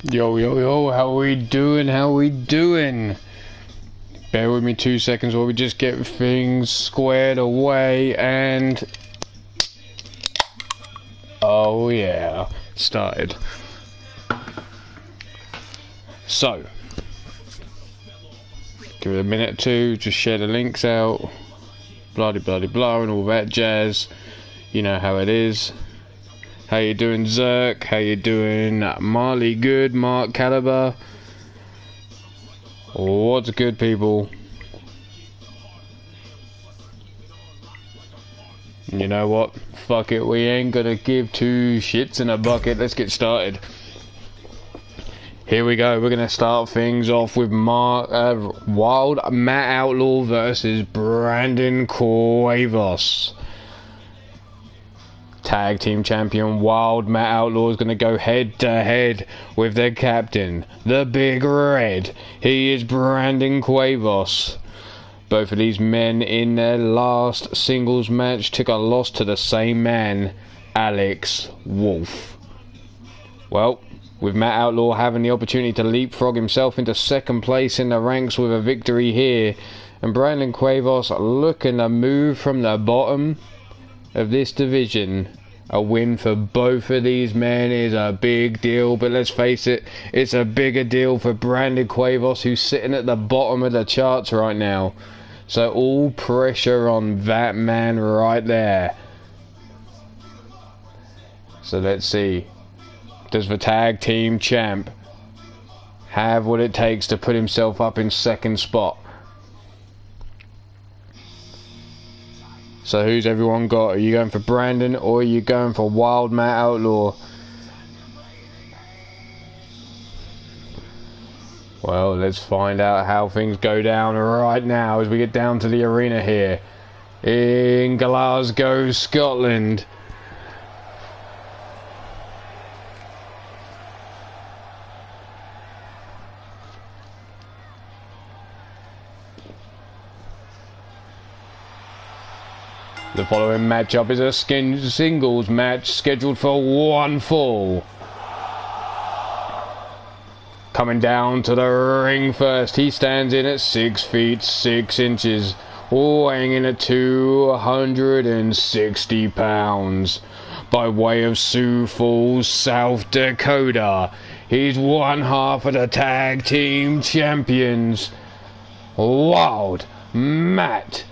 Yo, yo, yo, how we doing? How we doing? Bear with me 2 seconds while we just get things squared away and... Oh yeah, started. So, give it a minute or two, just share the links out, blah de blah de blah and all that jazz. You know how it is. How you doing, Zerk? How you doing, Marley Good, Mark Caliber? What's good, people? You know what? Fuck it, we ain't gonna give two shits in a bucket. Let's get started. Here we go. We're gonna start things off with Wild Matt Outlaw versus Brandon CAWs. Tag team champion Wild Matt Outlaw is going to go head to head with their captain, the Big Red. He is Brandon CAWs. Both of these men in their last singles match took a loss to the same man, Alex Wolf. Well, with Matt Outlaw having the opportunity to leapfrog himself into second place in the ranks with a victory here, and Brandon CAWs looking to move from the bottom of this division. A win for both of these men is a big deal, but let's face it, it's a bigger deal for Brandon CAWs, who's sitting at the bottom of the charts right now. So all pressure on that man right there. So let's see, does the tag team champ have what it takes to put himself up in second spot? So who's everyone got? Are you going for Brandon or are you going for Wild Matt Outlaw? Well, let's find out how things go down right now as we get down to the arena here in Glasgow, Scotland. The following matchup is a singles match scheduled for one fall. Coming down to the ring first, he stands in at 6 feet 6 inches, weighing in at 260 pounds. By way of Sioux Falls, South Dakota, he's one half of the tag team champions, Wild Matt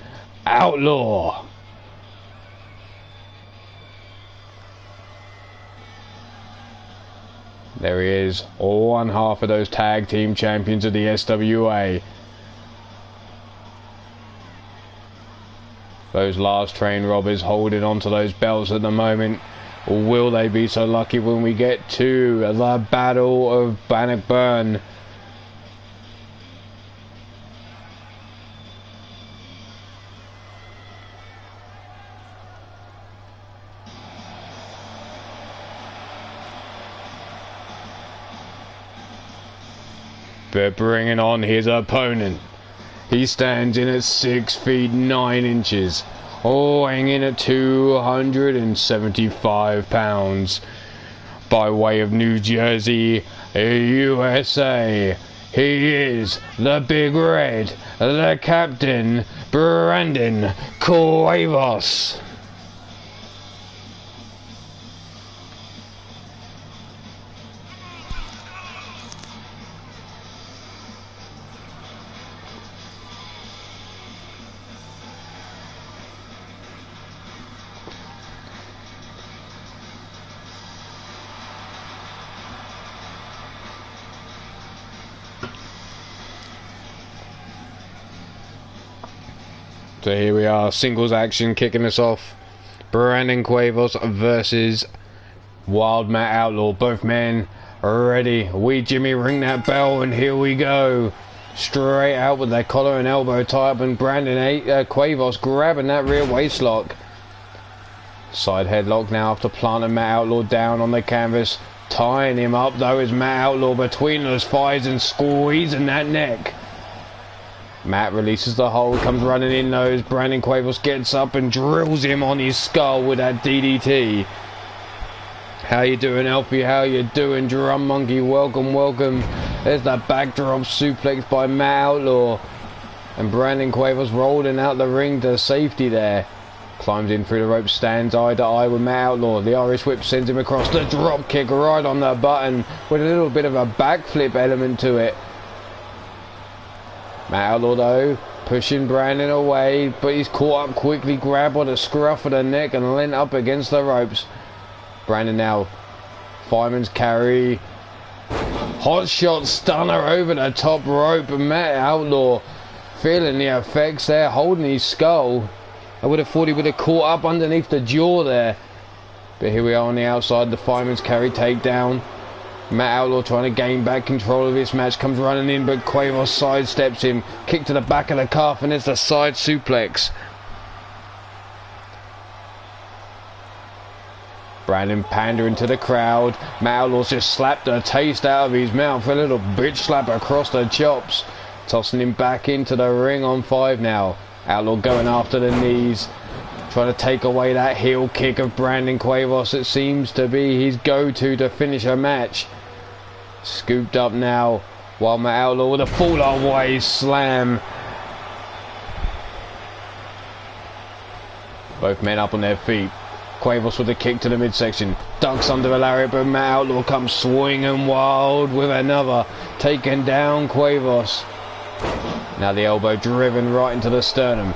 Outlaw. There he is, one half of those tag team champions of the SWA. Those last train robbers holding onto those belts at the moment. Or will they be so lucky when we get to the Battle of Bannockburn? But bringing on his opponent, he stands in at 6 feet 9 inches, weighing in at 275 pounds. By way of New Jersey, USA, he is the Big Red, the captain, Brandon CAWs. So here we are, singles action kicking us off. Brandon CAWs versus Wild Matt Outlaw. Both men are ready. We Jimmy ring that bell and here we go. Straight out with their collar and elbow tie up, and Brandon CAWs grabbing that rear waistlock. Side headlock now after planting Matt Outlaw down on the canvas. Tying him up though is Matt Outlaw between those thighs and squeezing that neck. Matt releases the hold, comes running in nose. Brandon CAWs gets up and drills him on his skull with that DDT. How you doing, Alfie? How you doing, Drum Monkey? Welcome, welcome. There's the backdrop suplex by Matt Outlaw. And Brandon Cuevas rolling out the ring to safety there. Climbs in through the rope, stands eye to eye with Matt Outlaw. The Irish whip sends him across. The drop kick right on the button with a little bit of a backflip element to it. Matt Outlaw though, pushing Brandon away, but he's caught up quickly, grabbed by the scruff of the neck and leant up against the ropes. Brandon now, fireman's carry. Hot shot stunner over the top rope, and Matt Outlaw feeling the effects there, holding his skull. I would have thought he would have caught up underneath the jaw there. But here we are on the outside, the fireman's carry takedown. Matt Outlaw trying to gain back control of this match, comes running in, but Cuevas sidesteps him. Kick to the back of the calf, and there's the side suplex. Brandon pandering to the crowd. Matt Outlaw's just slapped a taste out of his mouth, a little bitch slap across the chops. Tossing him back into the ring on 5 now. Outlaw going after the knees, trying to take away that heel kick of Brandon Cuevas. It seems to be his go-to to finish a match. Scooped up now, while Matt Outlaw with a fall-away slam. Both men up on their feet. Cuevas with a kick to the midsection. Ducks under a lariat, but Matt Outlaw comes swinging wild with another. Taking down Cuevas. Now the elbow driven right into the sternum.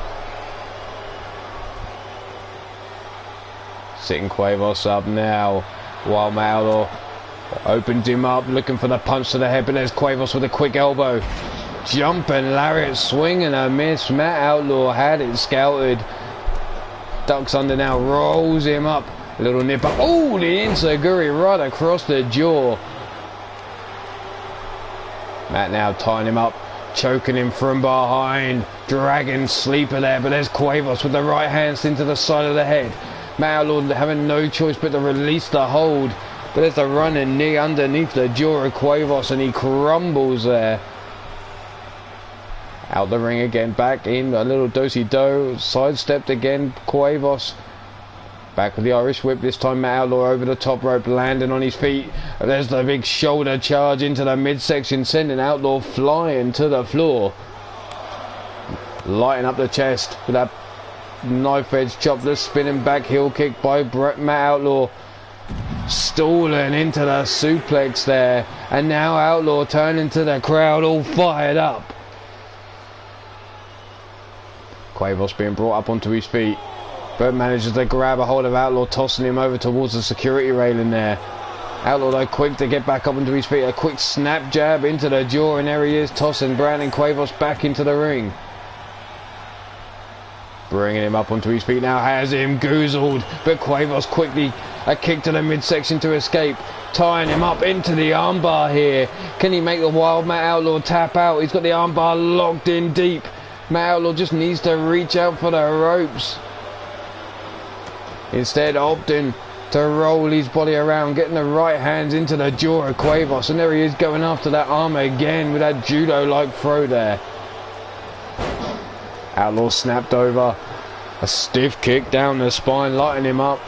Sitting Cuevas up now, while Matt Outlaw opens him up, looking for the punch to the head, but there's Cuevas with a quick elbow. Jumping lariat, swing and a miss. Matt Outlaw had it scouted. Ducks under now, rolls him up. A little nip up. Oh, the enziguri right across the jaw. Matt now tying him up, choking him from behind. Dragon sleeper there, but there's Cuevas with the right hand into the side of the head. Matt Outlaw having no choice but to release the hold. But there's a running knee underneath the jaw of Cuevas, and he crumbles there. Out the ring again, back in a little do-si-do, sidestepped again, Cuevas. Back with the Irish whip, this time Matt Outlaw over the top rope, landing on his feet. There's the big shoulder charge into the midsection, sending Outlaw flying to the floor. Lighting up the chest with that knife edge chop, the spinning back heel kick by Matt Outlaw. Stalling into the suplex there, and now Outlaw turning to the crowd all fired up. Cuevas being brought up onto his feet, but manages to grab a hold of Outlaw, tossing him over towards the security railing there. Outlaw though quick to get back up onto his feet, a quick snap jab into the jaw, and there he is, tossing Brandon Cuevas back into the ring. Bringing him up onto his feet now, has him goozled, but Cuevas quickly a kick to the midsection to escape, tying him up into the armbar here. Can he make the wild Matt Outlaw tap out? He's got the armbar locked in deep. Matt Outlaw just needs to reach out for the ropes. Instead opting to roll his body around, getting the right hands into the jaw of Cuevas, and there he is going after that arm again with that judo-like throw there. Outlaw snapped over, a stiff kick down the spine, lighting him up,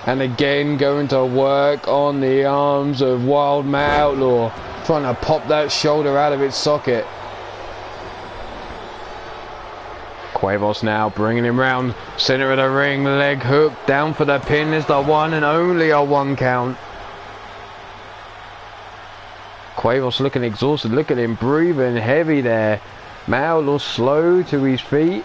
and again going to work on the arms of wild Matt Outlaw, trying to pop that shoulder out of its socket. Cuevas now bringing him round, center of the ring, leg hook, down for the pin. Is the one and only a 1 count. Cuevas looking exhausted, look at him breathing heavy there. Matt Outlaw slow to his feet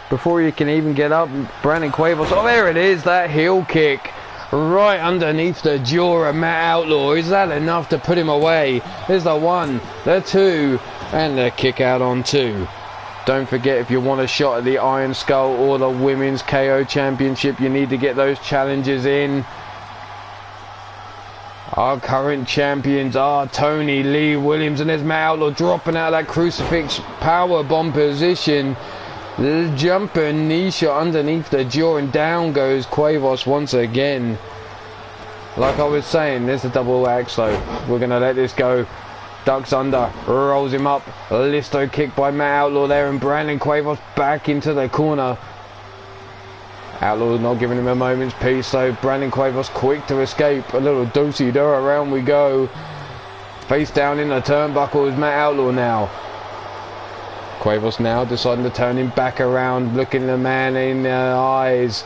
before he can even get up. Brandon Cuevas, oh there it is, that heel kick right underneath the jaw of Matt Outlaw. Is that enough to put him away? There's the 1, the 2, and the kick out on 2. Don't forget, if you want a shot at the Iron Skull or the Women's KO Championship, you need to get those challenges in. Our current champions are Tony Lee Williams, and there's Matt Outlaw dropping out of that crucifix power bomb position. The jumping knee shot underneath the jaw, and down goes Cuevas once again. Like I was saying, there's a double axe, so we're going to let this go. Ducks under, rolls him up, listo kick by Matt Outlaw there, and Brandon Cuevas back into the corner. Outlaw not giving him a moment's peace, so Brandon Cuevas quick to escape. A little do-si-do, around we go. Face down in the turnbuckles, Matt Outlaw now. Cuevas now deciding to turn him back around, looking the man in the eyes.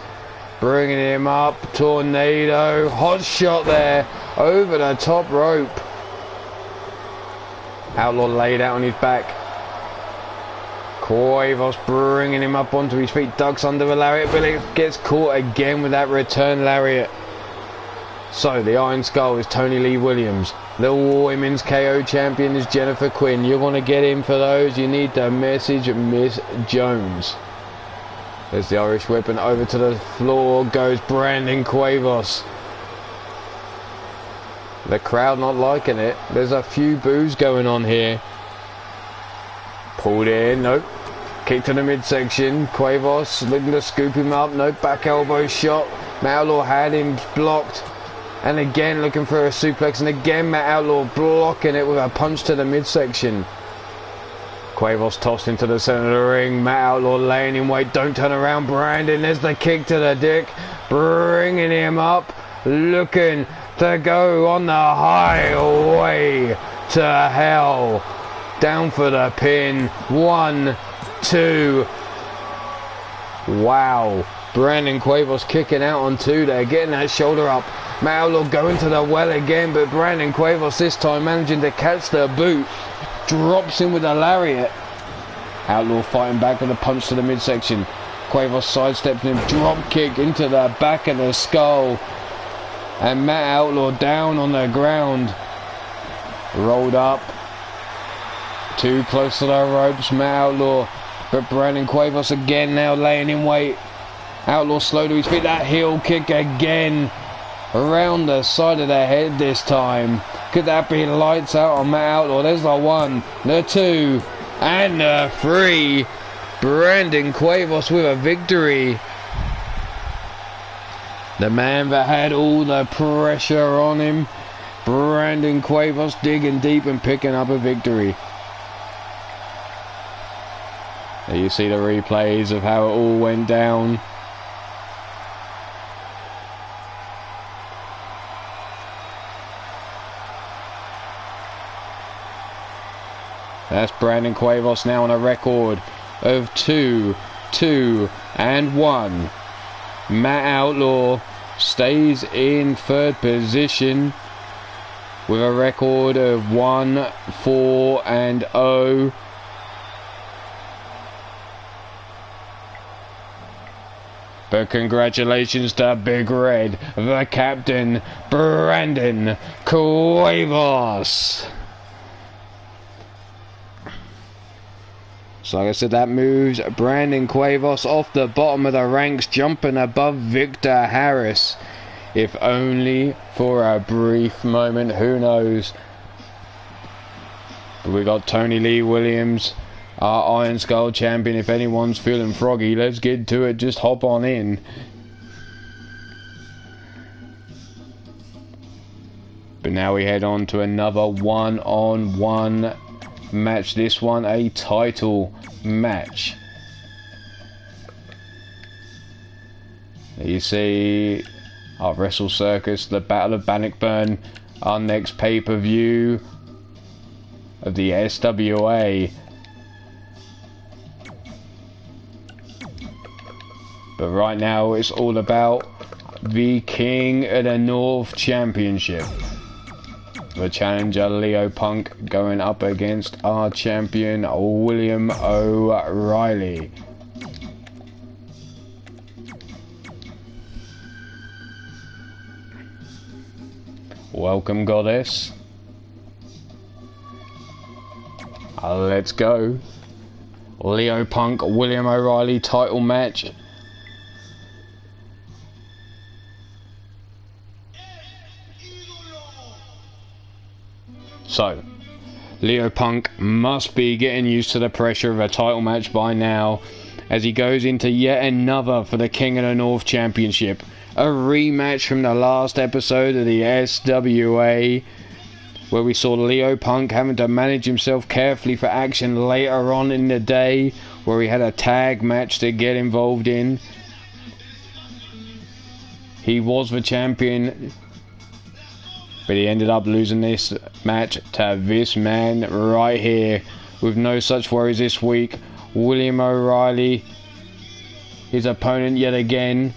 Bringing him up, tornado, hot shot there, over the top rope. Outlaw laid out on his back. Cuevas bringing him up onto his feet, ducks under the lariat, but it gets caught again with that return lariat. So the Iron Skull is Tony Lee Williams. The Women's KO Champion is Jennifer Quinn. You want to get in for those, you need to message Miss Jones. There's the Irish Whip, and over to the floor goes Brandon Cuevas. The crowd not liking it. There's a few boos going on here. Pulled in, nope. Kick to the midsection. Cuevas looking to scoop him up. Nope, back elbow shot. Matt Outlaw had him blocked. And again looking for a suplex. And again Matt Outlaw blocking it with a punch to the midsection. Cuevas tossed into the center of the ring. Matt Outlaw laying in wait. Don't turn around, Brandon. There's the kick to the dick. Bringing him up. Looking to go on the highway to hell. Down for the pin. 1, 2. Wow. Brandon Cuevas kicking out on 2 there. Getting that shoulder up. Matt Outlaw going to the well again. But Brandon Cuevas this time managing to catch the boot. Drops him with a lariat. Outlaw fighting back with a punch to the midsection. Cuevas sidesteps him. Drop kick into the back of the skull. And Matt Outlaw down on the ground. Rolled up. Too close to the ropes, Matt Outlaw. But Brandon Cuevas again now laying in wait. Outlaw slow to his feet. That heel kick again. Around the side of the head this time. Could that be lights out on Matt Outlaw? There's the 1, the 2, and the 3. Brandon Cuevas with a victory. The man that had all the pressure on him. Brandon Cuevas digging deep and picking up a victory. There you see the replays of how it all went down. That's Brandon Cuevas now on a record of 2, 2, and 1. Matt Outlaw stays in 3rd position with a record of 1, 4, and 0. But congratulations to Big Red, the captain, Brandon Cuevas. So like I said, that moves Brandon Cuevas off the bottom of the ranks, jumping above Victor Harris. If only for a brief moment, who knows. But we got Tony Lee Williams, our Iron Skull champion. If anyone's feeling froggy, let's get to it. Just hop on in. But now we head on to another one-on-one match. This one a title match. There you see our Wrestle Circus, the Battle of Bannockburn, our next pay-per-view of the SWA. But right now it's all about the King of the North Championship. The challenger Leo Punk going up against our champion William O'Reilly. Welcome, Goddess. Let's go. Leo Punk, William O'Reilly title match. So, Leo Punk must be getting used to the pressure of a title match by now, as he goes into yet another for the King of the North Championship. A rematch from the last episode of the SWA, where we saw Leo Punk having to manage himself carefully for action later on in the day, where he had a tag match to get involved in. He was the champion, but he ended up losing this match to this man right here. With no such worries this week, William O'Reilly, his opponent yet again.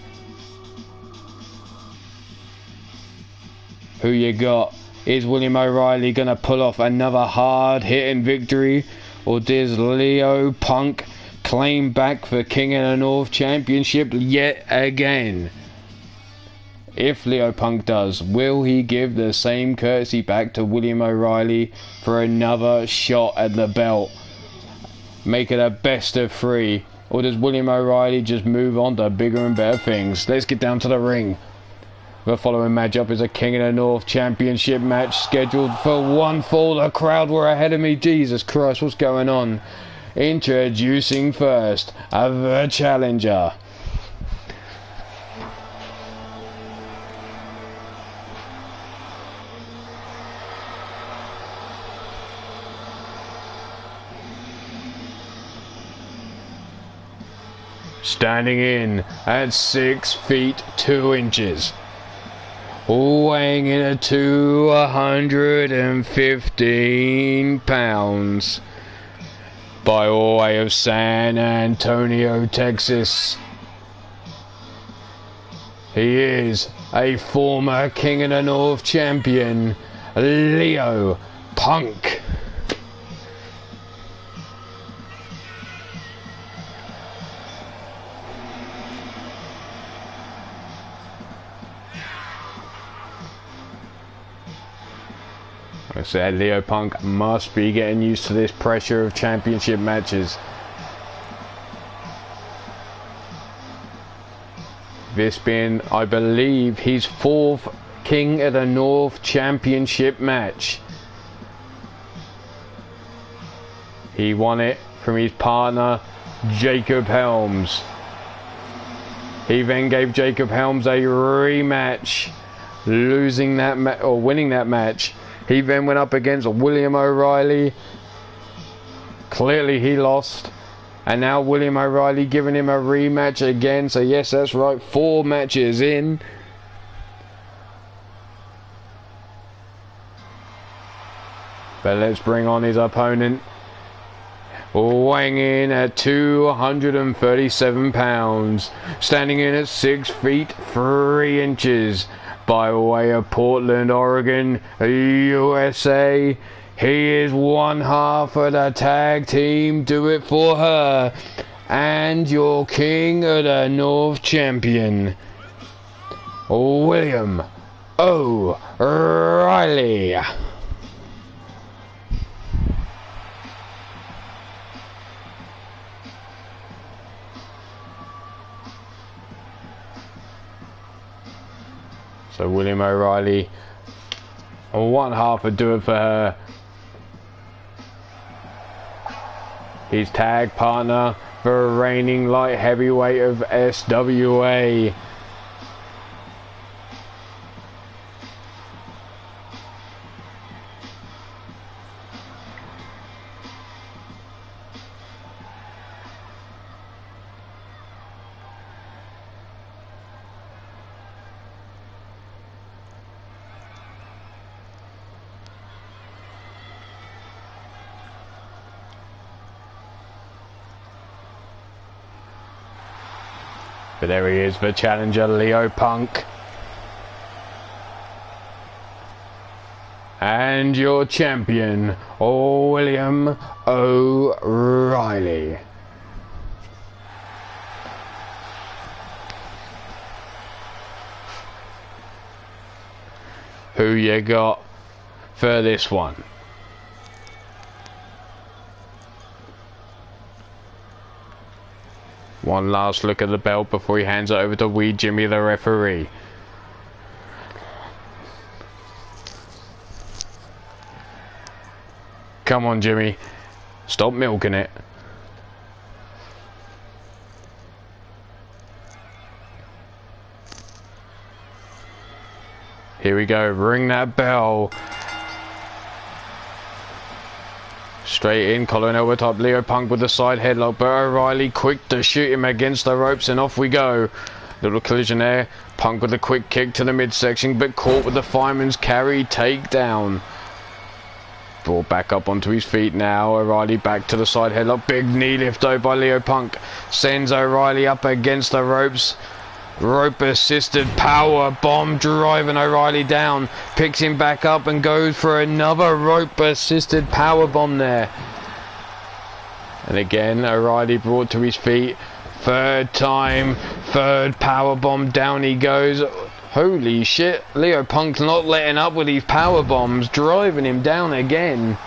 Who you got? Is William O'Reilly gonna pull off another hard-hitting victory, or does Leo Punk claim back the King of the North Championship yet again? If Leo Punk does, will he give the same courtesy back to William O'Reilly for another shot at the belt? Make it a best of 3, or does William O'Reilly just move on to bigger and better things? Let's get down to the ring. The following matchup is a King of the North Championship match scheduled for 1 fall. The crowd were ahead of me. Jesus Christ, what's going on? Introducing first, the challenger. Standing in at 6 feet 2 inches. Weighing in at 215 pounds. By way of San Antonio, Texas. He is a former King of the North champion, Leo Punk. I said Leo Punk must be getting used to this pressure of championship matches. This being, I believe, his 4th King of the North Championship match. He won it from his partner, Jacob Helms. He then gave Jacob Helms a rematch, losing that or winning that match. He then went up against William O'Reilly. Clearly he lost. And now William O'Reilly giving him a rematch again. So yes, that's right, 4 matches in. But let's bring on his opponent. Weighing in at 237 pounds. Standing in at 6 feet 3 inches. By way of Portland, Oregon, USA. He is one half of the tag team Do It For Her, and your King of the North champion, William O'Reilly. So William O'Reilly, one half of Do It For Her. His tag partner, the reigning light heavyweight of SWA. But there he is, the challenger, Leo Punk. And your champion, William O'Reilly. Who you got for this one? One last look at the belt before he hands it over to wee Jimmy, the referee. Come on, Jimmy. Stop milking it. Here we go. Ring that bell. Straight in, collar and elbow top. Leo Punk with the side headlock, but O'Reilly quick to shoot him against the ropes, and off we go. Little collision there. Punk with a quick kick to the midsection, but caught with the fireman's carry takedown. Brought back up onto his feet now. O'Reilly back to the side headlock. Big knee lift though by Leo Punk. Sends O'Reilly up against the ropes. Rope assisted power bomb, driving O'Reilly down. Picks him back up and goes for another rope assisted power bomb there. And again O'Reilly brought to his feet. Third time, third power bomb, down he goes. Holy shit, Leo Punk's not letting up with these power bombs, driving him down again.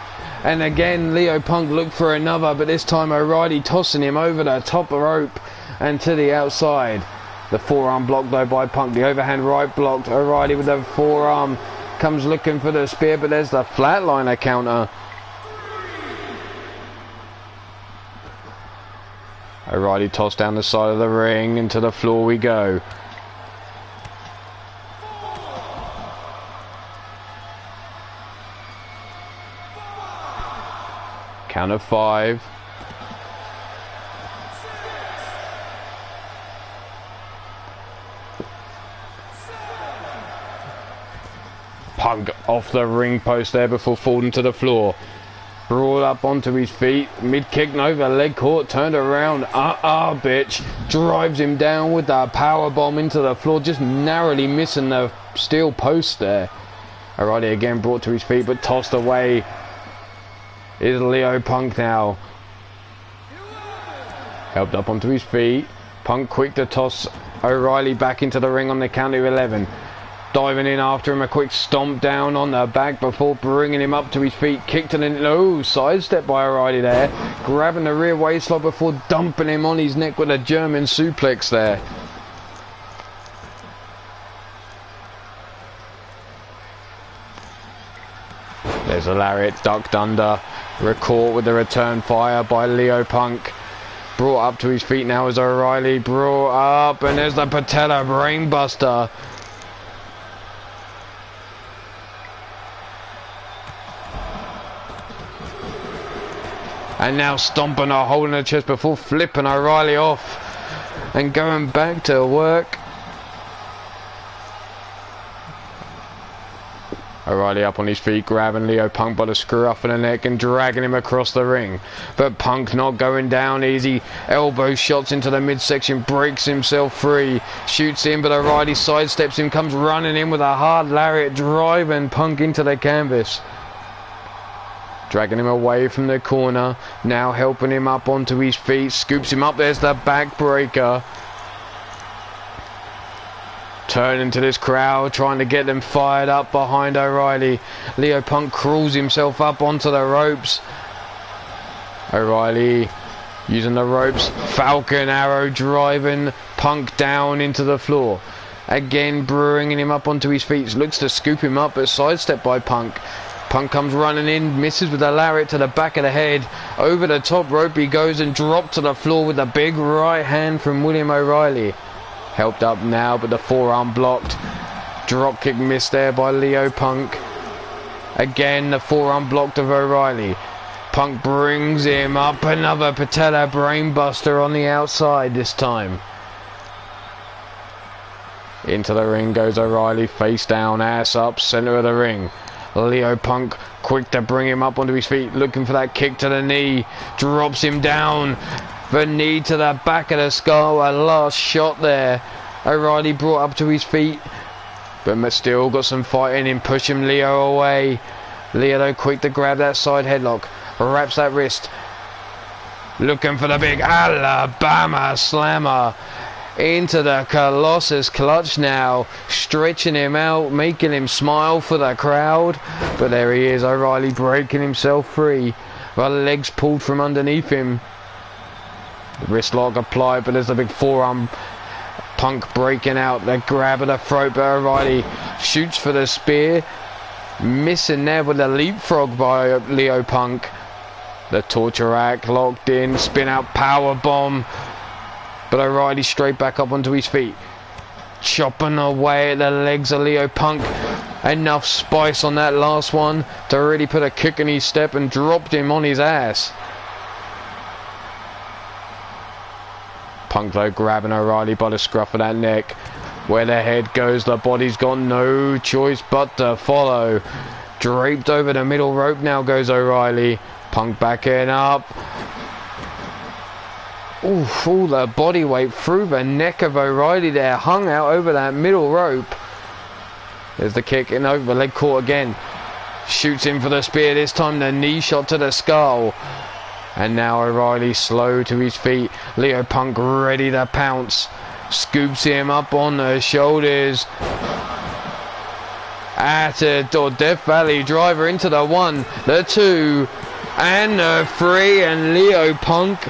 And again Leo Punk looked for another, but this time O'Reilly tossing him over the top rope and to the outside. The forearm blocked though by Punk, the overhand right blocked. O'Reilly with the forearm comes looking for the spear, but there's the flatliner counter. O'Reilly tossed down the side of the ring, and to the floor we go. Count of 5. Punk off the ring post there before falling to the floor. Brought up onto his feet. Mid kick, no, the leg caught, turned around. Bitch. Drives him down with that power bomb into the floor, just narrowly missing the steel post there. O'Reilly again brought to his feet, but tossed away. Is Leo Punk now. Helped up onto his feet. Punk quick to toss O'Reilly back into the ring on the count of 11. Diving in after him, a quick stomp down on the back before bringing him up to his feet. Kick to the sidestep by O'Reilly there. Grabbing the rear waistlock before dumping him on his neck with a German suplex there. There's a lariat ducked under. Caught with the return fire by Leo Punk. Brought up to his feet now as O'Reilly brought up, and there's the patella brainbuster. And now stomping a hole in the chest before flipping O'Reilly off and going back to work. O'Reilly up on his feet, grabbing Leo Punk by the scruff of the neck and dragging him across the ring. But Punk not going down easy. Elbow shots into the midsection, breaks himself free. Shoots in, but O'Reilly sidesteps him, comes running in with a hard lariat, driving Punk into the canvas. Dragging him away from the corner. Now helping him up onto his feet. Scoops him up. There's the backbreaker. Turning to this crowd, trying to get them fired up behind O'Reilly. Leo Punk crawls himself up onto the ropes. O'Reilly using the ropes. Falcon arrow driving Punk down into the floor. Again bringing him up onto his feet. Looks to scoop him up, but sidestepped by Punk. Punk comes running in, misses with a lariat to the back of the head. Over the top rope he goes and dropped to the floor with a big right hand from William O'Reilly. Helped up now, but the forearm blocked. Drop kick missed there by Leo Punk. Again, the forearm blocked of O'Reilly. Punk brings him up. Another patella brainbuster on the outside this time. Into the ring goes O'Reilly, face down, ass up, center of the ring. Leo Punk quick to bring him up onto his feet, looking for that kick to the knee. Drops him down. The knee to the back of the skull. A last shot there. O'Reilly brought up to his feet, but still got some fight in him, pushing Leo away. Leo though quick to grab that side headlock. Wraps that wrist. Looking for the big Alabama slammer. Into the Colossus clutch now, stretching him out, making him smile for the crowd. But there he is, O'Reilly breaking himself free. The legs pulled from underneath him. The wrist lock applied, but there's a big forearm. Punk breaking out, the grab of the throat, but O'Reilly shoots for the spear. Missing there with a leapfrog by Leo Punk. The torture rack locked in, spin out power bomb. But O'Reilly straight back up onto his feet. Chopping away at the legs of Leo Punk. Enough spice on that last one to really put a kick in his step and dropped him on his ass. Punk though grabbing O'Reilly by the scruff of that neck. Where the head goes, the body's got no choice but to follow. Draped over the middle rope now goes O'Reilly. Punk backing up. Oof, all the body weight through the neck of O'Reilly there, hung out over that middle rope. There's the kick in over the leg caught again. Shoots in for the spear, this time the knee shot to the skull. And now O'Reilly slow to his feet. Leo Punk ready to pounce. Scoops him up on the shoulders. Death Valley driver into the 1, the 2, and the 3. And Leo Punk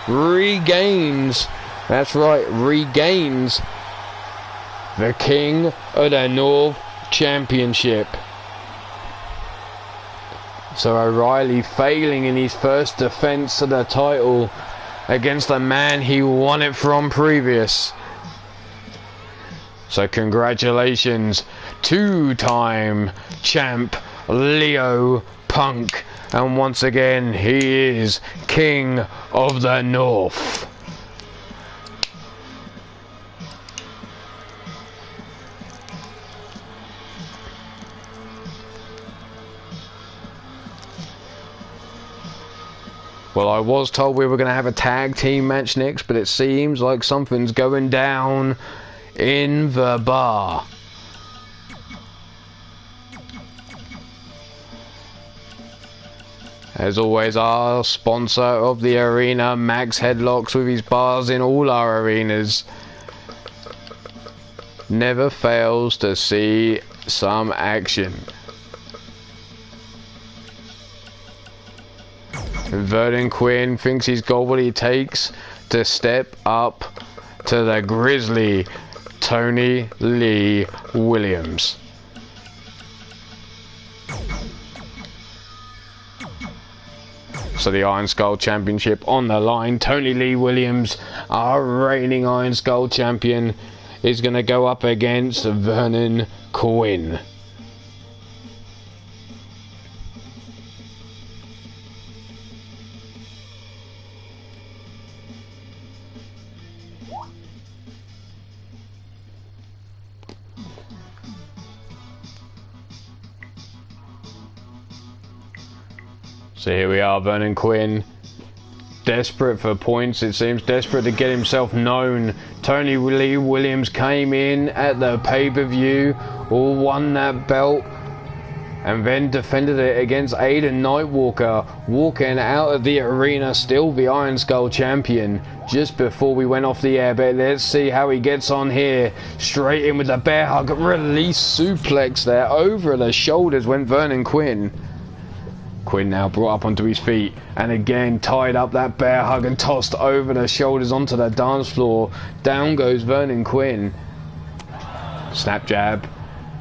regains, that's right, regains the King of the North Championship. So O'Reilly failing in his first defense of the title against the man he won it from previous. So congratulations, two-time champ Leo Punk. And once again, he is King of the North. Well, I was told we were going to have a tag team match next, but it seems like something's going down in the bar. As always, our sponsor of the arena, Max Headlocks, with his bars in all our arenas, never fails to see some action. Vernon Quinn thinks he's got what he takes to step up to the grizzly Tony Lee Williams. So the Iron Skull Championship on the line. Tony Lee Williams, our reigning Iron Skull champion, is going to go up against Vernon Quinn. So here we are, Vernon Quinn, desperate for points, it seems, desperate to get himself known. Tony Lee Williams came in at the pay-per-view, won that belt, and then defended it against Aiden Nightwalker, walking out of the arena still the Iron Skull champion just before we went off the air. But let's see how he gets on here. Straight in with the bear hug, release suplex there, over the shoulders went Vernon Quinn. Quinn now brought up onto his feet and again tied up that bear hug and tossed over the shoulders onto the dance floor. Down goes Vernon Quinn. Snap jab,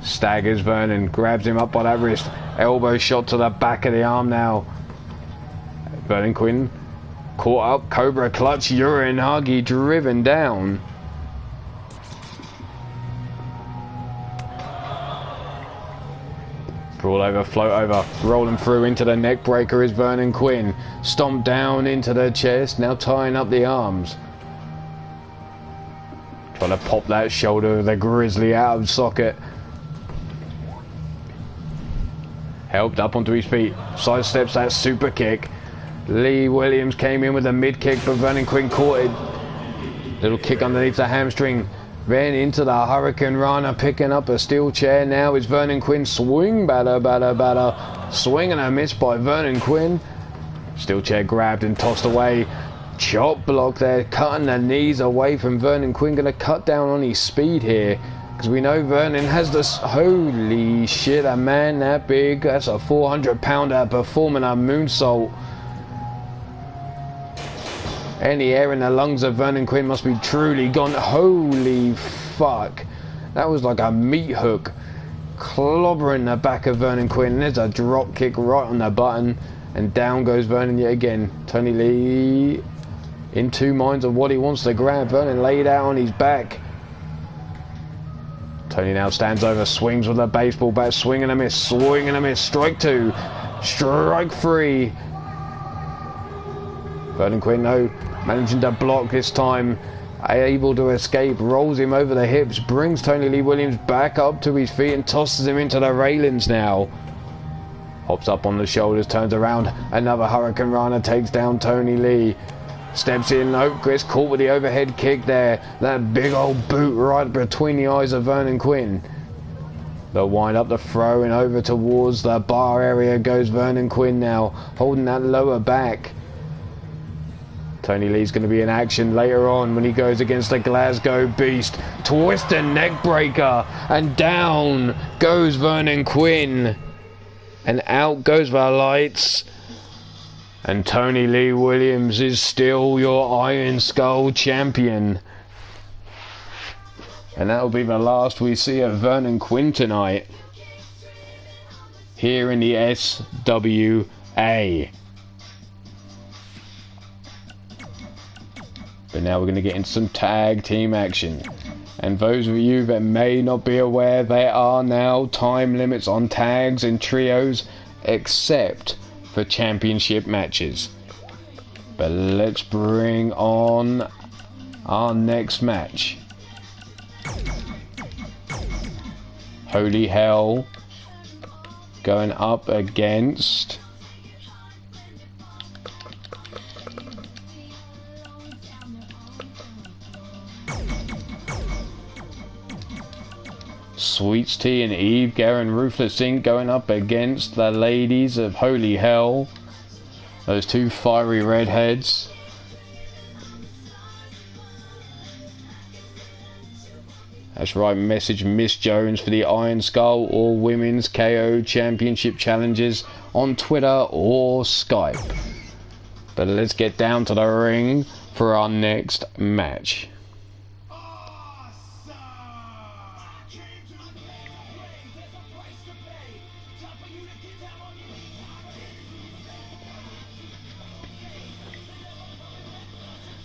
staggers Vernon, grabs him up by that wrist, elbow shot to the back of the arm now. Vernon Quinn caught up, Cobra clutch, Uranagi driven down. Roll over, float over, rolling through into the neck breaker is Vernon Quinn. Stomp down into the chest, now tying up the arms. Trying to pop that shoulder of the grizzly out of socket. Helped up onto his feet, sidesteps that super kick. Lee Williams came in with a mid kick, but Vernon Quinn caught it. Little kick underneath the hamstring. Then into the Hurricane Rana, picking up a steel chair. Now is Vernon Quinn. Swing, batter. Swing and a miss by Vernon Quinn. Steel chair grabbed and tossed away. Chop block there, cutting the knees away from Vernon Quinn. Going to cut down on his speed here, because we know Vernon has this. Holy shit, a man that big. That's a 400-pounder performing a moonsault. Any air in the lungs of Vernon Quinn must be truly gone. Holy fuck. That was like a meat hook clobbering the back of Vernon Quinn. There's a drop kick right on the button. And down goes Vernon yet again. Tony Lee in two minds of what he wants to grab. Vernon laid out on his back. Tony now stands over, swings with a baseball bat. Swing and a miss. Swing and a miss. Strike two. Strike three. Vernon Quinn, no, managing to block this time. able to escape, rolls him over the hips, brings Tony Lee Williams back up to his feet and tosses him into the railings now. Hops up on the shoulders, turns around, another Hurricane Rana takes down Tony Lee. Steps in, nope, gets caught with the overhead kick there. That big old boot right between the eyes of Vernon Quinn. They'll wind up the throw and over towards the bar area goes Vernon Quinn now, holding that lower back. Tony Lee's going to be in action later on when he goes against the Glasgow Beast. Twist and neck breaker, and down goes Vernon Quinn. And out goes the lights. And Tony Lee Williams is still your Iron Skull champion. And that'll be the last we see of Vernon Quinn tonight. Here in the SWA. But now we're going to get into some tag team action. And those of you that may not be aware, there are now time limits on tags and trios, except for championship matches. But let's bring on our next match. Holy Hell going up against Sweets Tea and Eve Guerin. Ruthless Inc. going up against the ladies of Holy Hell. Those two fiery redheads. That's right, message Miss Jones for the Iron Skull or Women's KO Championship challenges on Twitter or Skype. But let's get down to the ring for our next match.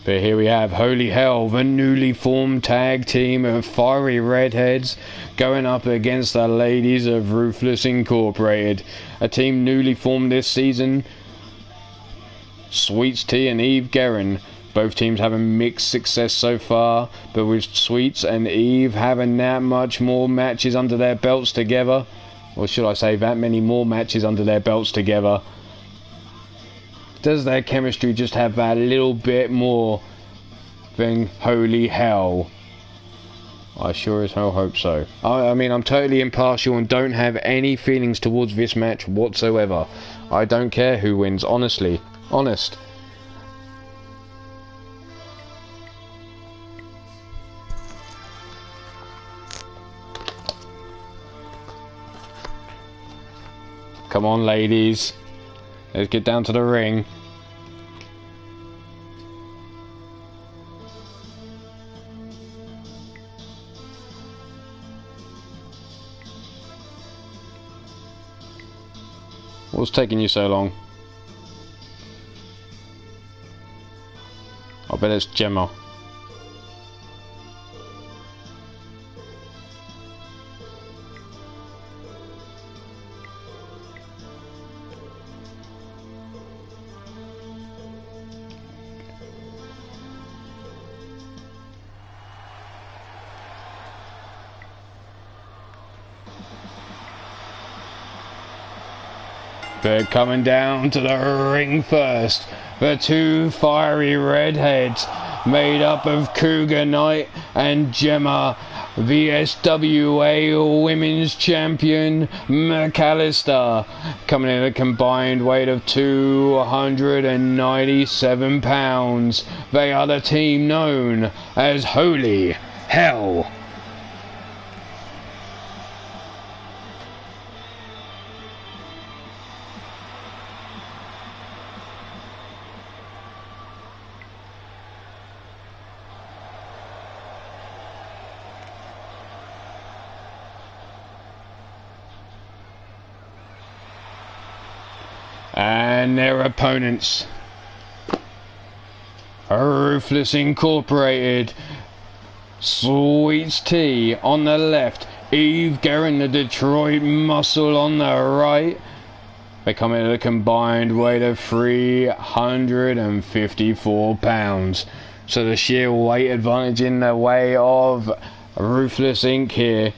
But here we have Holy Hell, the newly formed tag team of fiery redheads, going up against the ladies of Ruthless Incorporated. A team newly formed this season, Sweets Tea and Eve Guerin. Both teams having mixed success so far, but with Sweets and Eve having that much more matches under their belts together, or should I say that many more matches under their belts together, does their chemistry just have that little bit more than Holy Hell? I sure as hell hope so. I mean, I'm totally impartial and don't have any feelings towards this match whatsoever. I don't care who wins, honestly. Honest. Come on, ladies. Let's get down to the ring. What's taking you so long? I bet it's Gemma. But coming down to the ring first, the two fiery redheads made up of Cougar Knight and Gemma, the SWA Women's Champion McAllister, coming in a combined weight of 297 pounds. They are the team known as Holy Hell. And their opponents, Ruthless Incorporated, Sweets Tea on the left, Eve Guerin, the Detroit Muscle, on the right. They come in at a combined weight of 354 pounds. So the sheer weight advantage in the way of Ruthless Inc. here.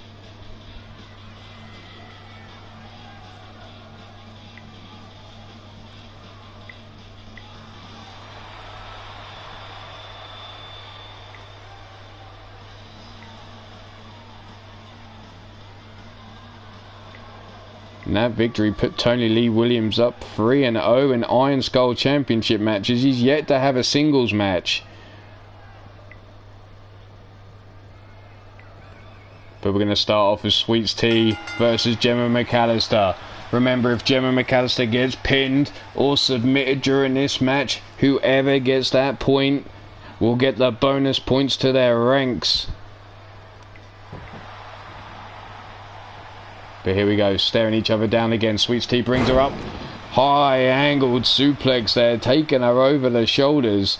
And that victory put Tony Lee Williams up 3-0 in Iron Skull Championship matches. He's yet to have a singles match. But we're going to start off with Sweets Tea versus Gemma McAllister. Remember, if Gemma McAllister gets pinned or submitted during this match, whoever gets that point will get the bonus points to their ranks. But here we go, staring each other down again. Sweets Tea brings her up. High angled suplex there, taking her over the shoulders.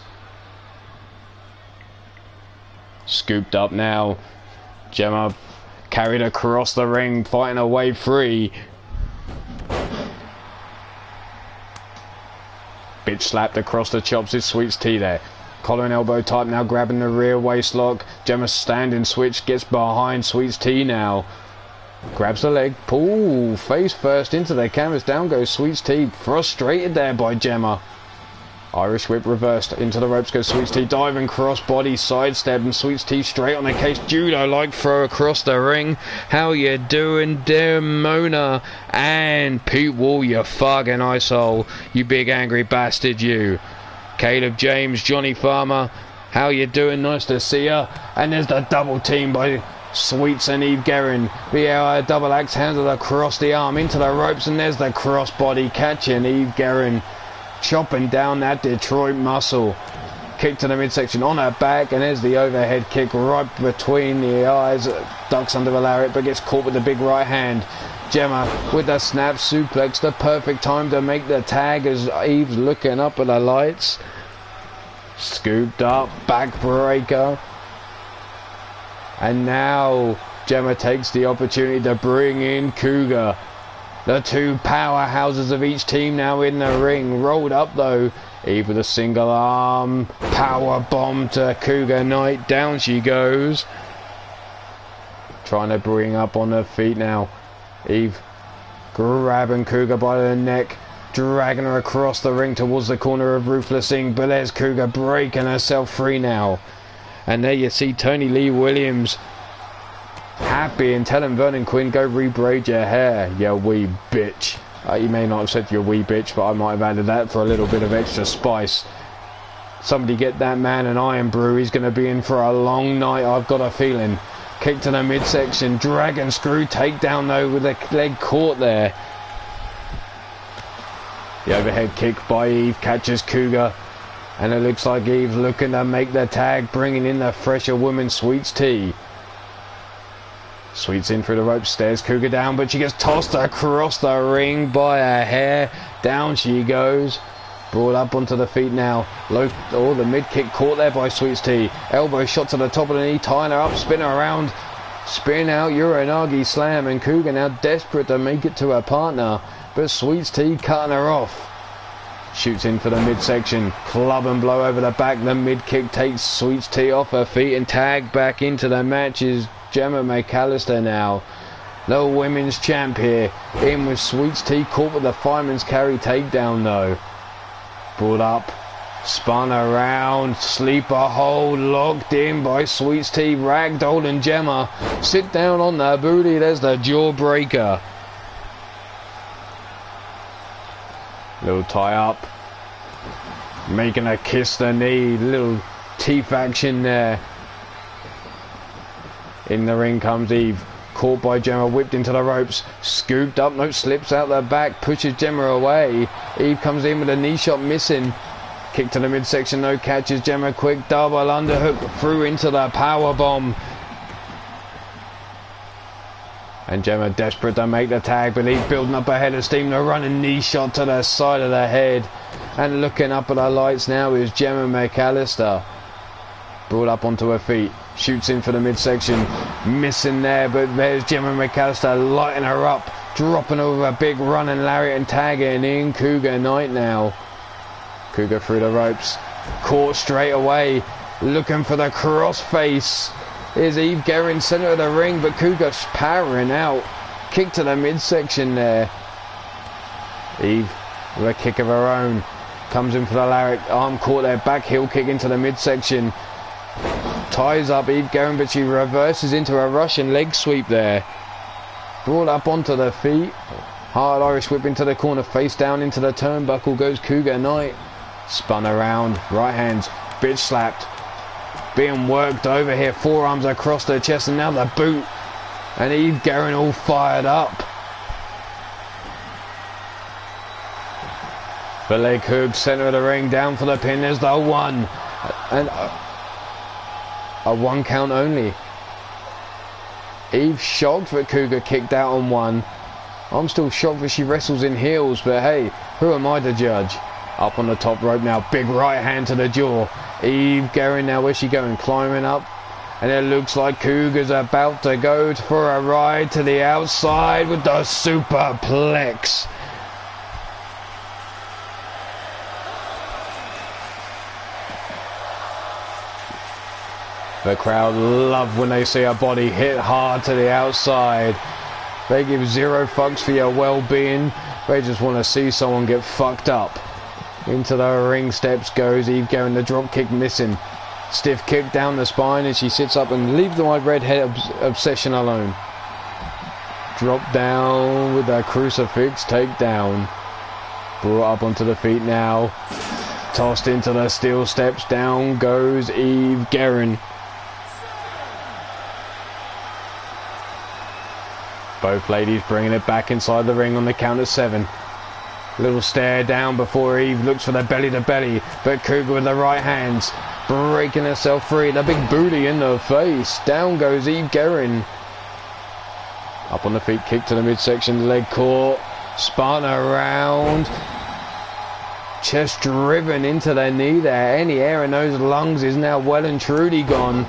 Scooped up now. Gemma carried across the ring, fighting her way free. Bitch slapped across the chops is Sweets Tea there. Collar and elbow tight now, grabbing the rear waist lock. Gemma standing switch, gets behind Sweets Tea now. Grabs the leg, pull, face first into the canvas, down goes Sweets Tea, frustrated there by Gemma. Irish whip reversed, into the ropes goes Sweets Tea, diving cross body, sidestep, and Sweets Tea straight on the case, judo-like throw across the ring. How you doing, dear Mona? And Pete Wall, you fucking asshole, you big angry bastard, you. Caleb James, Johnny Farmer, how you doing? Nice to see ya. And there's the double team by Sweets and Eve Guerin. The double axe handled across the arm into the ropes, and there's the crossbody catching Eve Guerin, chopping down that Detroit muscle. Kick to the midsection on her back, and there's the overhead kick right between the eyes. Ducks under the lariat, but gets caught with the big right hand. Gemma with the snap suplex, the perfect time to make the tag as Eve's looking up at the lights. Scooped up, backbreaker. And now Gemma takes the opportunity to bring in Cougar. The two powerhouses of each team now in the ring. Rolled up though. Eve with a single arm power bomb to Cougar Knight. Down she goes. Trying to bring up on her feet now. Eve grabbing Cougar by the neck, dragging her across the ring towards the corner of Ruthless Inc. But there's Cougar breaking herself free now. And there you see Tony Lee Williams happy and telling Vernon Quinn, go rebraid your hair, you wee bitch. You may not have said you wee bitch, but I might have added that for a little bit of extra spice. Somebody get that man an iron brew. He's going to be in for a long night, I've got a feeling. Kick to the midsection, dragon screw takedown though with the leg caught there. The overhead kick by Eve catches Cougar. And it looks like Eve's looking to make the tag, bringing in the fresher woman, Sweets Tea. Sweets in through the ropes, stares Cougar down, but she gets tossed across the ring by her hair. Down she goes. Brought up onto the feet now. The mid kick caught there by Sweets Tea. Elbow shot to the top of the knee, tying her up, spin her around. Spin out, Uranagi slam, and Cougar now desperate to make it to her partner. But Sweets Tea cutting her off. Shoots in for the midsection, club and blow over the back. The mid kick takes Sweets Tea off her feet, and tag back into the match is Gemma McAllister now, the women's champ here. In with Sweets Tea, caught with the fireman's carry takedown though. Brought up, spun around, sleeper hold, locked in by Sweets Tea, ragdoll and Gemma. Sit down on the booty, there's the jawbreaker. Little tie up, making her kiss the knee, little teeth action there. In the ring comes Eve, caught by Gemma, whipped into the ropes, scooped up, no, slips out the back, pushes Gemma away. Eve comes in with a knee shot missing. Kick to the midsection, no, catches Gemma, quick double underhook through into the power bomb. And Gemma desperate to make the tag, but Eve building up a head of steam, the running knee shot to the side of the head. And looking up at her lights now is Gemma McAllister. Brought up onto her feet, shoots in for the midsection, missing there, but there's Gemma McAllister lighting her up, dropping over a big running lariat and tagging in Cougar Knight now. Cougar through the ropes, caught straight away. looking for the crossface. Here's Eve Guerin, centre of the ring, but Cougar powering out. Kick to the midsection there. Eve with a kick of her own. Comes in for the lariat. Arm caught there. Back heel kick into the midsection. Ties up Eve Guerin, but she reverses into a Russian leg sweep there. Brought up onto the feet. Hard Irish whip into the corner. Face down into the turnbuckle goes Cougar Knight. Spun around. Right hands. Bitch slapped. Being worked over here. Forearms across the chest. And now the boot. And Eve Guerin all fired up. The leg hook. Centre of the ring. Down for the pin. There's the one. And a 1 count only. Eve shocked that Cougar kicked out on one. I'm still shocked that she wrestles in heels, but hey, who am I to judge? Up on the top rope now, big right hand to the jaw. Eve Guerin now, where's she going? Climbing up. And it looks like Cougar's about to go for a ride to the outside with the superplex. The crowd love when they see a body hit hard to the outside. They give zero fucks for your well-being. They just want to see someone get fucked up. Into the ring steps goes Eve Guerin, the drop kick missing. Stiff kick down the spine and she sits up and leaves the white redhead obsession alone. Drop down with a crucifix takedown. Brought up onto the feet now. Tossed into the steel steps. Down goes Eve Guerin. Both ladies bringing it back inside the ring on the count of 7. Little stare down before Eve looks for the belly to belly, but Cougar with the right hands, breaking herself free. The big booty in the face. Down goes Eve Guerin. Up on the feet, kick to the midsection, leg caught, spun around. Chest driven into the knee there. Any air in those lungs is now well and truly gone.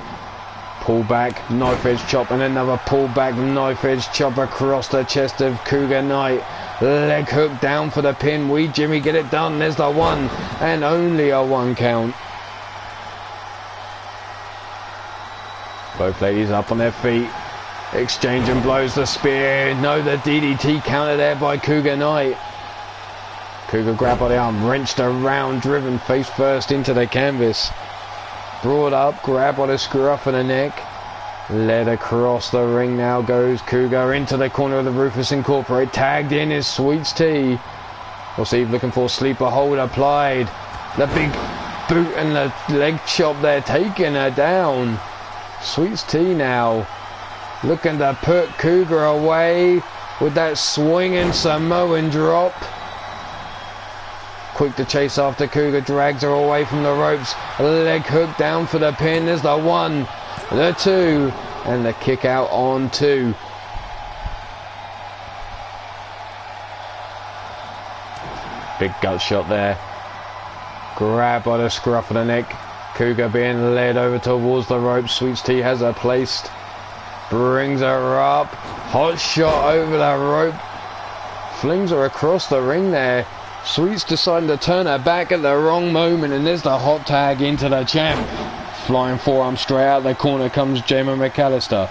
Pull back, knife edge chop, and another pull back, knife edge chop across the chest of Cougar Knight. Leg hook down for the pin. Wee Jimmy get it done. There's the one, and only a 1 count. Both ladies up on their feet. Exchanging blows, the spear. No, the DDT counter there by Cougar Knight. Cougar grab by the arm, wrenched around, driven face first into the canvas. Brought up, grab by the scruff of the neck. Led across the ring now goes Cougar into the corner of the Rufus Incorporate. Tagged in is Sweets T. What's Eve looking for? Sleeper hold applied. The big boot and the leg chop there, taking her down. Sweets T now looking to put Cougar away with that swinging Samoan drop. Quick to chase after Cougar, drags her away from the ropes. Leg hook down for the pin. There's the 1, the 2, and the kick out on 2. Big gut shot there. Grab by the scruff of the neck. Cougar being led over towards the ropes. Sweets T has her placed. Brings her up. Hot shot over the rope. Flings her across the ring there. Sweets deciding to turn her back at the wrong moment, and there's the hot tag into the champ. Flying forearm straight out the corner comes Gemma McAllister.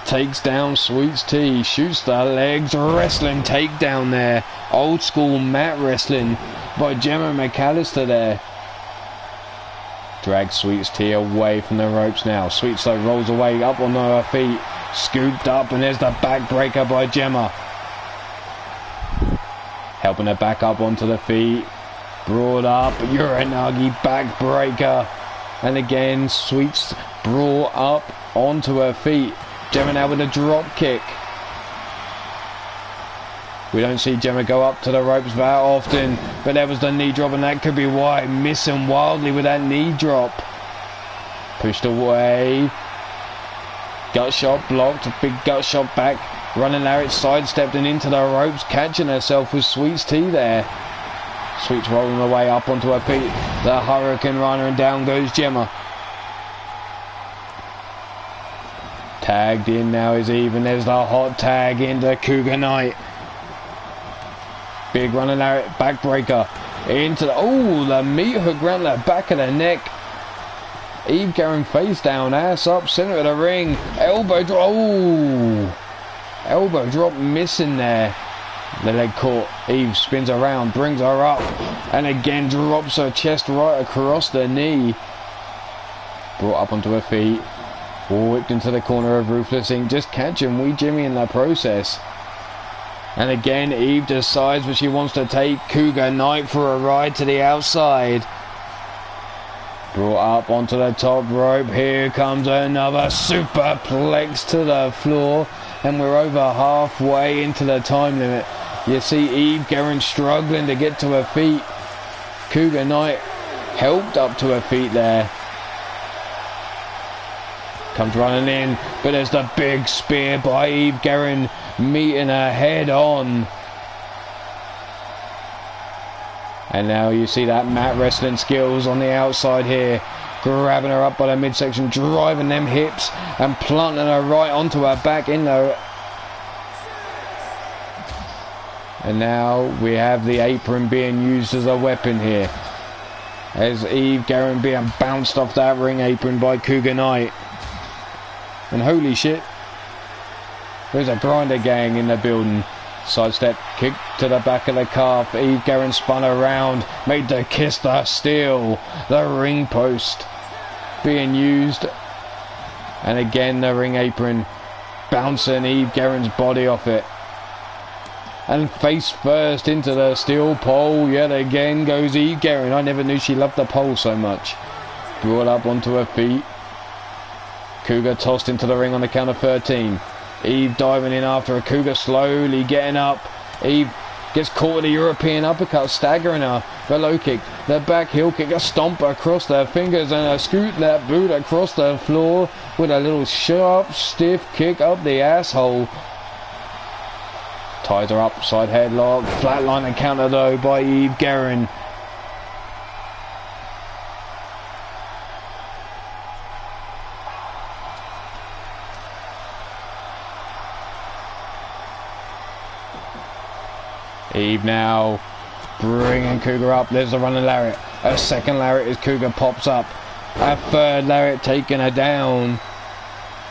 Takes down Sweets T, shoots the legs, wrestling takedown there. Old school mat wrestling by Gemma McAllister there. Drags Sweets T away from the ropes now. Sweets though rolls away up on her feet. Scooped up, and there's the backbreaker by Gemma. Helping her back up onto the feet. Brought up, Uranagi backbreaker. And again, Sweets brought up onto her feet. Gemma now with a drop kick. We don't see Gemma go up to the ropes that often, but there was the knee drop, and that could be why. Missing wildly with that knee drop. Pushed away. Gut shot blocked, big gut shot back. Running Lariat sidestepped and into the ropes, catching herself with Sweets T there. Sweets rolling away up onto her feet. The Hurricane Runner, and down goes Gemma. Tagged in now is Eve, and there's the hot tag into Cougar Knight. Big running Lariat backbreaker into the, oh, the meat hook round the back of the neck. Eve Guerin face down, ass up, center of the ring. Elbow drop. Oh! Elbow drop missing there. The leg caught. Eve spins around, brings her up, and again drops her chest right across the knee. Brought up onto her feet. Whipped into the corner of Ruthless Inc. Just catching Wee Jimmy in the process. And again, Eve decides what she wants to take Cougar Knight for a ride to the outside. Brought up onto the top rope. Here comes another superplex to the floor. And we're over halfway into the time limit. You see Eve Guerin struggling to get to her feet. Cougar Knight helped up to her feet there. Comes running in, but there's the big spear by Eve Guerin, meeting her head on. And now you see that mat wrestling skills on the outside here. Grabbing her up by the midsection, driving them hips, and planting her right onto her back in the... And now we have the apron being used as a weapon here. As Eve Guerin being bounced off that ring apron by Cougar Knight. And holy shit, there's a grinder gang in the building. Sidestep kick to the back of the calf. Eve Guerin spun around, made the kiss the steel. The ring post being used. And again the ring apron bouncing Eve Guerin's body off it. And face first into the steel pole. Yet again goes Eve Guerin. I never knew she loved the pole so much. Brought up onto her feet. Cougar tossed into the ring on the count of 13. Eve diving in after her. Cougar slowly getting up. Eve gets caught with a European uppercut, staggering her. The low kick, the back heel kick, a stomp across their fingers, and a scoot that boot across the floor with a little sharp, stiff kick up the asshole. Ties her up, side headlock, flatline encounter though by Eve Guerin. Eve now bringing Cougar up. There's the running lariat. A second lariat as Cougar pops up. A third lariat taking her down.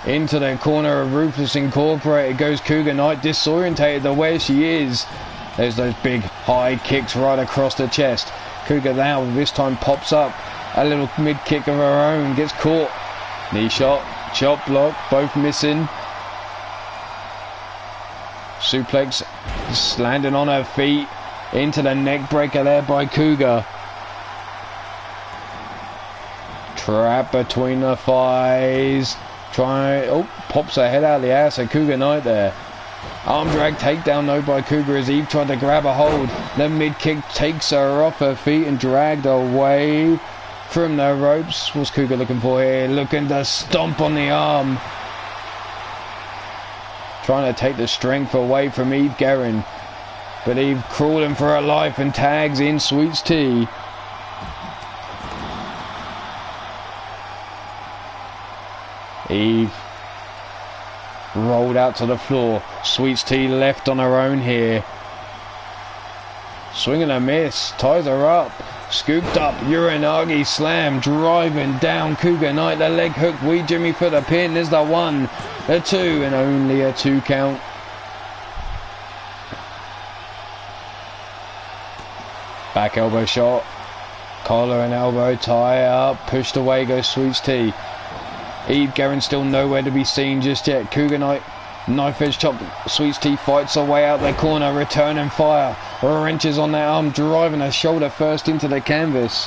Into the corner of Ruthless Incorporated goes Cougar Knight, disorientated to where she is. There's those big high kicks right across the chest. Cougar now this time pops up. A little mid kick of her own. Gets caught. Knee shot. Chop block. Both missing. Suplex, just landing on her feet into the neck breaker there by Cougar. Trap between the thighs. Pops her head out of the ass of Cougar Knight there. Arm drag takedown though by Cougar as Eve tried to grab a hold. The mid kick takes her off her feet and dragged away from the ropes. What's Cougar looking for here? Looking to stomp on the arm. Trying to take the strength away from Eve Guerin. But Eve crawling for her life and tags in Sweets T. Eve rolled out to the floor. Sweets T left on her own here. Swing and a miss. Ties her up. Scooped up. Uranagi slam. Driving down Cougar Knight. The leg hook. Wee Jimmy for the pin. There's the 1, the 2, and only a 2 count. Back elbow shot. Collar and elbow tie up. Pushed away goes Sweets T. Eve Guerin still nowhere to be seen just yet. Cougar Knight, knife edge chop. Sweets T fights her way out the corner, returning fire. Wrenches on that arm, driving her shoulder first into the canvas.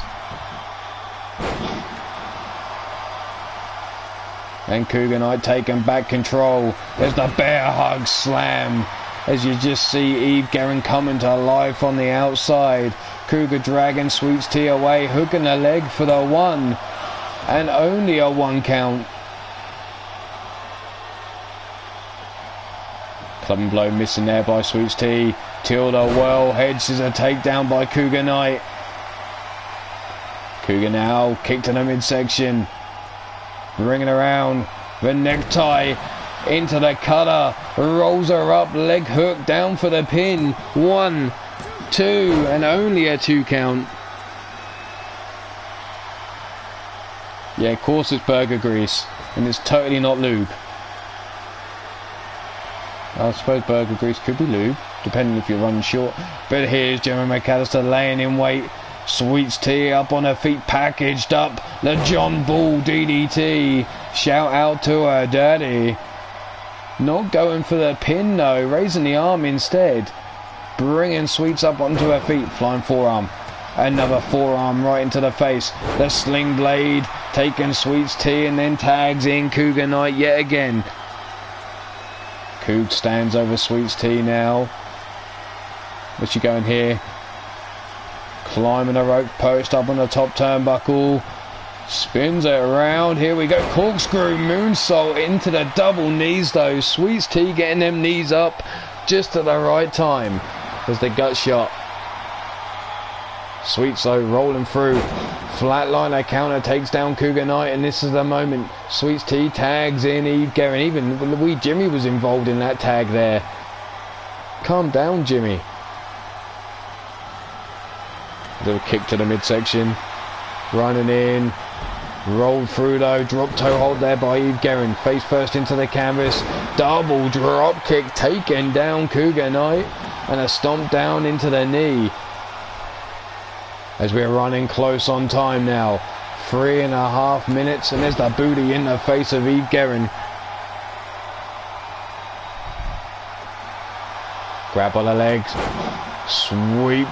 And Cougar Knight taking back control. There's the bear hug slam. As you just see Eve Guerin coming to life on the outside. Cougar dragging Sweets T away, hooking the leg for the 1. And only a 1 count. Club and blow missing there by Sweets T. Tilda well heads is a takedown by Cougar Knight. Cougar now kicked in the midsection. Ringing around. The necktie into the cutter. Rolls her up. Leg hook down for the pin. 1, 2, and only a 2 count. Yeah, of course it's burger grease, and it's totally not lube. I suppose burger grease could be lube, depending if you're running short. But here's Gemma McAllister laying in wait. Sweets Tea up on her feet, packaged up. The John Bull DDT. Shout out to her daddy. Not going for the pin though, raising the arm instead. Bringing Sweets up onto her feet, flying forearm. Another forearm right into the face. The Sling Blade taking Sweets Tea and then tags in Cougar Knight yet again. Coog stands over Sweets Tea now. What's she going here? Climbing a rope post up on the top turnbuckle. Spins it around. Here we go. Corkscrew moonsault into the double knees though. Sweets Tea getting them knees up just at the right time. There's the gut shot. Sweets though rolling through. Flatliner counter takes down Cougar Knight, and this is the moment. Sweets Tea tags in Eve Guerin. Even wee Jimmy was involved in that tag there. Calm down, Jimmy. Little kick to the midsection. Running in. Rolled through though. Drop toe hold there by Eve Guerin. Face first into the canvas. Double drop kick taken down Cougar Knight. And a stomp down into the knee. As we're running close on time now. 3.5 minutes, and there's the booty in the face of Eve Guerin. Grab on the legs. Sweep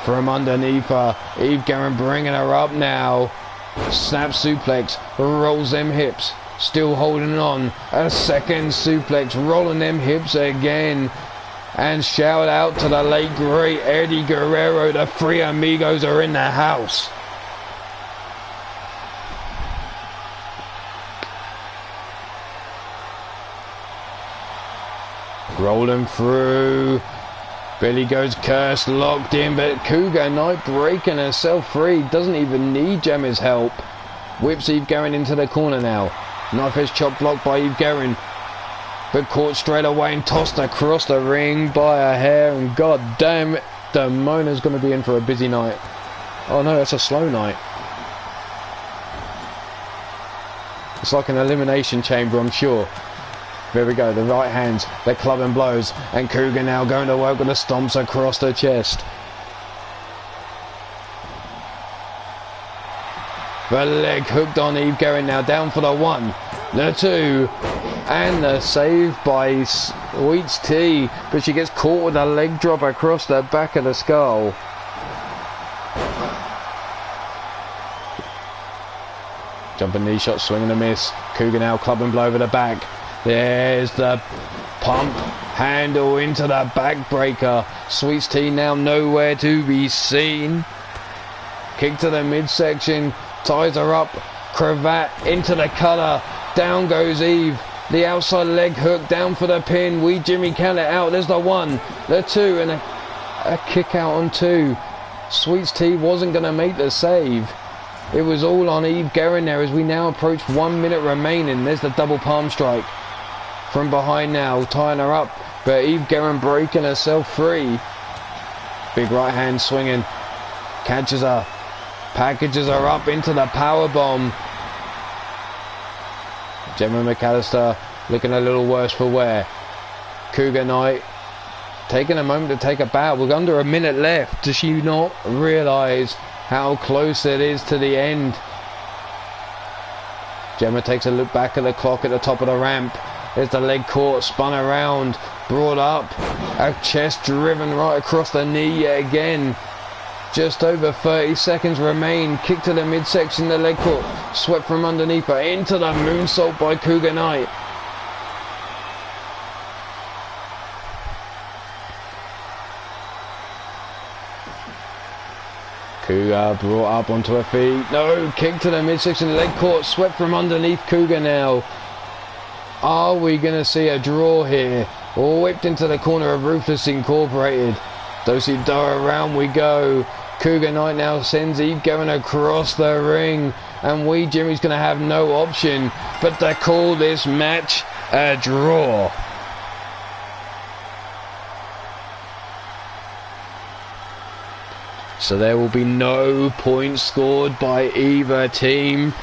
from underneath her. Eve Guerin bringing her up now. Snap suplex. Rolls them hips. Still holding on. A second suplex. Rolling them hips again. And shout out to the late great Eddie Guerrero. The three amigos are in the house. Rolling through. Billy goes cursed, locked in, but Cougar Knight breaking herself free. Doesn't even need Gemma's help. Whips Eve Guerin into the corner now. Knife edge chop blocked by Eve Guerin. But caught straight away and tossed across the ring by her hair. And god damn it, Damona's going to be in for a busy night. Oh no, that's a slow night. It's like an elimination chamber, I'm sure. There we go, the right hands, the club and blows. And Cougar now going to work with the stomps across the chest. The leg hooked on Eve Guerin now, down for the 1, the 2, and the save by Sweets Tea, but she gets caught with a leg drop across the back of the skull. Jumping knee shot, swing and a miss. Cougar now club and blow over the back. There's the pump handle into the backbreaker. Sweets Tea now nowhere to be seen. Kick to the midsection. Ties her up. Cravat into the cutter. Down goes Eve. The outside leg hook down for the pin. Wee Jimmy count it out. There's the 1, the 2, and a kick out on 2. Sweets Tea wasn't going to make the save. It was all on Eve Guerin there as we now approach 1 minute remaining. There's the double palm strike. From behind now, tying her up. But Eve Guerin breaking herself free. Big right hand swinging. Catches her. Packages her up into the power bomb. Gemma McAllister looking a little worse for wear. Cougar Knight taking a moment to take a bow. We're under a minute left. Does she not realise how close it is to the end? Gemma takes a look back at the clock at the top of the ramp. There's the leg caught, spun around, brought up. A chest driven right across the knee yet again. Just over 30 seconds remain. Kick to the midsection, the leg caught. Swept from underneath her into the moonsault by Cougar Knight. Cougar brought up onto her feet. No, kick to the midsection, leg caught. Swept from underneath Cougar now. Are we going to see a draw here? Or whipped into the corner of Ruthless Incorporated. Do-si-do around we go. Cougar Knight now sends Eve Guerin across the ring. And wee Jimmy's going to have no option but to call this match a draw. So there will be no points scored by either team.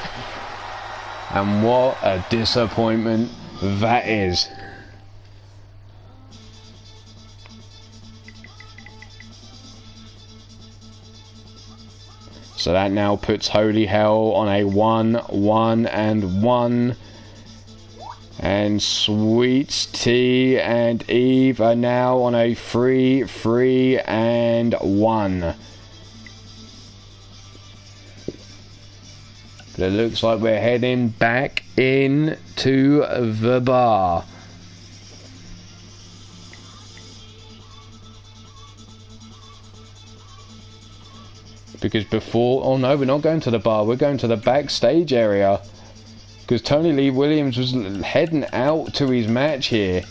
And what a disappointment that is. So that now puts Holy Hell on a 1-1-1. And Sweets Tea and Eve are now on a 3-3-1. But it looks like we're heading back into the bar. Because before... Oh no, we're not going to the bar. We're going to the backstage area. Because Tony Lee Williams was heading out to his match here.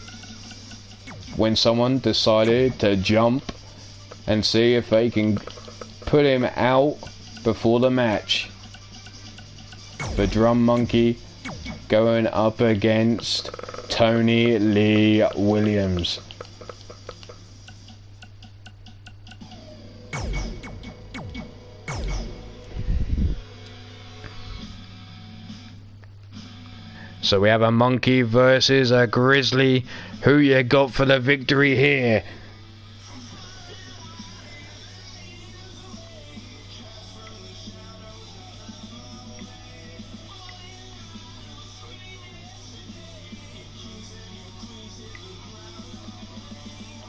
When someone decided to jump and see if they can put him out before the match. The Drum Monkey going up against Tony Lee Williams. So we have a monkey versus a grizzly. Who you got for the victory here?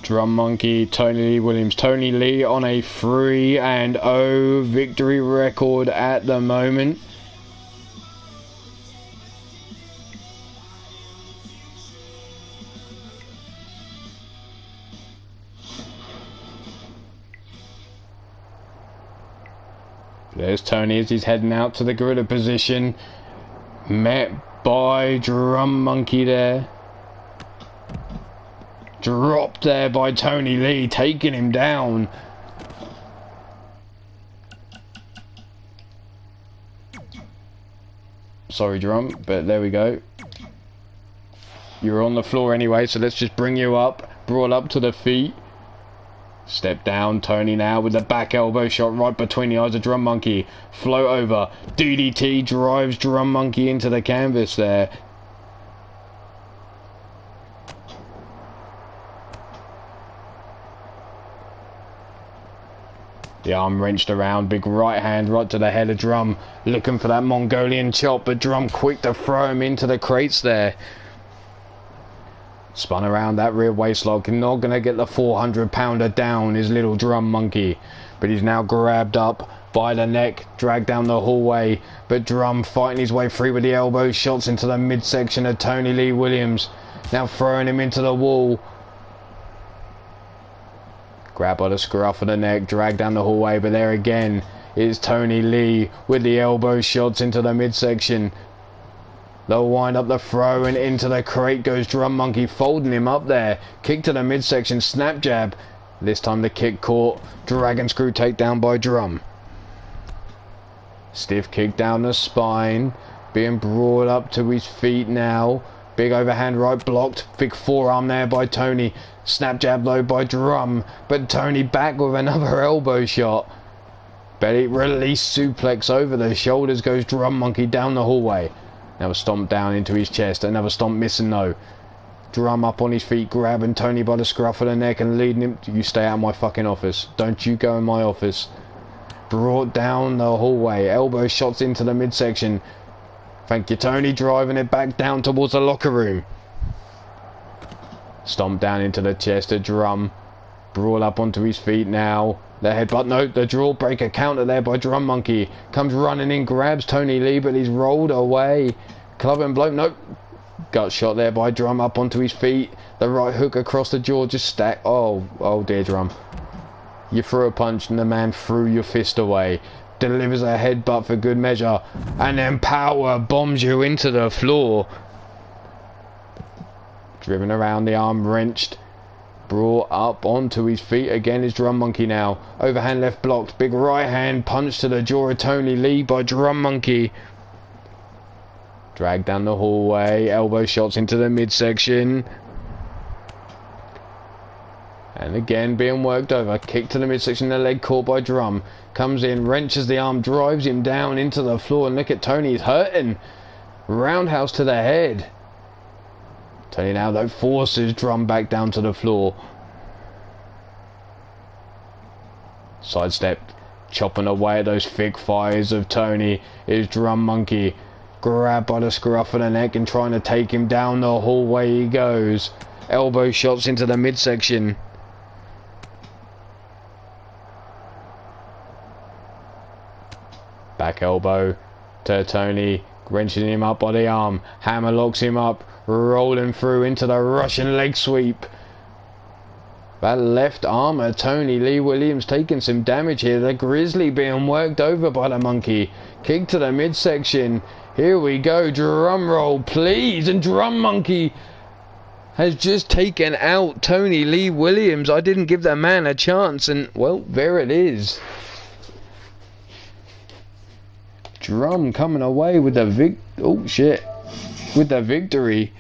Drum Monkey, Tony Lee Williams. Tony Lee on a 3-0 victory record at the moment. There's Tony as he's heading out to the gorilla position. Met by Drum Monkey there. Dropped there by Tony Lee, taking him down. Sorry, Drum, but there we go. You're on the floor anyway, so let's just bring you up. Brought up to the feet. Step down, Tony now with the back elbow shot right between the eyes of Drum Monkey. Float over. DDT drives Drum Monkey into the canvas there. The arm wrenched around. Big right hand right to the head of Drum. Looking for that Mongolian chop, but Drum quick to throw him into the crates there. Spun around that rear waistlock. Not going to get the 400-pounder down, his little Drum Monkey. But he's now grabbed up by the neck, dragged down the hallway. But Drum fighting his way free with the elbow shots into the midsection of Tony Lee Williams. Now throwing him into the wall. Grab by the scruff of the neck, drag down the hallway. But there again is Tony Lee with the elbow shots into the midsection. They'll wind up the throw and into the crate goes Drum Monkey, folding him up there. Kick to the midsection, snap jab. This time the kick caught. Dragon screw takedown by Drum. Stiff kick down the spine. Being brought up to his feet now. Big overhand right blocked. Big forearm there by Tony. Snap jab low by Drum. But Tony back with another elbow shot. Belly release suplex over the shoulders goes Drum Monkey down the hallway. Now a stomp down into his chest. Another stomp missing though. Drum up on his feet, grabbing Tony by the scruff of the neck and leading him. You stay out of my fucking office. Don't you go in my office. Brought down the hallway. Elbow shots into the midsection. Thank you, Tony. Driving it back down towards the locker room. Stomp down into the chest of Drum. Brought up onto his feet now. The headbutt, no, the jawbreaker counter there by Drum Monkey. Comes running in, grabs Tony Lee, but he's rolled away. Club and blow, nope. Gut shot there by Drum up onto his feet. The right hook across the jaw, just stack. Oh dear, Drum. You threw a punch and the man threw your fist away. Delivers a headbutt for good measure. And then power bombs you into the floor. Driven around, the arm wrenched. Brought up onto his feet again is Drum Monkey now. Overhand left blocked. Big right hand punch to the jaw of Tony Lee by Drum Monkey. Dragged down the hallway. Elbow shots into the midsection. And again being worked over. Kick to the midsection. The leg caught by Drum. Comes in, wrenches the arm, drives him down into the floor. And look at Tony, he's hurting. Roundhouse to the head. Tony now though forces Drum back down to the floor. Sidestep, chopping away at those thick thighs of Tony. Is Drum Monkey grabbed by the scruff of the neck and trying to take him down the hallway he goes. Elbow shots into the midsection. Back elbow to Tony, wrenching him up by the arm. Hammer locks him up, rolling through into the Russian leg sweep. That left arm of Tony Lee Williams taking some damage here. The Grizzly being worked over by the Monkey. Kick to the midsection. Here we go. Drum roll, please. And Drum Monkey has just taken out Tony Lee Williams. I didn't give that man a chance. And, well, there it is. Drum coming away with the with the victory.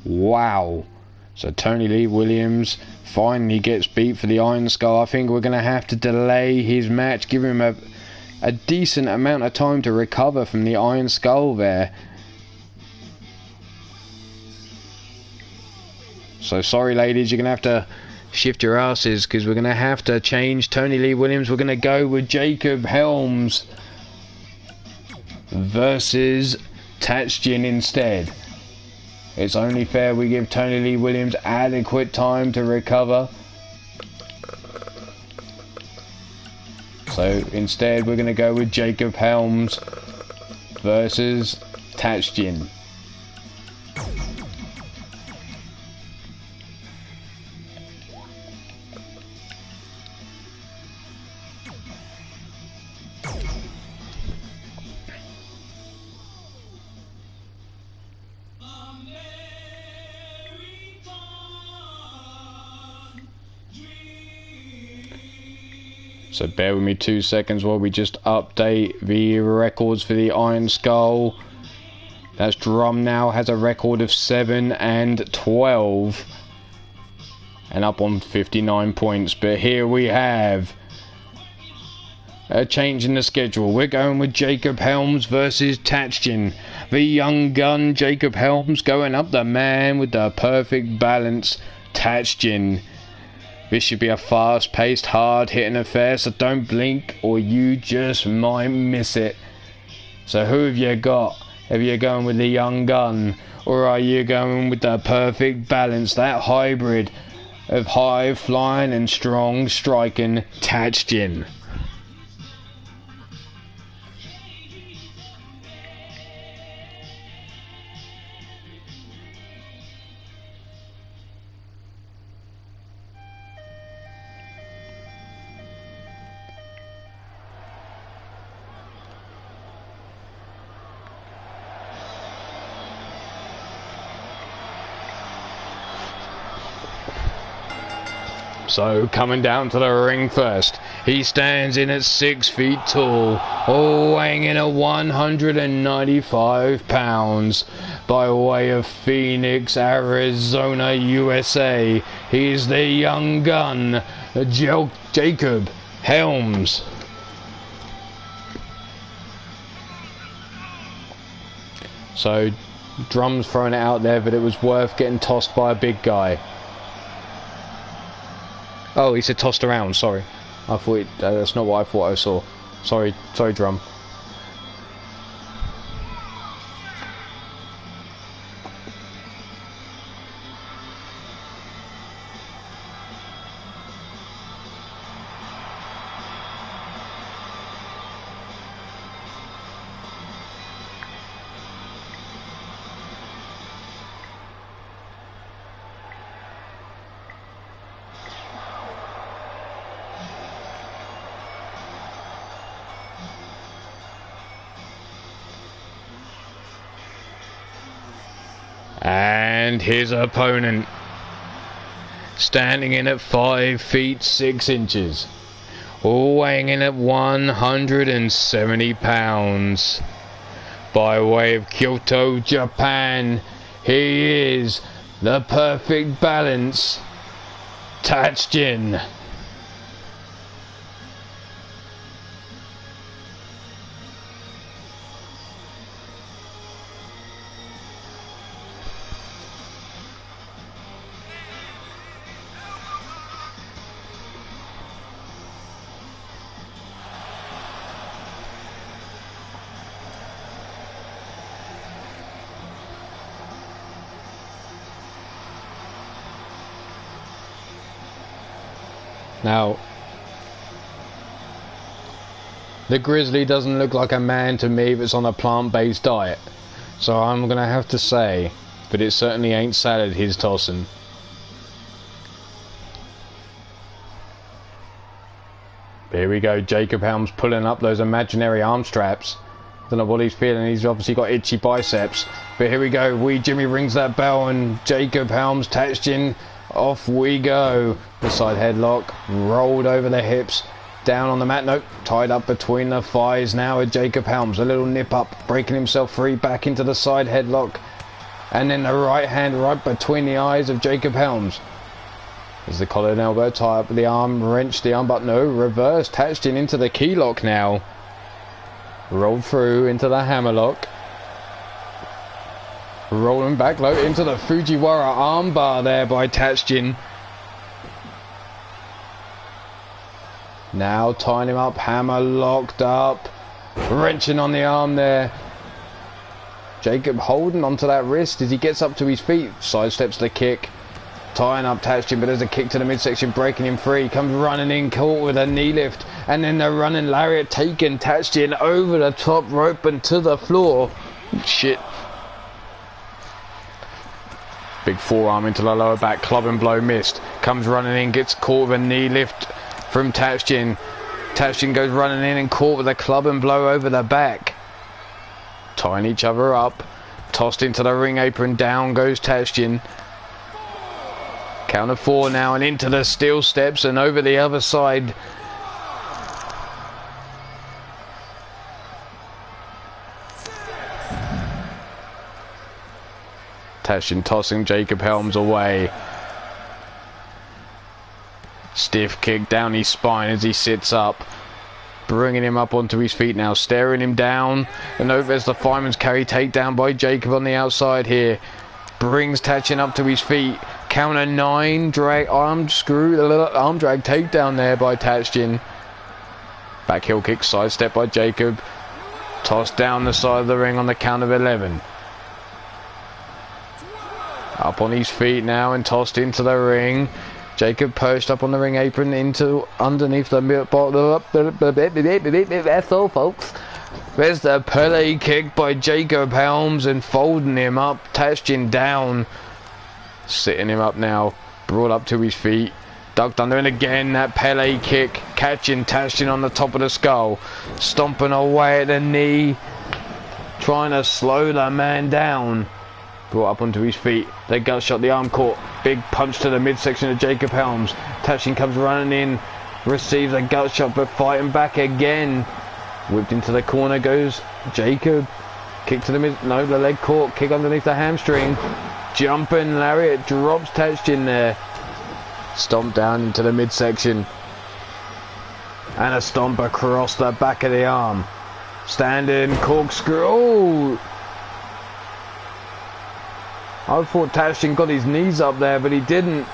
Wow. So Tony Lee Williams finally gets beat for the Iron Skull. I think we're going to have to delay his match, give him a decent amount of time to recover from the Iron Skull there. So sorry ladies, you're going to have to shift your asses because we're going to have to change Tony Lee Williams. We're going to go with Jacob Helms versus Tatjin instead. It's only fair we give Tony Lee Williams adequate time to recover. So instead we're going to go with Jacob Helms versus Tatjin. So bear with me 2 seconds while we just update the records for the Iron Skull. That's Drum now has a record of 7 and 12. And up on 59 points. But here we have a change in the schedule. We're going with Jacob Helms versus Tatjin. The young gun Jacob Helms going up the man with the perfect balance, Tatjin. This should be a fast-paced, hard-hitting affair, so don't blink or you just might miss it. So who have you got? Have you going with the young gun? Or are you going with the perfect balance, that hybrid of high-flying and strong striking Tatjin? So coming down to the ring first, he stands in at 6 feet tall, weighing in at 195 pounds. By way of Phoenix, Arizona, USA, he's the young gun, Jacob Helms. So Drum's throwing it out there, but it was worth getting tossed by a big guy. Oh, he said tossed around, sorry. I thought that's not what I thought I saw. Sorry, Drum. And his opponent, standing in at 5 feet 6 inches, weighing in at 170 pounds. By way of Kyoto, Japan, he is the perfect balance, Tatjin. Now, the Grizzly doesn't look like a man to me if it's on a plant-based diet. So I'm going to have to say, but it certainly ain't salad he's tossing. Here we go, Jacob Helms pulling up those imaginary arm straps. Don't know what he's feeling, he's obviously got itchy biceps. But here we go, Wee Jimmy rings that bell and Jacob Helms touched in. Off we go. The side headlock, rolled over the hips. Down on the mat, nope, tied up between the thighs now with Jacob Helms. A little nip up, breaking himself free, back into the side headlock. And then the right hand right between the eyes of Jacob Helms. As the collar and elbow tie up with the arm, wrench the arm, but no, reverse, touched in into the key lock now. Rolled through into the hammerlock. Rolling back low into the Fujiwara armbar there by Tatchin. Now tying him up, hammer locked up, wrenching on the arm there. Jacob holding onto that wrist as he gets up to his feet, sidesteps the kick, tying up Tatchin, but there's a kick to the midsection, breaking him free, comes running in, caught with a knee lift, and then the running lariat taking Tatchin over the top rope and to the floor. Shit. Big forearm into the lower back, club and blow missed, comes running in, gets caught with a knee lift from Tatchin. Tatchin goes running in and caught with a club and blow over the back. Tying each other up. Tossed into the ring apron. Down goes Tatchin. Count of 4 now and into the steel steps and over the other side. Tatchin tossing Jacob Helms away. Stiff kick down his spine as he sits up. Bringing him up onto his feet now. Staring him down. And over there's the fireman's carry takedown by Jacob on the outside here. Brings Tatchin up to his feet. Counter 9. Drag arm screw. The little arm drag takedown there by Tatchin. Back heel kick sidestep by Jacob. Tossed down the side of the ring on the count of 11. Up on his feet now and tossed into the ring. Jacob perched up on the ring apron into underneath the bottom. That's all, folks. There's the Pele kick by Jacob Helms and folding him up. Tatchin down. Sitting him up now. Brought up to his feet. Ducked under and again that Pele kick. Catching Tatchin on the top of the skull. Stomping away at the knee. Trying to slow the man down. Brought up onto his feet. The gut shot, the arm caught. Big punch to the midsection of Jacob Helms. Tatchin comes running in. Receives a gut shot but fighting back again. Whipped into the corner goes Jacob. Kick to the mid. No, the leg caught. Kick underneath the hamstring. Jumping lariat. Drops Tatchin there. Stomp down into the midsection. And a stomp across the back of the arm. Standing corkscrew. Oh! I thought Tatchin got his knees up there, but he didn't.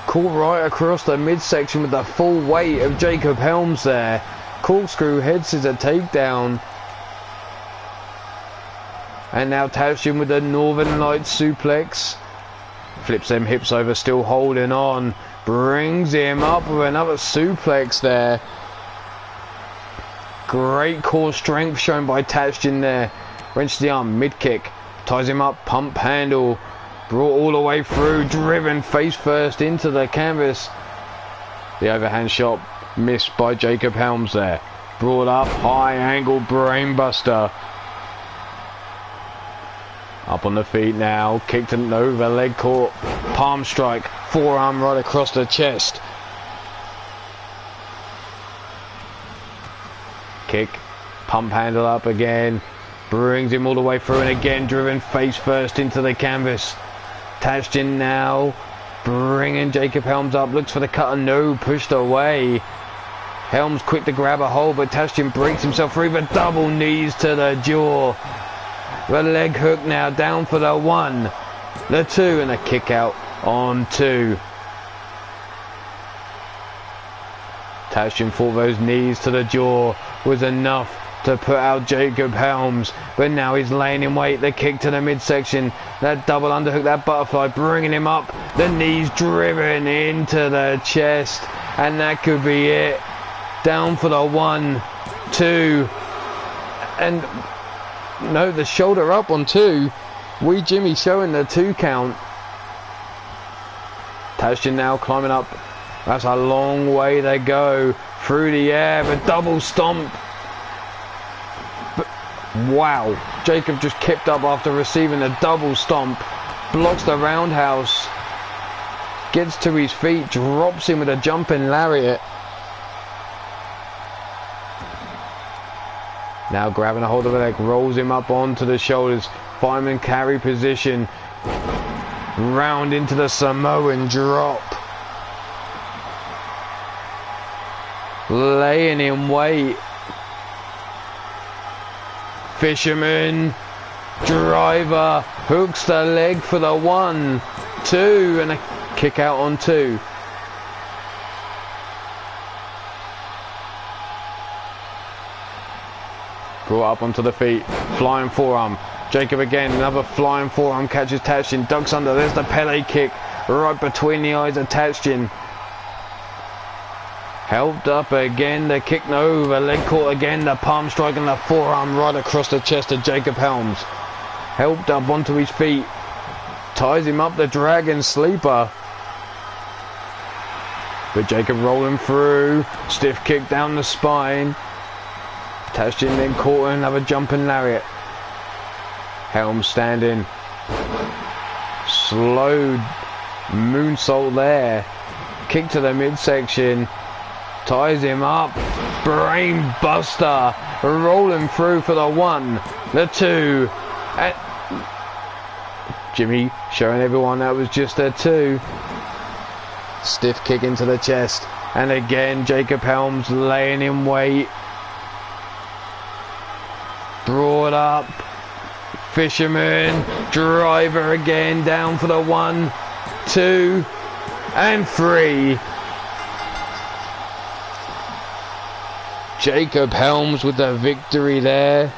Caught right across the midsection with the full weight of Jacob Helms there. Corkscrew head scissor takedown. And now Tatchin with the Northern Lights suplex. Flips them hips over, still holding on. Brings him up with another suplex there. Great core strength shown by Tatchin there. Wrench the arm, mid kick. Ties him up, pump handle. Brought all the way through, driven face first into the canvas. The overhand shot missed by Jacob Helms there. Brought up, high angle brainbuster. Up on the feet now, kicked him over, leg caught, palm strike, forearm right across the chest. Kick, pump handle up again. Brings him all the way through and again driven face first into the canvas. Tatchin now bringing Jacob Helms up, looks for the cutter, no, pushed away. Helms quick to grab a hold, but Tatchin breaks himself free with double knees to the jaw. The leg hook now down for the 1, the 2 and a kick out on 2. Tatchin thought those knees to the jaw was enough to put out Jacob Helms, but now he's laying in wait. The kick to the midsection, that double underhook, that butterfly, bringing him up. The knees driven into the chest, and that could be it. Down for the 1, 2, and no, the shoulder up on 2. Wee Jimmy showing the 2 count. Tashin now climbing up. That's a long way to go through the air, but double stomp. But, wow, Jacob just kept up after receiving a double stomp. Blocks the roundhouse. Gets to his feet, drops him with a jumping lariat. Now grabbing a hold of the leg, rolls him up onto the shoulders. Fireman carry position. Round into the Samoan drop. Laying in wait. Fisherman. Driver. Hooks the leg for the 1, 2. And a kick out on 2. Brought up onto the feet. Flying forearm. Jacob again, another flying forearm, catches Tashin, ducks under, there's the Pele kick, right between the eyes of Tashin. Helped up again, the kick no over, leg caught again, the palm strike and the forearm right across the chest of Jacob Helms. Helped up onto his feet, ties him up, the dragon sleeper. But Jacob rolling through, stiff kick down the spine. Tashin then caught another jumping lariat. Helms standing. Slow moonsault there. Kick to the midsection. Ties him up. Brain buster. Rolling through for the 1, the 2. And Jimmy showing everyone that was just a 2. Stiff kick into the chest. And again Jacob Helms laying in wait. Brought up. Fisherman, driver again, down for the 1, 2, and 3. Jacob Helms with the victory there.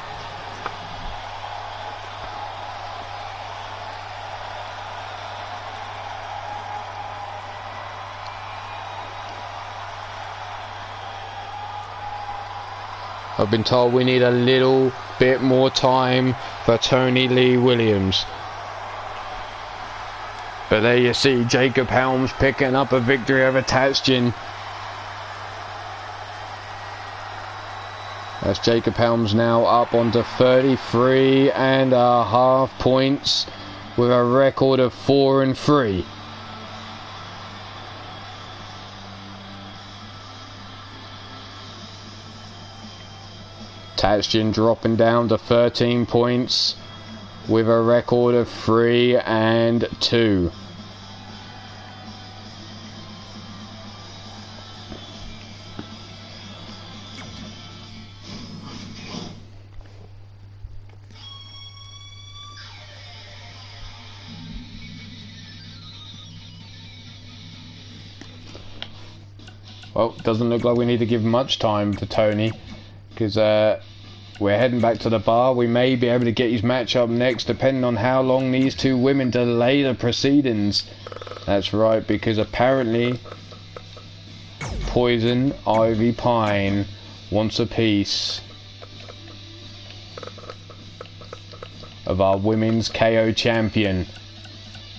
I've been told we need a little bit more time for Tony Lee Williams. But there you see Jacob Helms picking up a victory over Tashin. That's Jacob Helms now up onto 33.5 points with a record of 4-3. Tashin dropping down to 13 points with a record of 3-2. Well, doesn't look like we need to give much time to Tony, because we're heading back to the bar. We may be able to get his match up next, depending on how long these 2 women delay the proceedings. That's right, because apparently Poison Ivy Pine wants a piece of our women's KO champion,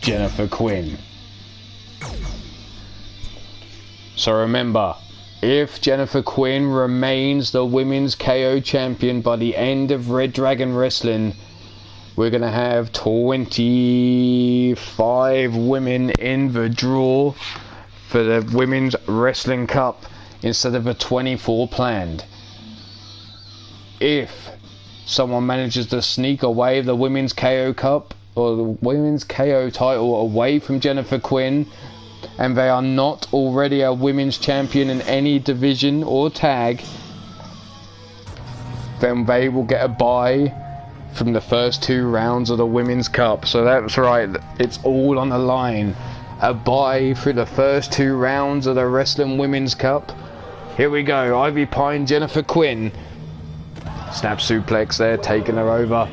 Jennifer Quinn. So remember, if Jennifer Quinn remains the women's KO champion by the end of Red Dragon Wrestling, we're going to have 25 women in the draw for the Women's Wrestling Cup instead of a 24 planned. If someone manages to sneak away the Women's KO Cup or the Women's KO title away from Jennifer Quinn, and they are not already a women's champion in any division or tag, then they will get a bye from the first 2 rounds of the Women's Cup. So that's right, it's all on the line. A bye through the first 2 rounds of the Wrestling Women's Cup. Here we go, Ivy Pine, Jennifer Quinn. Snap suplex there, taking her over.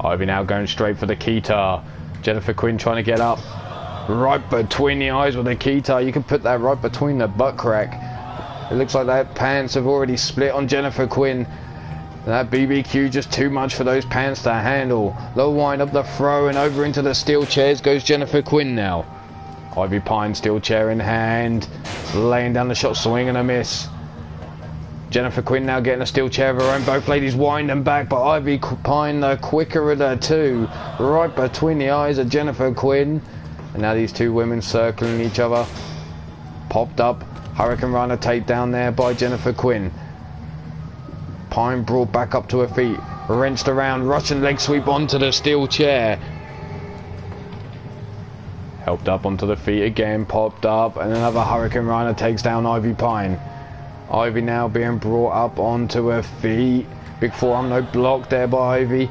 Ivy now going straight for the keytar. Jennifer Quinn trying to get up. Right between the eyes with the keytar. You can put that right between the butt crack. It looks like that pants have already split on Jennifer Quinn. That BBQ just too much for those pants to handle. Low wind up the throw and over into the steel chairs goes Jennifer Quinn now. Ivy Pine steel chair in hand. Laying down the shot, swing and a miss. Jennifer Quinn now getting a steel chair of her own. Both ladies winding back, but Ivy Pine the quicker of the two. Right between the eyes of Jennifer Quinn. And now these two women circling each other. Popped up. Hurricane Runner takedown there by Jennifer Quinn. Pine brought back up to her feet. Wrenched around. Russian leg sweep onto the steel chair. Helped up onto the feet again. Popped up. And another Hurricane Runner takes down Ivy Pine. Ivy now being brought up onto her feet. Big forearm, no block there by Ivy.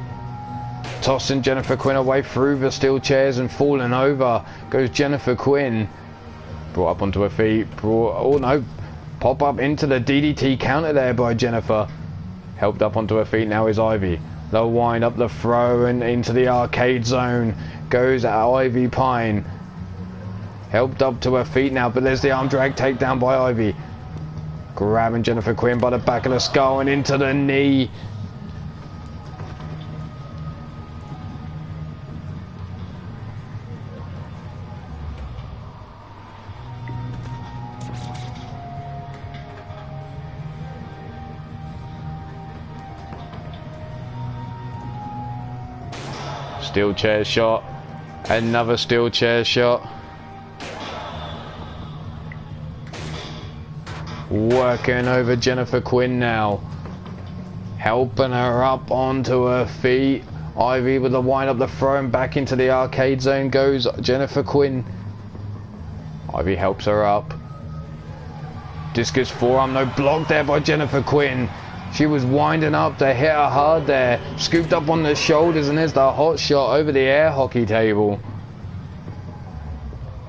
Tossing Jennifer Quinn away through the steel chairs and falling over goes Jennifer Quinn. Brought up onto her feet. Oh no. Pop up into the DDT counter there by Jennifer. Helped up onto her feet now is Ivy. They'll wind up the throw and into the arcade zone goes Ivy Pine. Helped up to her feet now, but there's the arm drag takedown by Ivy. Grabbing Jennifer Quinn by the back of the skull and into the knee. Steel chair shot. Another steel chair shot. Working over Jennifer Quinn now. Helping her up onto her feet. Ivy with the wind up the throw and back into the arcade zone goes Jennifer Quinn. Ivy helps her up. Discus forearm, no block there by Jennifer Quinn. She was winding up to hit her hard there. Scooped up on the shoulders and there's the hot shot over the air hockey table.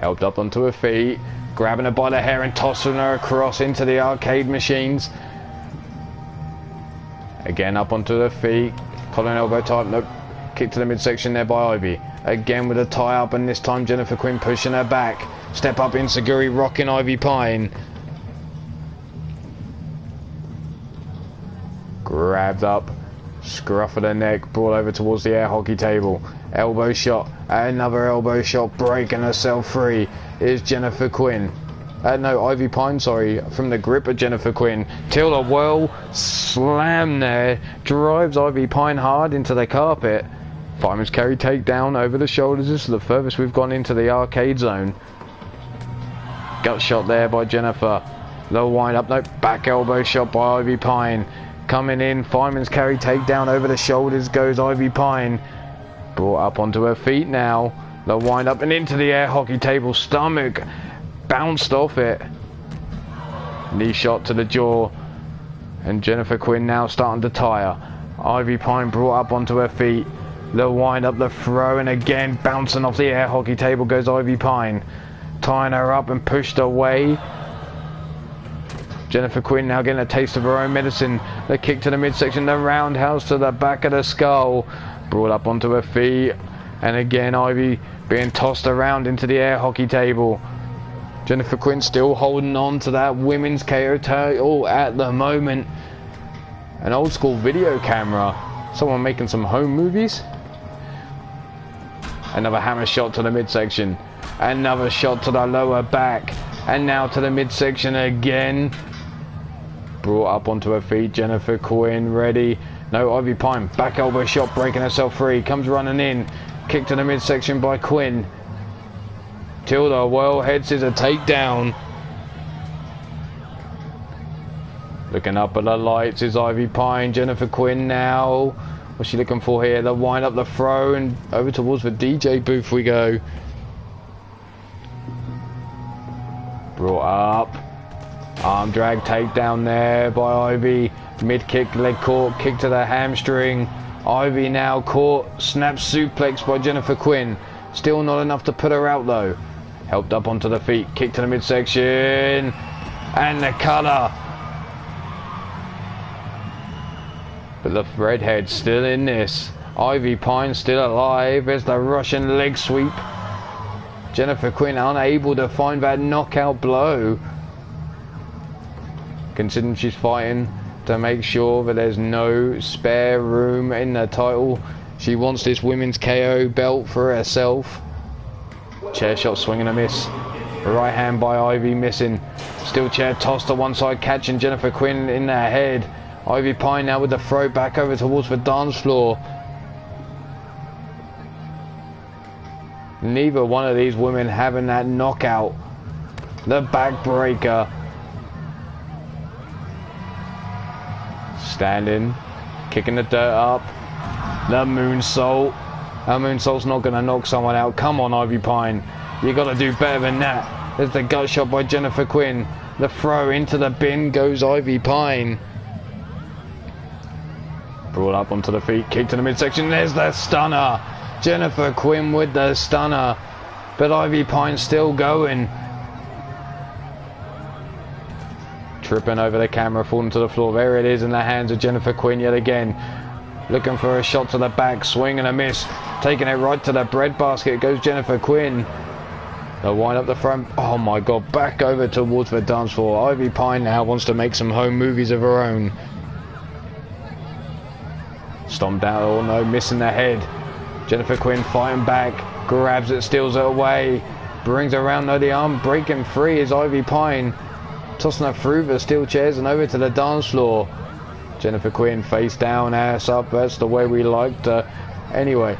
Helped up onto her feet. Grabbing her by the hair and tossing her across into the arcade machines. Again up onto the feet. Collar and elbow tie. Nope. Kick to the midsection there by Ivy. Again with a tie up and this time Jennifer Quinn pushing her back. Step up Inseguri rocking Ivy Pine. Grabbed up. Scruff of the neck. Brought over towards the air hockey table. Elbow shot. Another elbow shot. Breaking herself free is Jennifer Quinn. No, Ivy Pine, sorry. From the grip of Jennifer Quinn. Till a whirl. Slam there. Drives Ivy Pine hard into the carpet. Fireman's carry takedown over the shoulders. This is the furthest we've gone into the arcade zone. Gut shot there by Jennifer. Low wind up. Nope. Back elbow shot by Ivy Pine. Coming in. Fireman's carry takedown over the shoulders goes Ivy Pine. Brought up onto her feet now. They'll wind up and into the air hockey table. Stomach bounced off it. Knee shot to the jaw. And Jennifer Quinn now starting to tire. Ivy Pine brought up onto her feet. They'll wind up the throw and again bouncing off the air hockey table goes Ivy Pine. Tying her up and pushed away. Jennifer Quinn now getting a taste of her own medicine. The kick to the midsection. The roundhouse to the back of the skull. Brought up onto her feet. And again Ivy being tossed around into the air hockey table. Jennifer Quinn still holding on to that women's KO title at the moment. An old school video camera. Someone making some home movies. Another hammer shot to the midsection. Another shot to the lower back. And now to the midsection again. Brought up onto her feet. Jennifer Quinn ready. No, Ivy Pine. Back elbow shot breaking herself free. Comes running in. Kick to the midsection by Quinn. Tilda well heads is a takedown. Looking up at the lights is Ivy Pine. Jennifer Quinn now. What's she looking for here? They'll wind up the throw and over towards the DJ booth we go. Brought up. Arm drag takedown there by Ivy. Mid kick, leg caught, kick to the hamstring. Ivy now caught, snap suplex by Jennifer Quinn. Still not enough to put her out though. Helped up onto the feet, kick to the midsection, and the cutter. But the redhead's still in this. Ivy Pine still alive. There's the Russian leg sweep. Jennifer Quinn unable to find that knockout blow. Considering she's fighting to make sure that there's no spare room in the title. She wants this women's KO belt for herself. Chair shot, swing and a miss. Right hand by Ivy missing. Still chair tossed to one side, catching Jennifer Quinn in the head. Ivy Pine now with the throw back over towards the dance floor. Neither one of these women having that knockout. The backbreaker. Standing, kicking the dirt up. The moonsault. That moonsault's not going to knock someone out. Come on, Ivy Pine. You got to do better than that. There's the gut shot by Jennifer Quinn. The throw into the bin goes Ivy Pine. Brought up onto the feet, kick to the midsection. There's the stunner. Jennifer Quinn with the stunner. But Ivy Pine still going. Tripping over the camera, falling to the floor. There it is in the hands of Jennifer Quinn yet again. Looking for a shot to the back, swing and a miss. Taking it right to the breadbasket goes Jennifer Quinn. The wind up the front. Oh my god, back over towards the dance floor. Ivy Pine now wants to make some home movies of her own. Stomped out, oh no, missing the head. Jennifer Quinn fighting back, grabs it, steals it away. Brings her around, no, the arm breaking free is Ivy Pine. Tossing her through the steel chairs and over to the dance floor. Jennifer Quinn face down, ass up. That's the way we liked her. Anyway,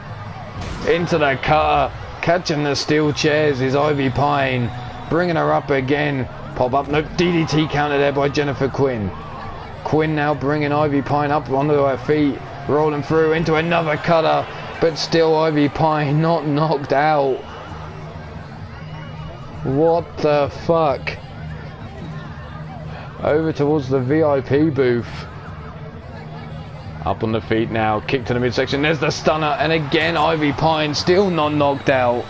into the cutter. Catching the steel chairs is Ivy Pine. Bringing her up again. Pop up. No, DDT counter there by Jennifer Quinn. Quinn now bringing Ivy Pine up onto her feet. Rolling through into another cutter. But still Ivy Pine not knocked out. What the fuck? Over towards the VIP booth. Up on the feet now, kick to the midsection. There's the stunner, and again Ivy Pine still not knocked out.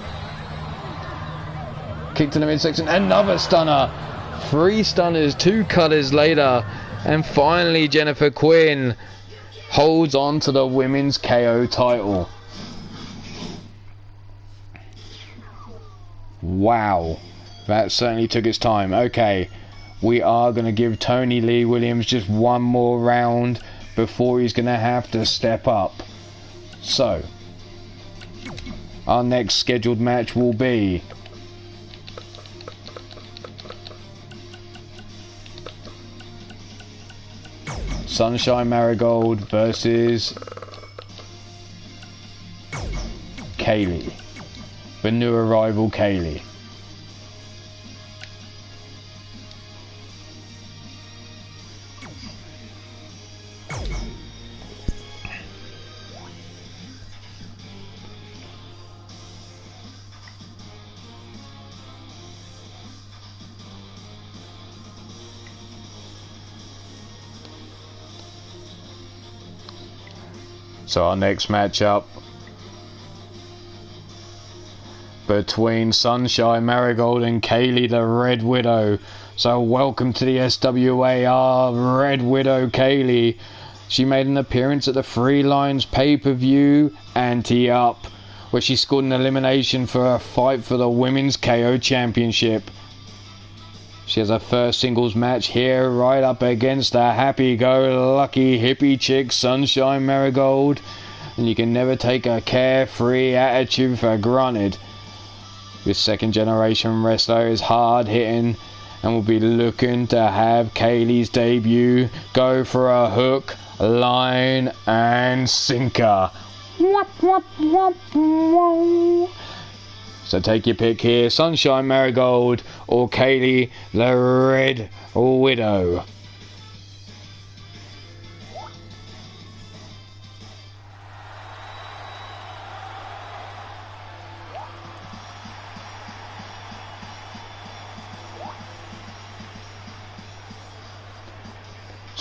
Kick to the midsection, another stunner. 3 stunners, 2 cutters later, and finally Jennifer Quinn holds on to the women's KO title. Wow, that certainly took its time. Okay, we are going to give Tony Lee Williams just one more round before he's going to have to step up. So, our next scheduled match will be Sunshine Marigold versus Kaylee, the new arrival Kaylee. So our next matchup between Sunshine Marigold and Kaylee the Red Widow. So welcome to the SWA, our Red Widow Kaylee. She made an appearance at the Free Lions pay-per-view Ante-Up, where she scored an elimination for a fight for the Women's KO Championship. She has her first singles match here, right up against the happy-go-lucky hippie chick Sunshine Marigold, and you can never take a carefree attitude for granted. This second-generation wrestler is hard-hitting and will be looking to have Kaylee's debut go for a hook, line, and sinker. So take your pick here, Sunshine Marigold or Kaylee the Red Widow.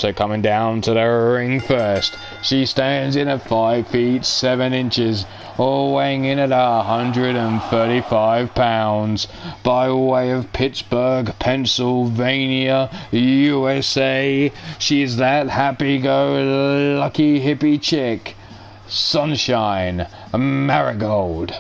So coming down to the ring first, she stands in at 5 feet 7 inches, all weighing in at 135 pounds, by way of Pittsburgh, Pennsylvania, USA. She's that happy-go-lucky hippie chick, Sunshine Marigold.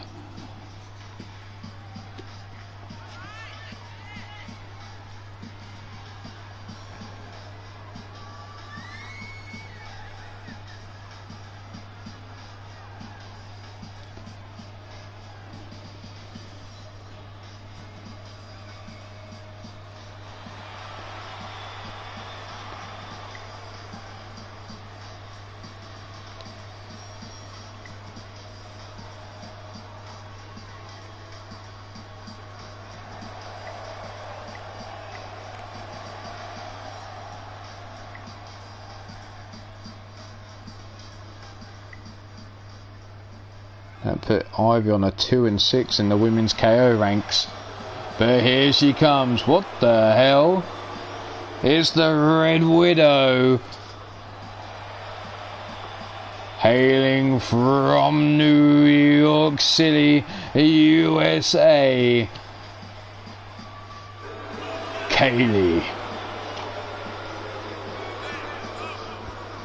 That put Ivy on a 2 and 6 in the women's KO ranks. But here she comes. What the hell? It's the Red Widow. Hailing from New York City, USA. Kaylee.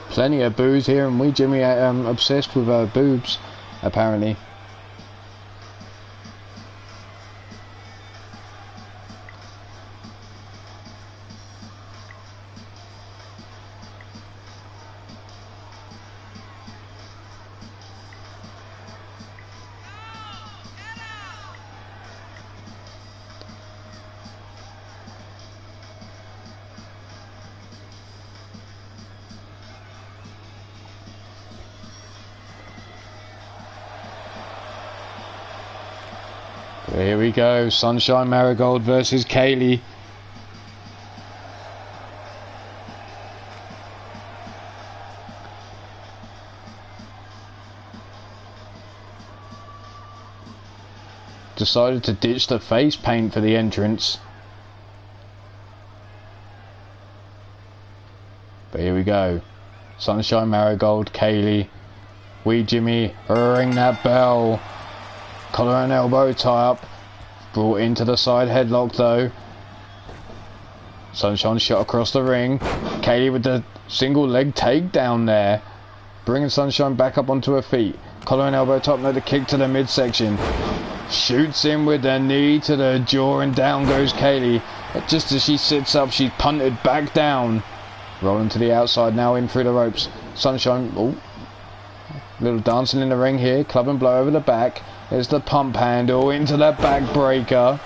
Plenty of boos here, and we Jimmy obsessed with her boobs. Apparently. Here we go, Sunshine Marigold versus Kaylee. Decided to ditch the face paint for the entrance. But here we go, Sunshine Marigold, Kaylee. Wee Jimmy, ring that bell. Collar and elbow tie up. Brought into the side headlock though. Sunshine shot across the ring. Kaylee with the single leg takedown there. Bringing Sunshine back up onto her feet. Collar and elbow top, no, the kick to the midsection. Shoots in with the knee to the jaw and down goes Kaylee. Just as she sits up, she's punted back down. Rolling to the outside now, in through the ropes. Sunshine, oh, little dancing in the ring here. Club and blow over the back. There's the pump handle into the backbreaker.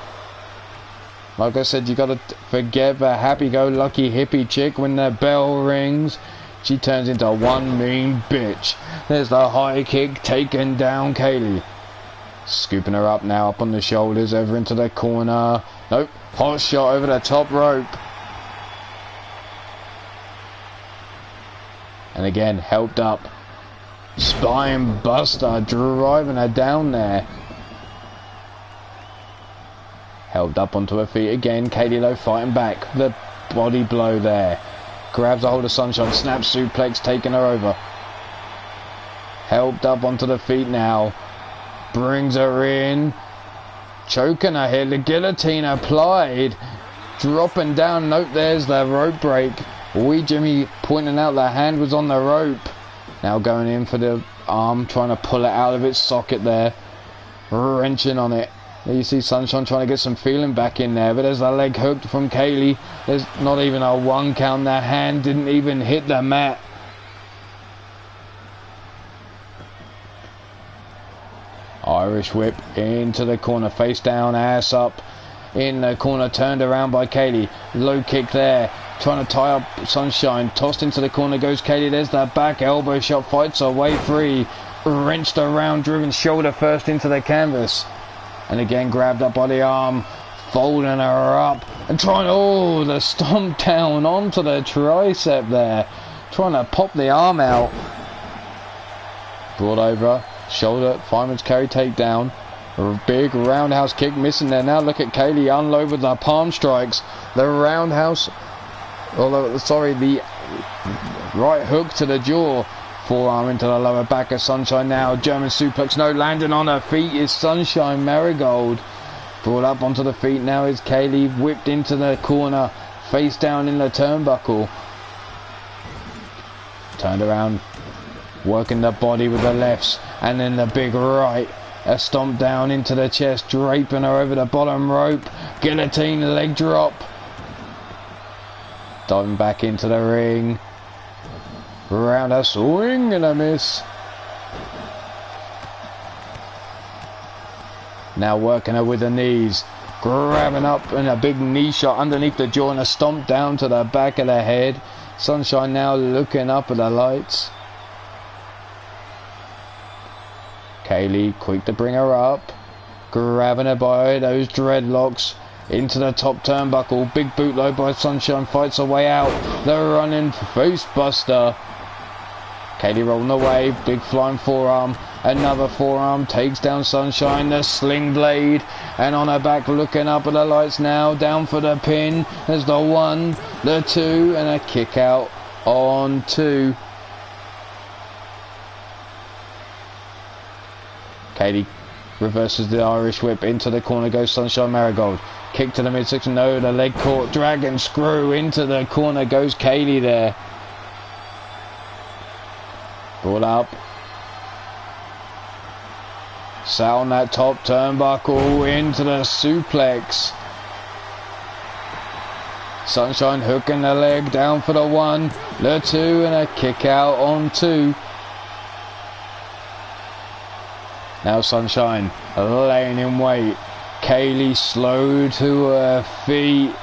Like I said, you gotta forget the happy-go-lucky hippie chick. When the bell rings, she turns into one mean bitch. There's the high kick, taking down Kaylee. Scooping her up now, up on the shoulders, over into the corner. Nope, hot shot over the top rope. And again, helped up. Spine buster, driving her down there. Held up onto her feet again. Kaylee though fighting back. The body blow there. Grabs a hold of Sunshine. Snap suplex, taking her over. Helped up onto the feet now. Brings her in. Choking her here. The guillotine applied. Dropping down. Nope, there's the rope break. Wee Jimmy pointing out the hand was on the rope. Now going in for the arm, trying to pull it out of its socket there. Wrenching on it. There you see Sunshine trying to get some feeling back in there. But there's the leg hooked from Kaylee. There's not even a 1 count. The hand didn't even hit the mat. Irish whip into the corner. Face down, ass up. In the corner, turned around by Kaylee. Low kick there. Trying to tie up Sunshine. Tossed into the corner goes Kaylee. There's that back elbow shot. Fights her way free. Wrenched around, driven shoulder first into the canvas. And again grabbed up by the arm. Folding her up. And trying, oh, the stomp down onto the tricep there. Trying to pop the arm out. Brought over. Shoulder. Fireman's carry takedown. A big roundhouse kick missing there. Now look at Kaylee unload with the palm strikes. The roundhouse... Although, sorry, the Right hook to the jaw. Forearm into the lower back of Sunshine now. German suplex, no, landing on her feet is Sunshine Marigold. Brought up onto the feet now is Kaylee, whipped into the corner, face down in the turnbuckle. Turned around, working the body with the lefts, and then the big right. A stomp down into the chest, draping her over the bottom rope. Guillotine leg drop. Diving back into the ring. Round a swing and a miss. Now working her with the knees. Grabbing up and a big knee shot underneath the jaw and a stomp down to the back of the head. Sunshine now looking up at the lights. Kaylee quick to bring her up. Grabbing her by those dreadlocks. Into the top turnbuckle. Big bootload by Sunshine, fights her way out. The running face buster. Kaylee rolling away. Big flying forearm. Another forearm takes down Sunshine. The sling blade. And on her back looking up at the lights now. Down for the pin. There's the 1, the 2, and a kick out on 2. Kaylee reverses the Irish whip. Into the corner goes Sunshine Marigold. Kick to the midsection. No, the leg caught. Dragon screw into the corner goes Kaylee there. Brought up. Sat on that top turnbuckle into the suplex. Sunshine hooking the leg down for the 1, the 2, and a kick out on 2. Now Sunshine laying in wait. Kaylee slow to her feet.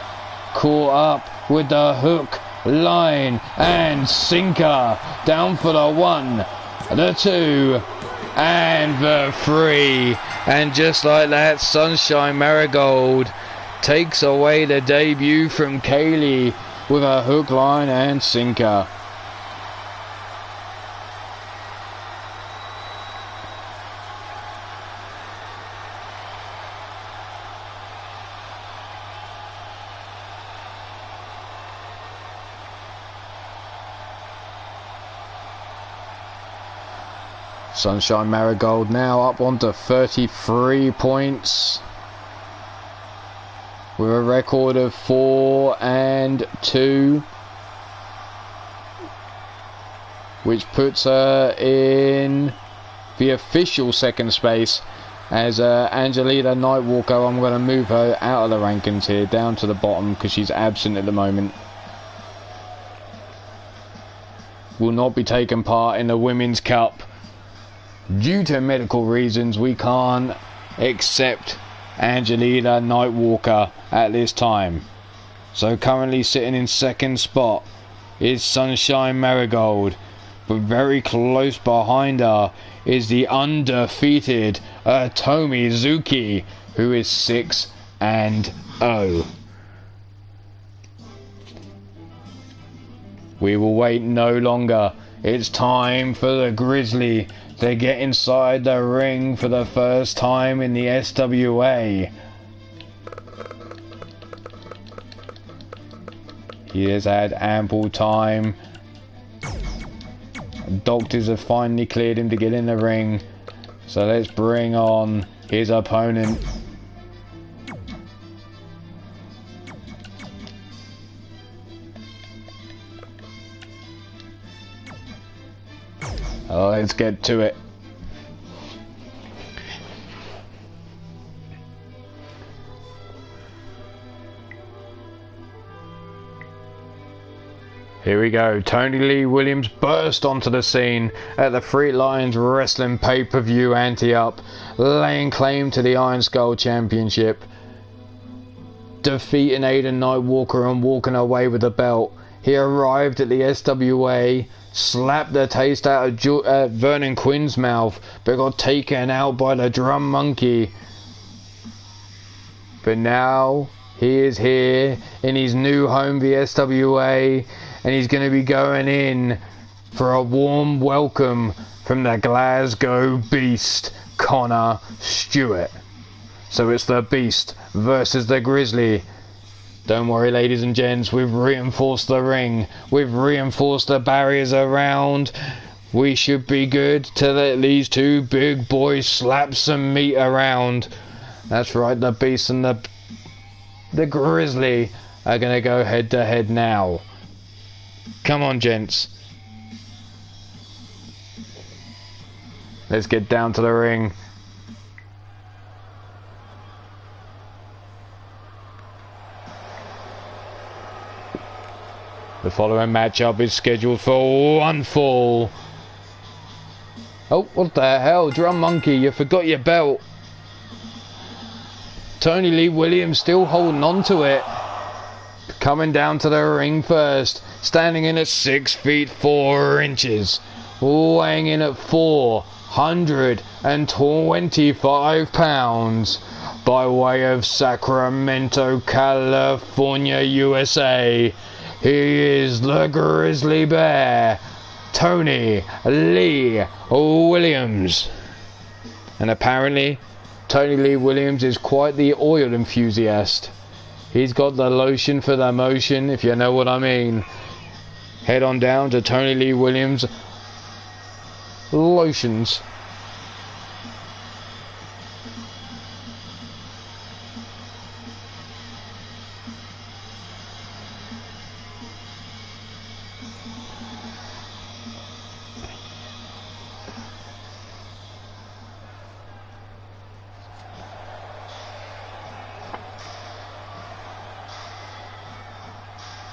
Caught up with the hook, line, and sinker. Down for the 1, the 2, and the 3. And just like that, Sunshine Marigold takes away the debut from Kaylee with a hook, line, and sinker. Sunshine Marigold now up onto 33 points with a record of 4-2, which puts her in the official second space as Angelina Nightwalker. I'm going to move her out of the rankings here down to the bottom because she's absent at the moment. Will not be taking part in the Women's Cup. Due to medical reasons, we can't accept Angelina Nightwalker at this time. So currently sitting in second spot is Sunshine Marigold, but very close behind her is the undefeated Tomi Zuki, who is 6-0. We will wait no longer. It's time for the Grizzly to get inside the ring for the first time in the SWA. He has had ample time. Doctors have finally cleared him to get in the ring. So let's bring on his opponent. Oh, let's get to it. Here we go. Tony Lee Williams burst onto the scene at the Three Lions Wrestling pay-per-view ante-up, laying claim to the Iron Skull Championship, defeating Aiden Nightwalker and walking away with the belt. He arrived at the SWA, slapped the taste out of Vernon Quinn's mouth, but got taken out by the Drum Monkey. But now he is here in his new home, the SWA, and he's going to be going in for a warm welcome from the Glasgow Beast, Connor Stewart. So it's the Beast versus the Grizzly. Don't worry, ladies and gents, we've reinforced the ring. We've reinforced the barriers around. We should be good to let these two big boys slap some meat around. That's right, the Beast and the Grizzly are going to go head to head now. Come on, gents. Let's get down to the ring. The following matchup is scheduled for one fall. Oh, what the hell? Drum Monkey, you forgot your belt. Tony Lee Williams still holding on to it. Coming down to the ring first. Standing in at 6 feet 4 inches. Weighing in at 425 pounds. By way of Sacramento, California, USA. He is the Grizzly Bear, Tony Lee Williams. And apparently, Tony Lee Williams is quite the oil enthusiast. He's got the lotion for the motion, if you know what I mean. Head on down to Tony Lee Williams Lotions.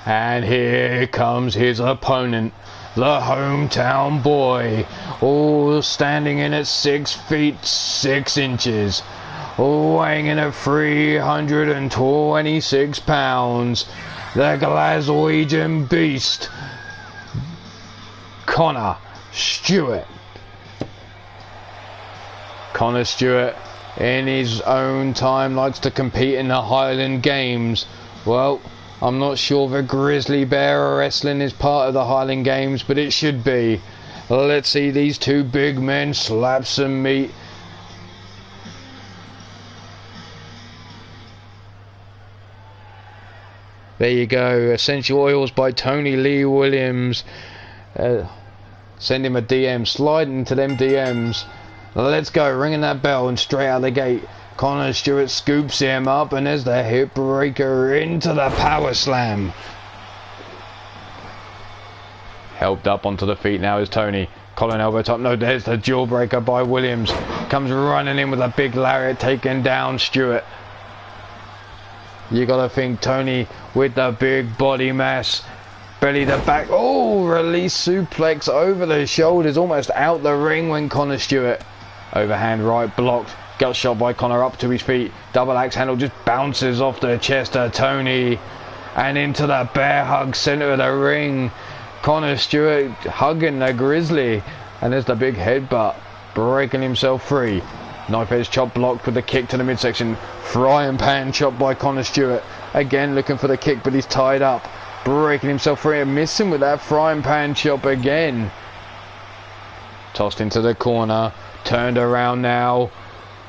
And here comes his opponent, the hometown boy, all standing in at 6 feet 6 inches, weighing in at 326 pounds, the Glaswegian Beast, Connor Stewart. Connor Stewart, in his own time, likes to compete in the Highland Games. Well, I'm not sure the Grizzly Bear Wrestling is part of the Highland Games, but it should be. Let's see these two big men slap some meat. There you go. Essential Oils by Tony Lee Williams. Send him a DM. Slide into them DMs. Let's go. Ringing that bell and straight out the gate. Connor Stewart scoops him up, and there's the hip breaker into the power slam. Helped up onto the feet now is Tony. Colin elbow top. No, there's the jawbreaker by Williams. Comes running in with a big lariat, taking down Stewart. You gotta think Tony with the big body mass. Belly to back. Oh, release suplex over the shoulders, almost out the ring when Connor Stewart. Overhand right blocked. Got shot by Connor up to his feet. Double axe handle just bounces off the chest of Tony. And into the bear hug center of the ring. Connor Stewart hugging the Grizzly. And there's the big headbutt. Breaking himself free. Knife edge chop blocked with a kick to the midsection. Frying pan chop by Connor Stewart. Again looking for the kick, but he's tied up. Breaking himself free and missing with that frying pan chop again. Tossed into the corner. Turned around now.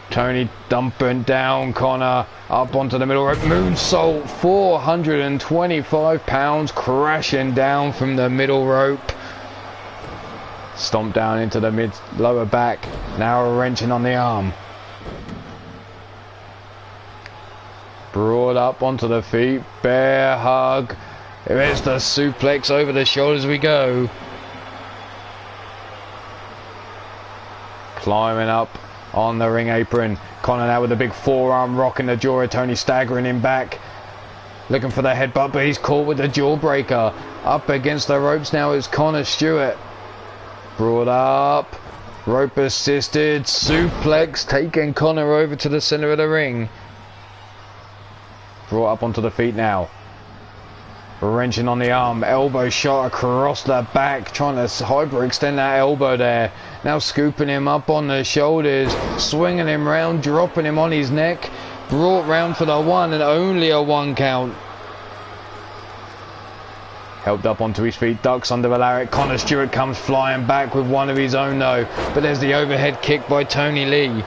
Tony dumping down Connor up onto the middle rope. Moonsault, 425 pounds, crashing down from the middle rope. Stomp down into the lower back. Now wrenching on the arm. Brought up onto the feet. Bear hug. There's the suplex over the shoulders we go. Climbing up on the ring apron. Connor now with a big forearm rocking the jaw of Tony, staggering him back. Looking for the headbutt, but he's caught with the jawbreaker. Up against the ropes now is Connor Stewart. Brought up. Rope assisted. Suplex taking Connor over to the center of the ring. Brought up onto the feet now. Wrenching on the arm, elbow shot across the back, trying to hyperextend that elbow there. Now scooping him up on the shoulders, swinging him round, dropping him on his neck. Brought round for the one and only a 1 count. Helped up onto his feet, ducks under the lariat. Connor Stewart comes flying back with one of his own though. But there's the overhead kick by Tony Lee.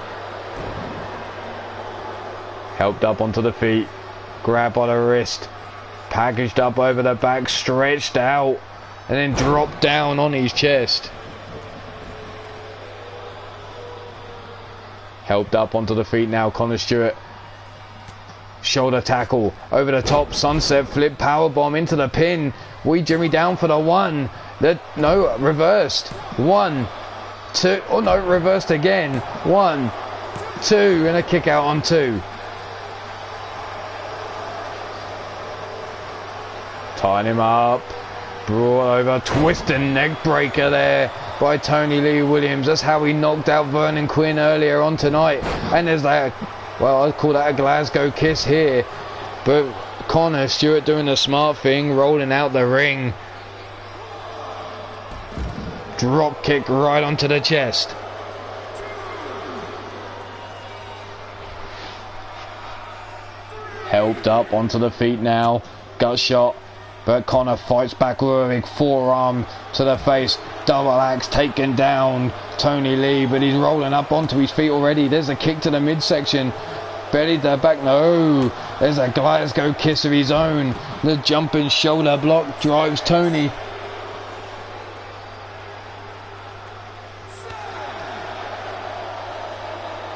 Helped up onto the feet, grab by the wrist. Packaged up over the back, stretched out, and then dropped down on his chest. Helped up onto the feet now, Connor Stewart. Shoulder tackle, over the top, sunset flip, powerbomb into the pin. Wee Jimmy down for the one. No, reversed. 1, 2, oh no, reversed again. 1, 2, and a kick out on 2. Tying him up. Brought over, twisting neck breaker there by Tony Lee Williams. That's how he knocked out Vernon Quinn earlier on tonight. And there's that, well, I'd call that a Glasgow kiss here. But Connor Stewart doing the smart thing, rolling out the ring. Drop kick right onto the chest. Helped up onto the feet now. Gut shot. But Connor fights back with a big forearm to the face. Double axe taken down Tony Lee, but he's rolling up onto his feet already. There's a kick to the midsection. Belly to the back. No. There's a Glasgow kiss of his own. The jumping shoulder block drives Tony.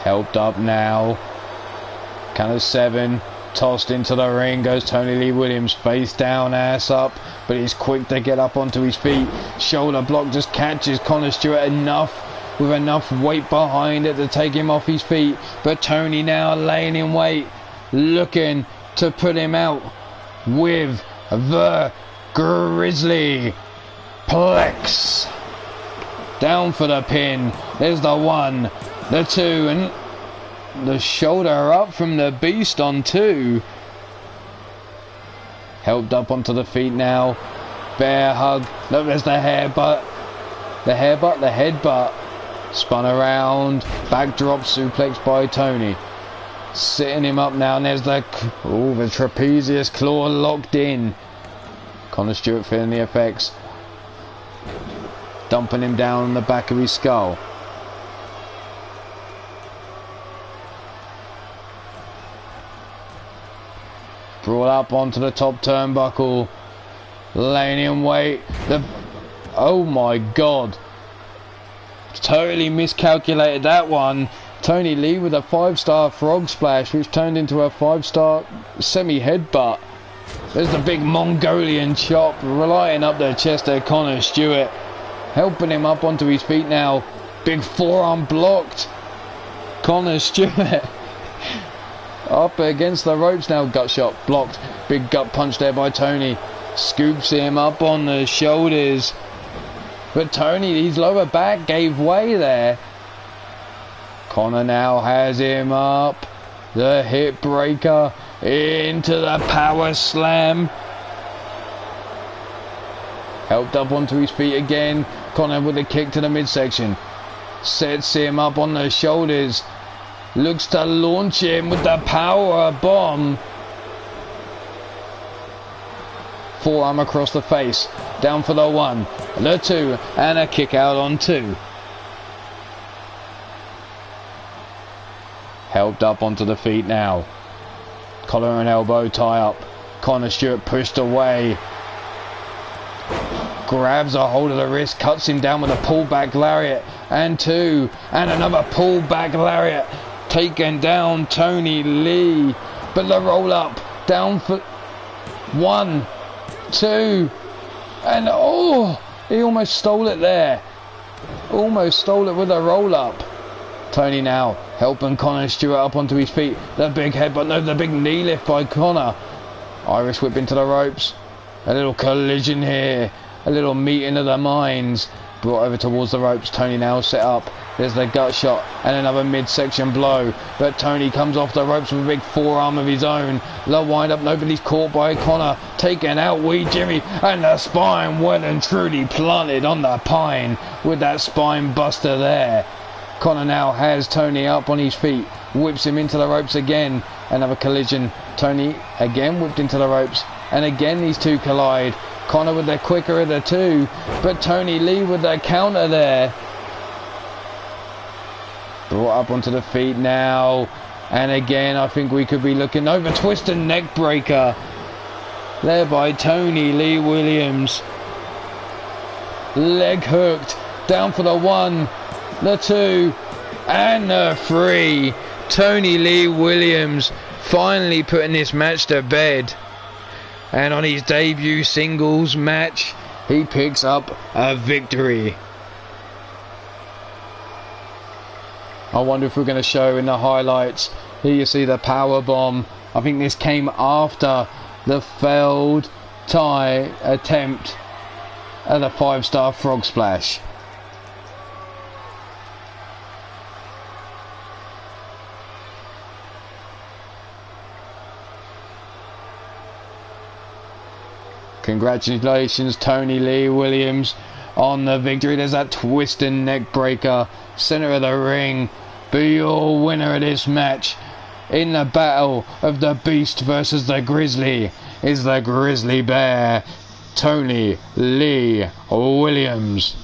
Helped up now. Count of 7. Tossed into the ring goes Tony Lee Williams, face down, ass up, but he's quick to get up onto his feet. Shoulder block just catches Connor Stewart with enough weight behind it to take him off his feet. But Tony now laying in wait, looking to put him out with the Grizzly Plex. Down for the pin. There's the 1, the 2, and the shoulder up from the beast on 2. Helped up onto the feet now. Bear hug. Look, there's the headbutt. The headbutt. Spun around. Backdrop suplex by Tony. Sitting him up now. And there's the trapezius claw locked in. Connor Stewart feeling the effects. Dumping him down on the back of his skull. Brought up onto the top turnbuckle. Laying in wait. Oh my god. Totally miscalculated that one. Tony Lee with a 5-star frog splash, which turned into a 5-star semi-headbutt. There's the big Mongolian chop. Relying up the chest of Connor Stewart. Helping him up onto his feet now. Big forearm blocked. Connor Stewart. Up against the ropes now. Gut shot blocked. Big gut punch there by Tony. Scoops him up on the shoulders. But Tony, his lower back gave way there. Connor now has him up. The hip breaker into the power slam. Helped up onto his feet again. Connor with a kick to the midsection. Sets him up on the shoulders. Looks to launch him with the power bomb. Forearm across the face. Down for the 1, the 2, and a kick out on 2. Helped up onto the feet now. Collar and elbow tie up. Connor Stewart pushed away. Grabs a hold of the wrist, cuts him down with a pullback lariat. And 2, and another pullback lariat. Taken down Tony Lee, but the roll up down for 1, 2, and he almost stole it there. Almost stole it with a roll up. Tony now helping Connor Stewart up onto his feet. The big headbutt, no, the big knee lift by Connor. Irish whip into the ropes. A little collision here. A little meeting of the minds. Brought over towards the ropes. Tony now set up. There's the gut shot and another midsection blow. But Tony comes off the ropes with a big forearm of his own. The wind up, nobody's caught by Connor. Taken out Wee Jimmy. And the spine well and truly planted on the pine with that spine buster there. Connor now has Tony up on his feet. Whips him into the ropes again. Another collision. Tony again whipped into the ropes. And again these two collide. Connor with the quicker of the 2. But Tony Lee with the counter there. Brought up onto the feet now. And again, I think we could be looking over. Twist and neck breaker. led by Tony Lee Williams. Leg hooked, down for the 1, the 2, and the 3. Tony Lee Williams finally putting this match to bed. And on his debut singles match, he picks up a victory. I wonder if we're going to show in the highlights. Here you see the power bomb. I think this came after the failed tie attempt at the 5-star frog splash. Congratulations, Tony Lee Williams, on the victory. There's that twisting neck breaker, center of the ring. Be your winner of this match. In the battle of the Beast versus the Grizzly is the Grizzly Bear, Tony Lee Williams.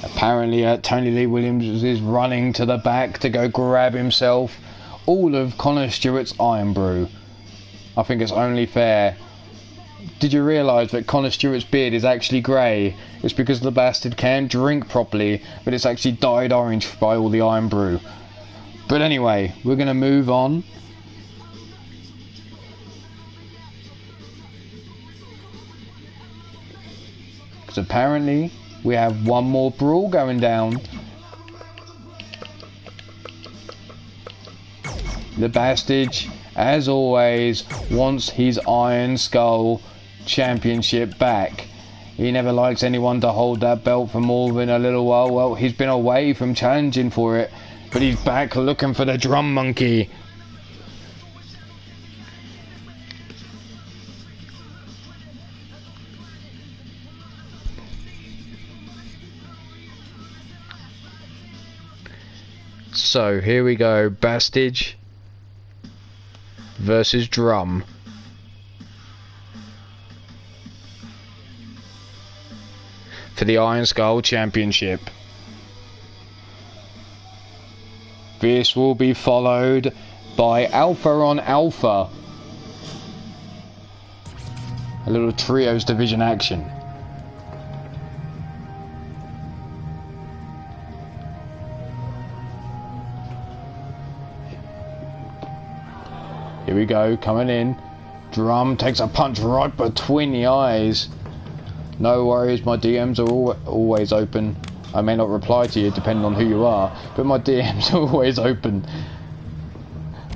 Apparently Tony Lee Williams is running to the back to go grab himself all of Connor Stewart's Iron Brew. I think it's only fair. Did you realise that Connor Stewart's beard is actually grey? It's because the bastard can't drink properly, but it's actually dyed orange by all the Iron Brew. But anyway, we're going to move on. Because apparently we have one more brawl going down. The bastard, as always, wants his Iron Skull Championship back. He never likes anyone to hold that belt for more than a little while. Well, he's been away from challenging for it, but he's back looking for the drum monkey. So here we go, Bastage versus Drum. For the Iron Skull Championship. This will be followed by Alpha on Alpha. A little trios division action. Here we go, coming in. Drum takes a punch right between the eyes. No worries, my DMs are always open. I may not reply to you depending on who you are, but my DMs are always open.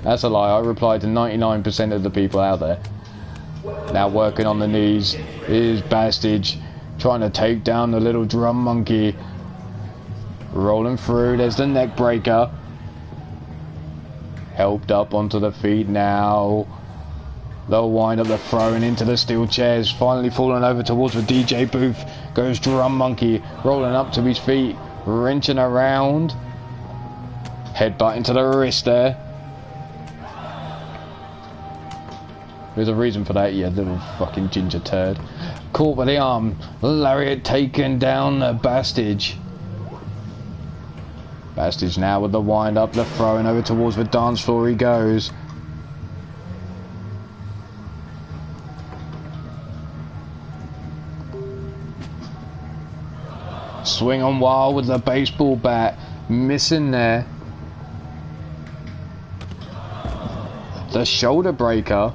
That's a lie, I reply to 99% of the people out there. Now working on the knees is Bastage, trying to take down the little drum monkey. Rolling through, there's the neck breaker. Helped up onto the feet now. They'll wind up the throwing into the steel chairs. Finally falling over towards the DJ booth. Goes Drum Monkey. Rolling up to his feet. Wrenching around. Headbutt into the wrist there. There's a reason for that, you little fucking ginger turd. Caught by the arm. Lariat taken down the Bastage. Bastage now with the wind up, the throwing over towards the dance floor he goes. Swing on wild with the baseball bat, missing there. The shoulder breaker.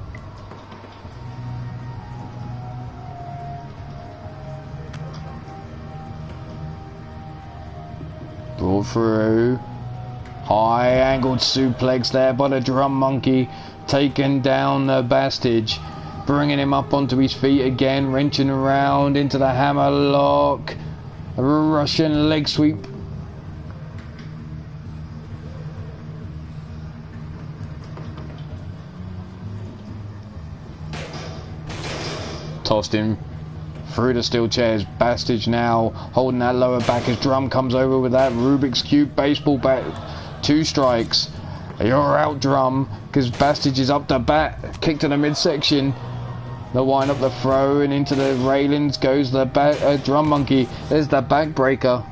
Brought through. High angled suplex there by the drum monkey. Taking down the Bastage. Bringing him up onto his feet again. Wrenching around into the hammer lock. A Russian leg sweep. Tossed him through the steel chairs. Bastage now holding that lower back as Drum comes over with that Rubik's Cube baseball bat. 2 strikes. You're out, Drum, because Bastage is up the bat. Kick to the midsection. The wind up the throw and into the railings goes the drum monkey. There's the backbreaker.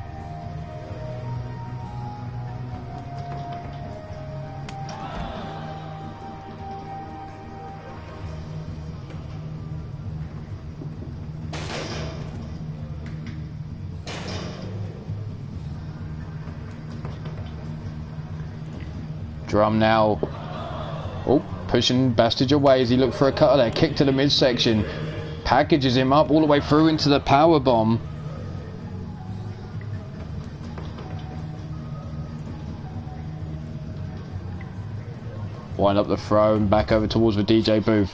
Drum now. Oh, pushing Bastard away as he looked for a cutter there. Kick to the midsection. Packages him up all the way through into the power bomb. Wind up the throw and back over towards the DJ booth.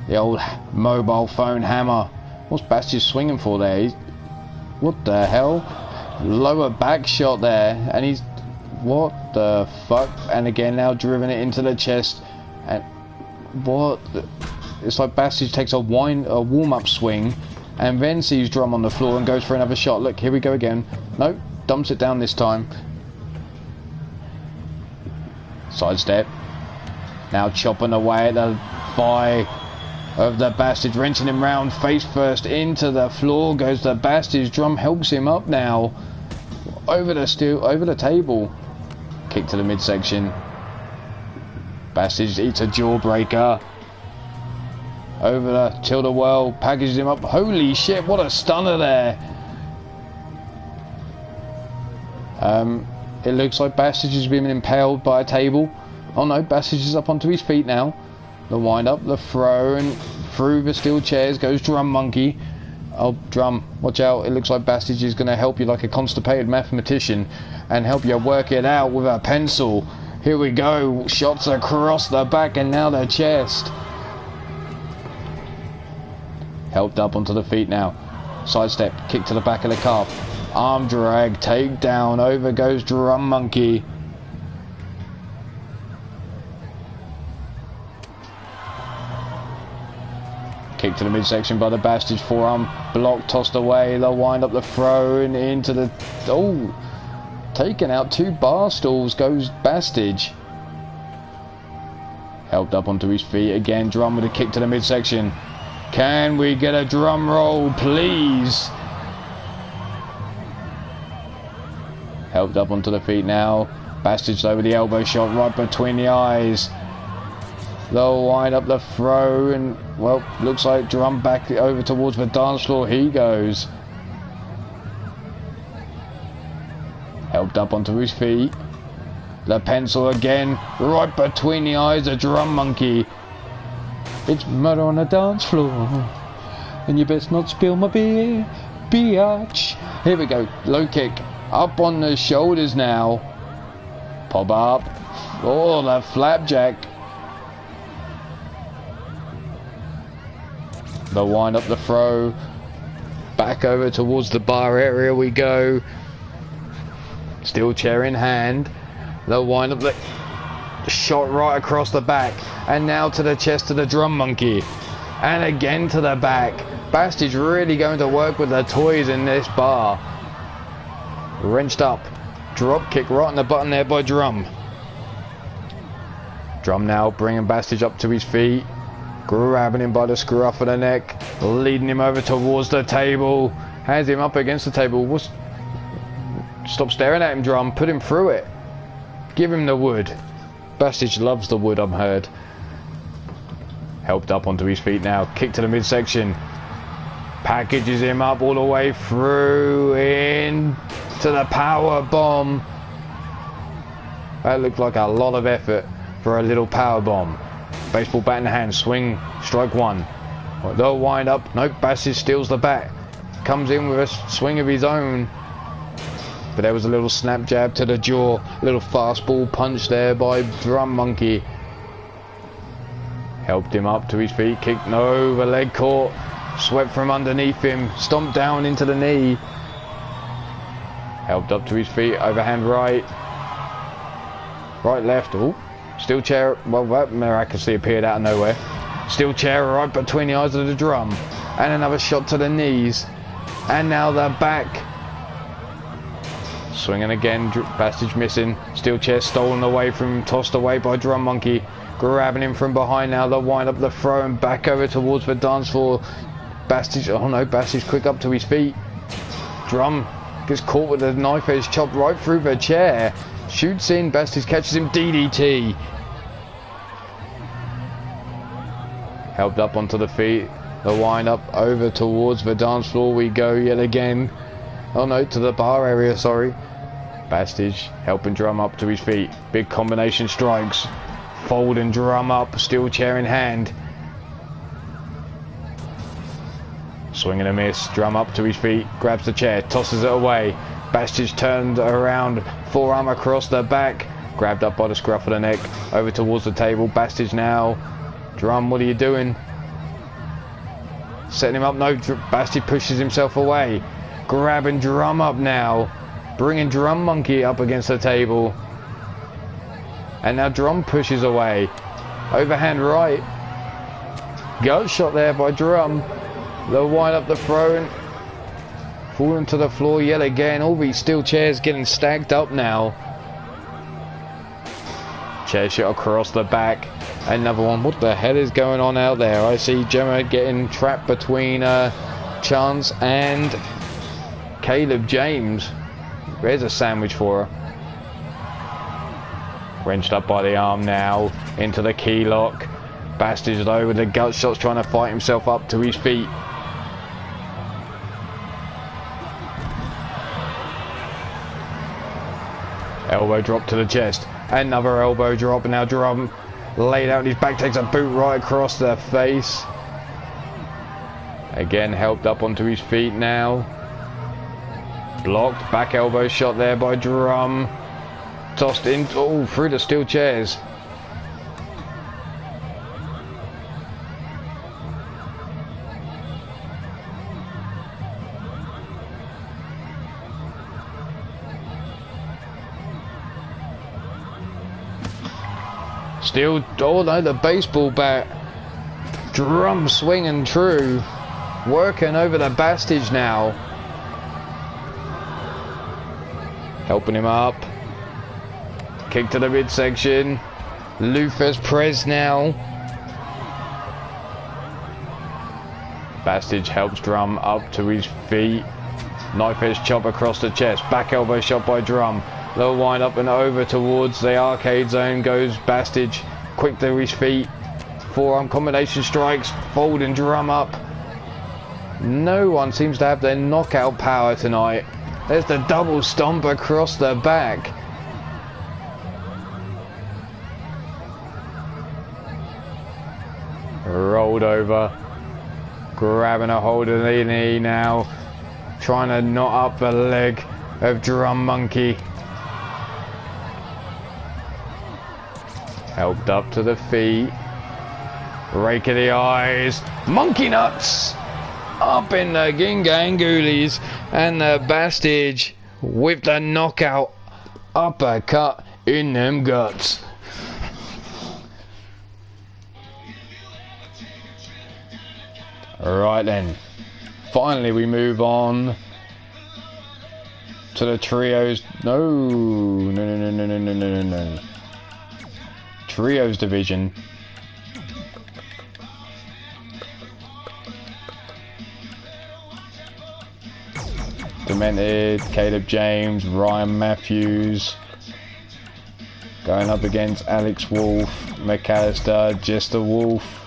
The old mobile phone hammer. What's Bastard swinging for there? What the hell? Lower back shot there, and he's... What the fuck? And again now driven it into the chest. And what? It's like Bastard takes a warm-up swing and then sees Drum on the floor and goes for another shot. Look, here we go again. Nope, dumps it down this time. Sidestep. Now chopping away at the thigh of the Bastard, wrenching him round face first into the floor goes the Bastard. Drum helps him up now. Over the table. Kick to the midsection. Bastard eats a jawbreaker. Over the tilt-a-whirl, packages him up. Holy shit, what a stunner there. It looks like Bastard has been impaled by a table. Oh no, Bastard is up onto his feet now. The wind up, the throw, and through the steel chairs goes Drum Monkey. Oh, Drum, watch out. It looks like Bastard is going to help you like a constipated mathematician and help you work it out with a pencil. Here we go. Shots across the back and now the chest. Helped up onto the feet now. Sidestep, kick to the back of the calf. Arm drag, takedown. Over goes Drum Monkey. Kick to the midsection by the Bastard. Forearm block, tossed away. They'll wind up the throw and into the... Oh! Taking out two bar stools goes Bastard. Helped up onto his feet again. Drum with a kick to the midsection. Can we get a drum roll, please? Helped up onto the feet now. Bastard's over the elbow shot right between the eyes. They'll wind up the throw and, well, looks like Drum back over towards the dance floor. He goes. Helped up onto his feet. The pencil again, right between the eyes of Drum Monkey. It's murder on the dance floor, and you best not spill my beer, biatch. Here we go, low kick, up on the shoulders now. Pop up. Oh, the flapjack. The wind up the throw. Back over towards the bar area we go. Steel chair in hand. The wind up the shot right across the back. And now to the chest of the Drum Monkey. And again to the back. Bastard's really going to work with the toys in this bar. Wrenched up. Drop kick right on the button there by Drum. Drum now bringing Bastard up to his feet. Grabbing him by the scruff of the neck. Leading him over towards the table. Has him up against the table. Stop staring at him, Drum. Put him through it. Give him the wood. Bastard loves the wood, I'm heard. Helped up onto his feet now. Kick to the midsection. Packages him up all the way through into the power bomb. That looked like a lot of effort for a little power bomb. Baseball bat in the hand. Swing. Strike one. They'll wind up. Nope. Bastard steals the bat. Comes in with a swing of his own. But there was a little snap jab to the jaw. A little fastball punch there by Drum Monkey. Helped him up to his feet. Kicked over. Leg caught. Swept from underneath him. Stomped down into the knee. Helped up to his feet. Overhand right. Right left. Oh. Steel chair. Well, that miraculously appeared out of nowhere. Steel chair right between the eyes of the Drum. And another shot to the knees. And now the back. Swinging again, Bastage missing. Steel chair stolen away from him, tossed away by Drum Monkey. Grabbing him from behind now. They'll wind up the throw and back over towards the dance floor. Bastage, oh no, Bastage quick up to his feet. Drum gets caught with a knife edge chop right through the chair. Shoots in, Bastage catches him, DDT. Helped up onto the feet. The wind up over towards the dance floor we go yet again. Oh no, to the bar area, sorry. Bastage helping Drum up to his feet. Big combination strikes. Folding Drum up, steel chair in hand. Swing and a miss. Drum up to his feet, grabs the chair, tosses it away. Bastage turned around, forearm across the back. Grabbed up by the scruff of the neck, over towards the table. Bastage now. Drum, what are you doing? Setting him up, no, Bastage pushes himself away. Grabbing Drum up now. Bringing Drum Monkey up against the table. And now Drum pushes away. Overhand right. Gut shot there by Drum. They'll wind up the throw and falling to the floor yet again. All these steel chairs getting stacked up now. Chair shot across the back. Another one. What the hell is going on out there? I see Gemma getting trapped between Chance and Caleb James. There's a sandwich for her. Wrenched up by the arm now. Into the key lock. Bastage though with the gut shots trying to fight himself up to his feet. Elbow drop to the chest. Another elbow drop. And now Drum laid out on his back. Takes a boot right across the face. Again helped up onto his feet now. Blocked. Back elbow shot there by Drum. Tossed in. Oh, through the steel chairs. Still, oh no, the baseball bat. Drum swinging true. Working over the Bastage now. Helping him up. Kick to the midsection. Lufes press now. Bastage helps Drum up to his feet. Knife edge chop across the chest. Back elbow shot by Drum. They'll wind up and over towards the arcade zone goes Bastage. Quick to his feet. Forearm combination strikes. Folding Drum up. No one seems to have their knockout power tonight. There's the double stomp across the back. Rolled over. Grabbing a hold of the knee now. Trying to knot up the leg of Drum Monkey. Helped up to the feet. Rake of the eyes. Monkey nuts! Up in the Gingangoolies. And the Bastage with the knockout uppercut in them guts. Right then. Finally we move on to the trios. No. Trios division. Demented, Caleb James, Ryan Matthews. Going up against Alex Wolf, McAllister, Jester Wolf.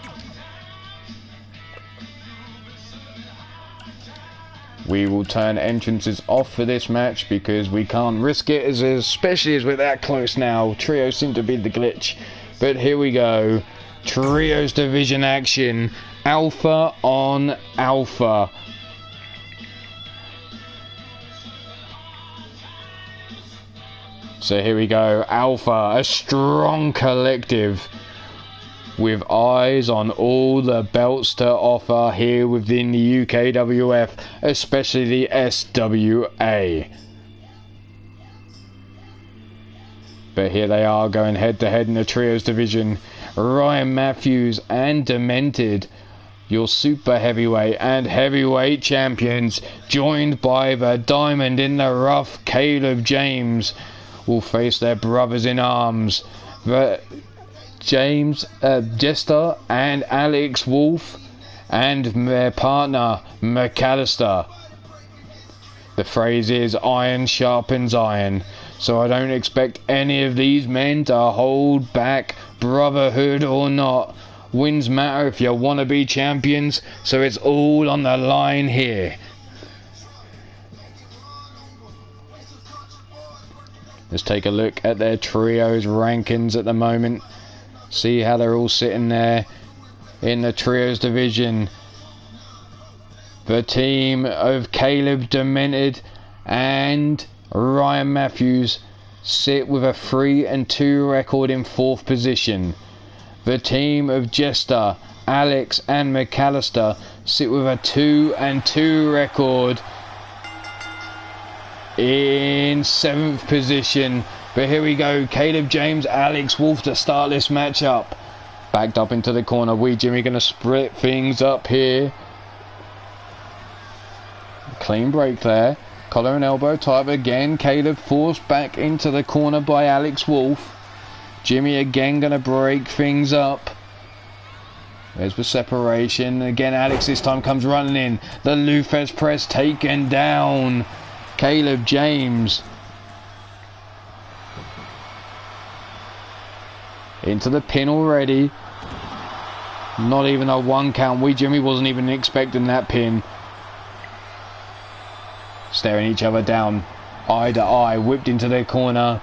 We will turn entrances off for this match because we can't risk it, especially as we're that close now. Trios seem to be the glitch. But here we go. Trios division action. Alpha on Alpha. So here we go. Alpha, a strong collective with eyes on all the belts to offer here within the UKWF, especially the SWA. But here they are going head to head in the trios division. Ryan Matthews and Demented your super heavyweight and heavyweight champions, joined by the diamond in the rough Caleb James, will face their brothers in arms, the Jester and Alex Wolf, and their partner McAllister. The phrase is iron sharpens iron, so I don't expect any of these men to hold back, brotherhood or not. Wins matter if you want to be champions, so it's all on the line here. Let's take a look at their trios rankings at the moment. See how they're all sitting there in the trios division. The team of Caleb Demented and Ryan Matthews sit with a 3-2 record in 4th position. The team of Jester, Alex and McAllister sit with a 2-2 record in 7th position. But here we go, Caleb James, Alex Wolf to start this matchup. Backed up into the corner, Jimmy going to split things up here. Clean break there. Collar and elbow type again. Caleb forced back into the corner by Alex Wolf. Jimmy again going to break things up. There's the separation. Again, Alex this time comes running in. The Lufez press taken down. Caleb James. Into the pin already. Not even a 1 count. Jimmy wasn't even expecting that pin. Staring each other down. Eye to eye. Whipped into their corner.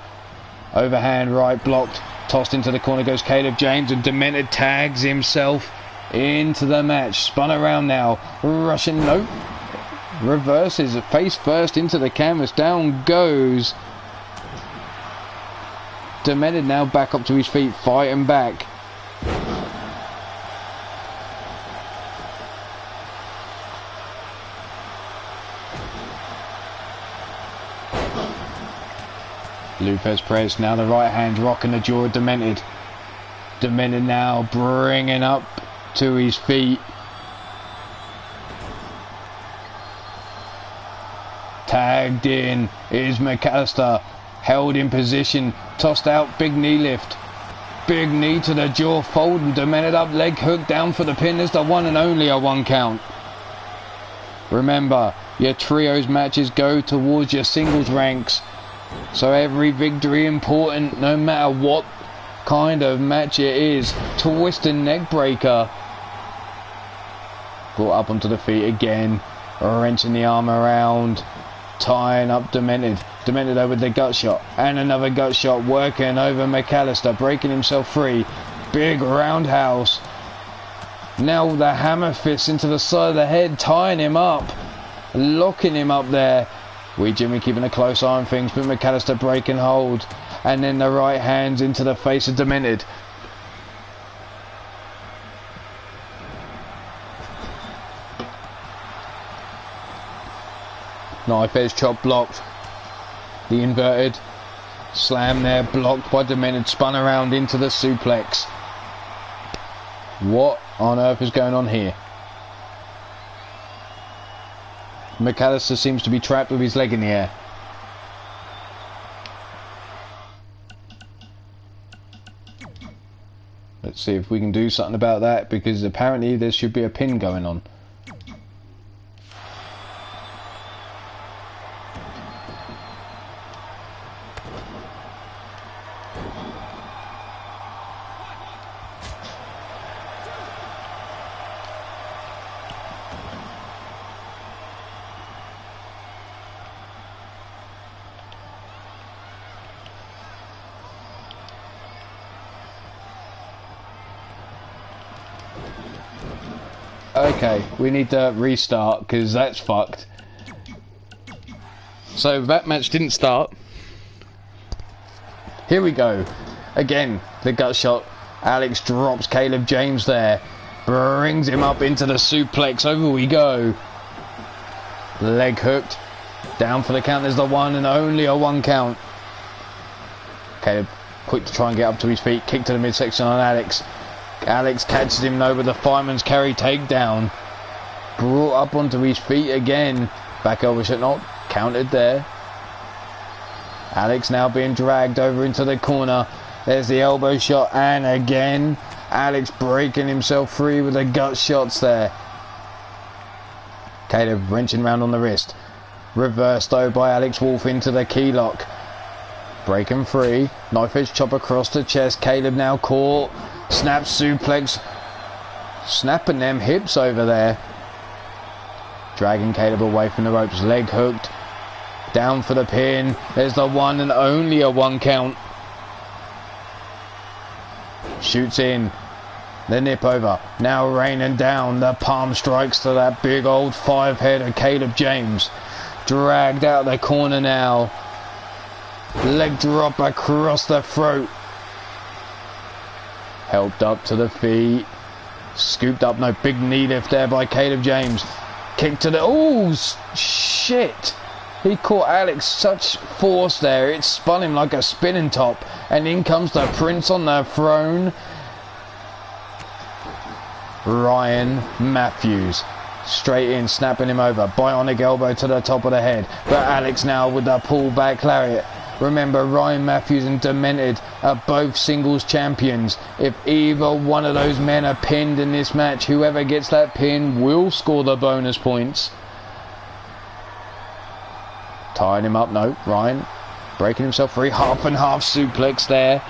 Overhand right blocked. Tossed into the corner goes Caleb James, and Demented tags himself into the match. Spun around now. Russian, nope. Reverses face first into the canvas. Down goes Demented, now back up to his feet, fighting back. Lupez press, now the right hand rocking the jaw of Demented. Demented now bringing up to his feet. Tagged in is McAllister, held in position, tossed out, big knee lift. Big knee to the jaw, folding Demented up, leg hook down for the pin. There's the one and only a 1 count. Remember, your trios matches go towards your singles ranks. So every victory important, no matter what kind of match it is. Twisting neck breaker. Brought up onto the feet again. Wrenching the arm around. Tying up Demented. Demented over the gut shot. And another gut shot. Working over McAllister. Breaking himself free. Big roundhouse. Now the hammer fist into the side of the head. Tying him up. Locking him up there. Jimmy keeping a close eye on things, but McAllister breaking hold. And then the right hands into the face of Demented. Knife edge chop blocked. The inverted slam there blocked by Demented. Spun around into the suplex. What on earth is going on here? McAllister seems to be trapped with his leg in the air. Let's see if we can do something about that, because apparently there should be a pin going on. Okay, we need to restart because that's fucked. So that match didn't start. Here we go. Again, the gut shot. Alex drops Caleb James there. Brings him up into the suplex. Over we go. Leg hooked. Down for the count. There's the one and only a 1 count. Caleb quick to try and get up to his feet. Kick to the midsection on Alex. Alex catches him though with the fireman's carry takedown. Brought up onto his feet again. Back over shot not counted there. Alex now being dragged over into the corner. There's the elbow shot, and again Alex breaking himself free with the gut shots there. Caleb wrenching round on the wrist. Reversed though by Alex Wolf into the key lock. Breaking free. Knife edge chop across the chest. Caleb now caught. Snap suplex. Snapping them hips over there. Dragging Caleb away from the ropes. Leg hooked. Down for the pin. There's the one and only a 1 count. Shoots in. The nip over. Now raining down. The palm strikes to that big old 5-head of Caleb James. Dragged out of the corner now. Leg drop across the throat. Helped up to the feet. Scooped up. No, big knee lift there by Caleb James. Kick to the... Oh, shit. He caught Alex such force there. It spun him like a spinning top. And in comes the Prince on the throne. Ryan Matthews. Straight in, snapping him over. Bionic elbow to the top of the head. But Alex now with the pullback lariat. Remember, Ryan Matthews and Demented are both singles champions. If either one of those men are pinned in this match, whoever gets that pin will score the bonus points. Tying him up, no, Ryan breaking himself free. Half and half suplex there.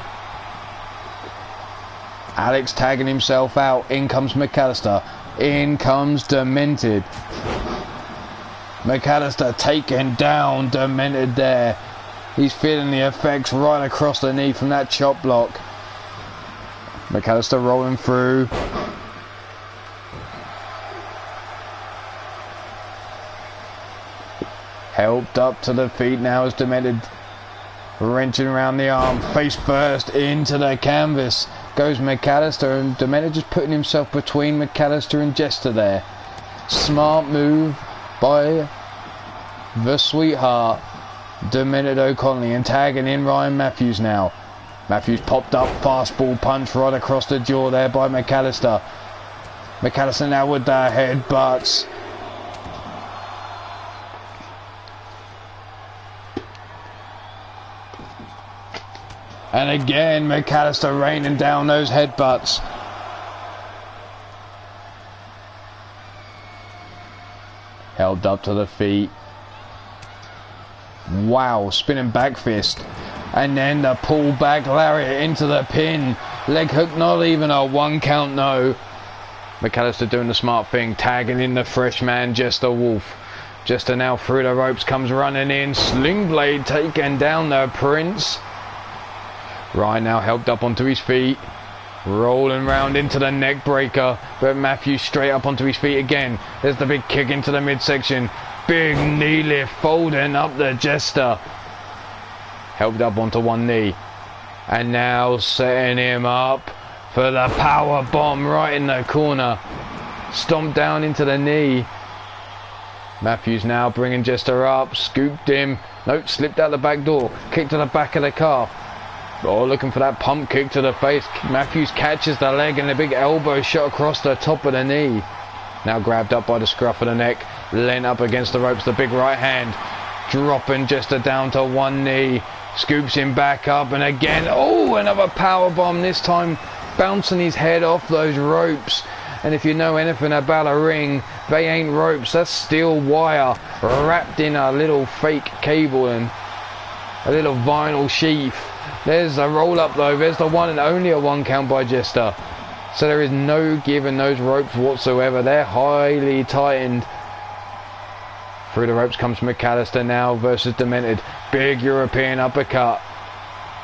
Alex tagging himself out. In comes McAllister. In comes Demented. McAllister taking down Demented there. He's feeling the effects right across the knee from that chop block. McAllister rolling through. Helped up to the feet now as Demented wrenching around the arm. Face first into the canvas. Goes McAllister, and Demented just putting himself between McAllister and Jester there. Smart move by the sweetheart. Demented O'Connelly, and tagging in Ryan Matthews now. Matthews popped up, fastball punch right across the jaw there by McAllister. McAllister now with the headbutts. And again McAllister raining down those headbutts. Held up to the feet. Wow, spinning back fist. And then the pull back lariat into the pin. Leg hook, not even a 1 count, no. McAllister doing the smart thing, tagging in the fresh man, Jester Wolf. Jester now through the ropes, comes running in. Sling blade taking down the Prince. Ryan now helped up onto his feet. Rolling round into the neck breaker. But Matthews straight up onto his feet again. There's the big kick into the midsection. Big knee lift, folding up the Jester. Helped up onto one knee. And now setting him up for the power bomb right in the corner. Stomped down into the knee. Matthews now bringing Jester up. Scooped him. Nope, slipped out the back door. Kick to the back of the calf. Oh, looking for that pump kick to the face. Matthews catches the leg and a big elbow shot across the top of the knee. Now grabbed up by the scruff of the neck. Leant up against the ropes, the big right hand. Dropping Jester down to one knee. Scoops him back up, and again, oh, another power bomb, this time bouncing his head off those ropes. And if you know anything about a ring, they ain't ropes, that's steel wire wrapped in a little fake cable and a little vinyl sheath. There's a roll up though. There's the one and only a 1 count by Jester. So there is no giving those ropes whatsoever. They're highly tightened. Through the ropes comes McAllister now versus Demented. Big European uppercut.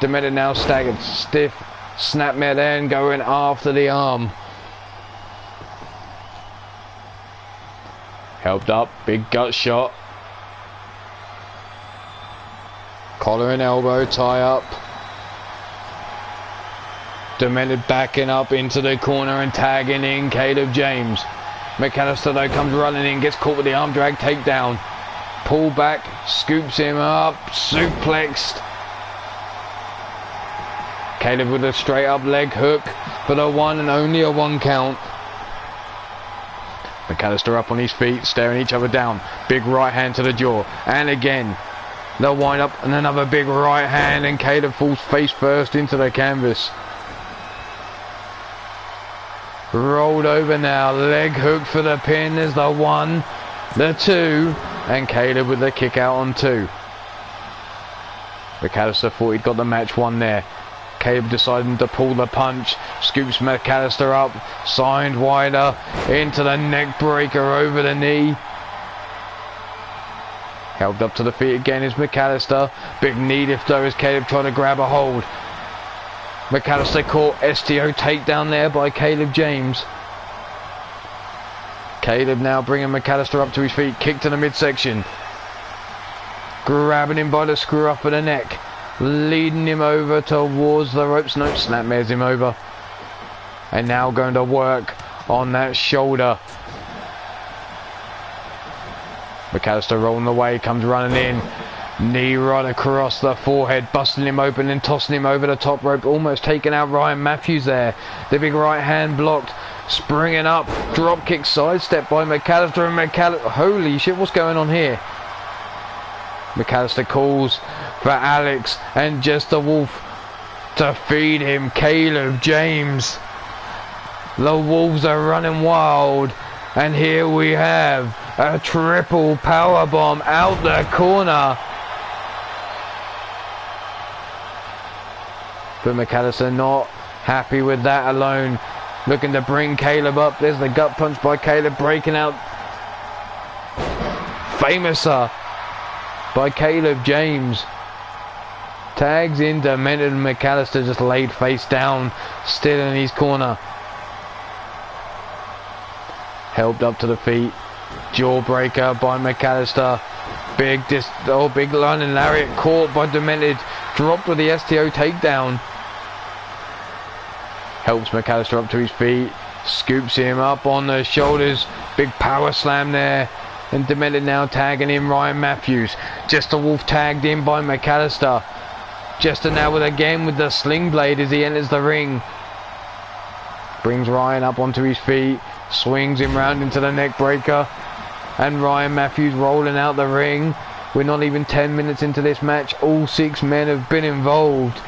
Demented now staggered. Stiff snapmare then going after the arm. Helped up. Big gut shot. Collar and elbow tie up. Demented backing up into the corner and tagging in Caleb James. McAllister though comes running in, gets caught with the arm drag takedown. Pull back, scoops him up, suplexed. Caleb with a straight up leg hook. for the one and only a 1 count. McAllister up on his feet, staring each other down. Big right hand to the jaw. And again, they'll wind up and another big right hand, and Caleb falls face first into the canvas. Rolled over now, leg hook for the pin. There's the 1, the 2, and Caleb with the kick out on 2. McAllister thought he'd got the match won there. Caleb deciding to pull the punch, scoops McAllister up, signed wider, into the neck breaker over the knee. Held up to the feet again is McAllister. Big knee lift though as Caleb trying to grab a hold. McAllister caught STO takedown there by Caleb James. Caleb now bringing McAllister up to his feet, kick to the midsection. Grabbing him by the screw up of the neck. Leading him over towards the ropes. No, snapmares him over. And now going to work on that shoulder. McAllister rolling away, comes running in. Knee right across the forehead, busting him open and tossing him over the top rope. Almost taking out Ryan Matthews there. The big right hand blocked. Springing up. Drop kick sidestep by McAllister. And McAllister... Holy shit, what's going on here? McAllister calls for Alex and Just the Wolf to feed him. Caleb James. The Wolves are running wild. And here we have a triple powerbomb out the corner. But McAllister not happy with that alone. Looking to bring Caleb up. There's the gut punch by Caleb, breaking out. Famouser by Caleb James. Tags in Demented, and McAllister just laid face down, still in his corner. Helped up to the feet. Jawbreaker by McAllister. Big London lariat caught by Demented. Dropped with the STO takedown. Helps McAllister up to his feet. Scoops him up on the shoulders. Big power slam there. And Demented now tagging in Ryan Matthews. Just the Wolf tagged in by McAllister. Jester now with the sling blade as he enters the ring. Brings Ryan up onto his feet. Swings him round into the neck breaker. And Ryan Matthews rolling out the ring. We're not even 10 minutes into this match. All 6 men have been involved.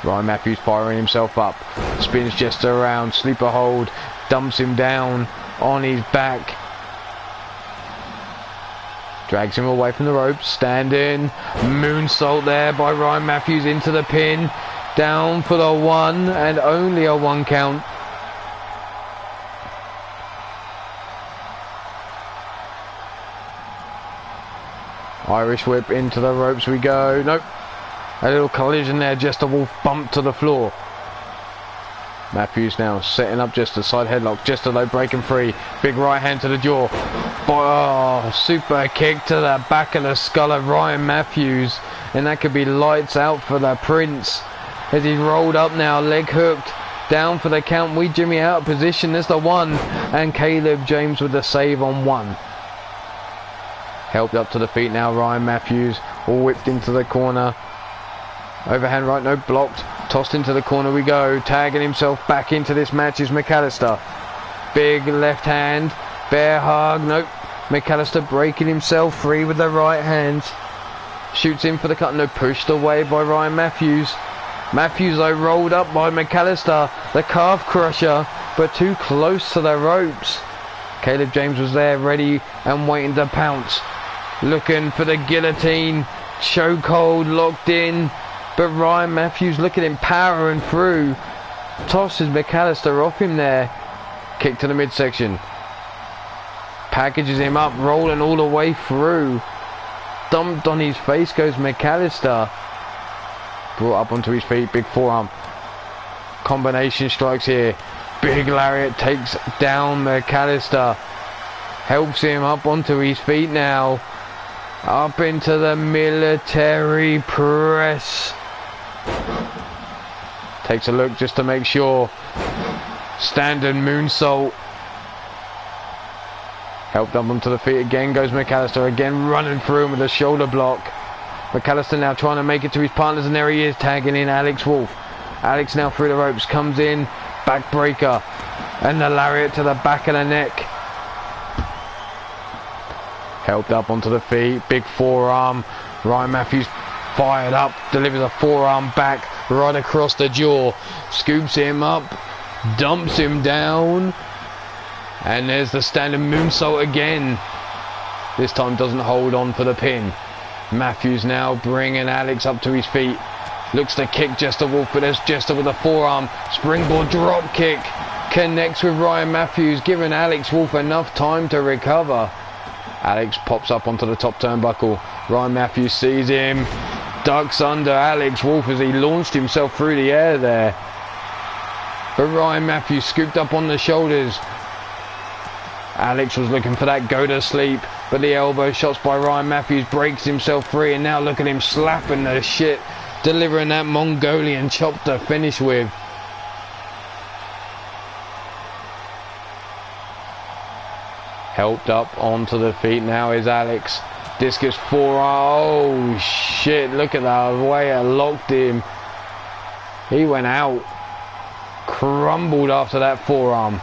Ryan Matthews firing himself up. Spins Jester around. Sleeper hold. Dumps him down on his back. Drags him away from the ropes. Standing. Moonsault there by Ryan Matthews into the pin. Down for the 1 and only a 1 count. Irish whip into the ropes we go. Nope. A little collision there. Just a Wolf bumped to the floor. Matthews now setting up just a side headlock. Just a low breaking free. Big right hand to the jaw. Oh, super kick to the back of the skull of Ryan Matthews. And that could be lights out for the Prince. As he's rolled up now, leg hooked. Down for the count. We Jimmy out of position. There's the 1. And Caleb James with the save on 1. Helped up to the feet now, Ryan Matthews. All whipped into the corner. Overhand right, no, blocked. Tossed into the corner we go. Tagging himself back into this match is McAllister. Big left hand. Bear hug, nope. McAllister breaking himself free with the right hand. Shoots in for the cut, no, pushed away by Ryan Matthews. Matthews though rolled up by McAllister. The calf crusher, but too close to the ropes. Caleb James was there ready and waiting to pounce. Looking for the guillotine. Chokehold locked in. But Ryan Matthews, look at him powering through. Tosses McAllister off him there. Kick to the midsection. Packages him up, rolling all the way through. Dumped on his face goes McAllister. Brought up onto his feet, big forearm. Combination strikes here. Big lariat takes down McAllister. Helps him up onto his feet now. Up into the military press. Takes a look just to make sure. Standard moonsault. Helped up onto the feet again goes McAllister. Again running through him with a shoulder block. McAllister now trying to make it to his partners, and there he is, tagging in Alex Wolf. Alex now through the ropes, comes in, backbreaker, and the lariat to the back of the neck. Helped up onto the feet, big forearm. Ryan Matthews fired up, delivers a forearm back right across the jaw, scoops him up, dumps him down, and there's the standing moonsault again. This time doesn't hold on for the pin. Matthews now bringing Alex up to his feet. Looks to kick Jester Wolf, but there's Jester with a forearm. Springboard drop kick. Connects with Ryan Matthews, giving Alex Wolf enough time to recover. Alex pops up onto the top turnbuckle. Ryan Matthews sees him. Ducks under Alex Wolf as he launched himself through the air there. But Ryan Matthews scooped up on the shoulders. Alex was looking for that go to sleep, but the elbow shots by Ryan Matthews breaks himself free, and now look at him slapping the shit, delivering that Mongolian chop to finish with. Helped up onto the feet now is Alex. Discus forearm. Oh shit, look at that way it locked him. He went out. Crumbled after that forearm.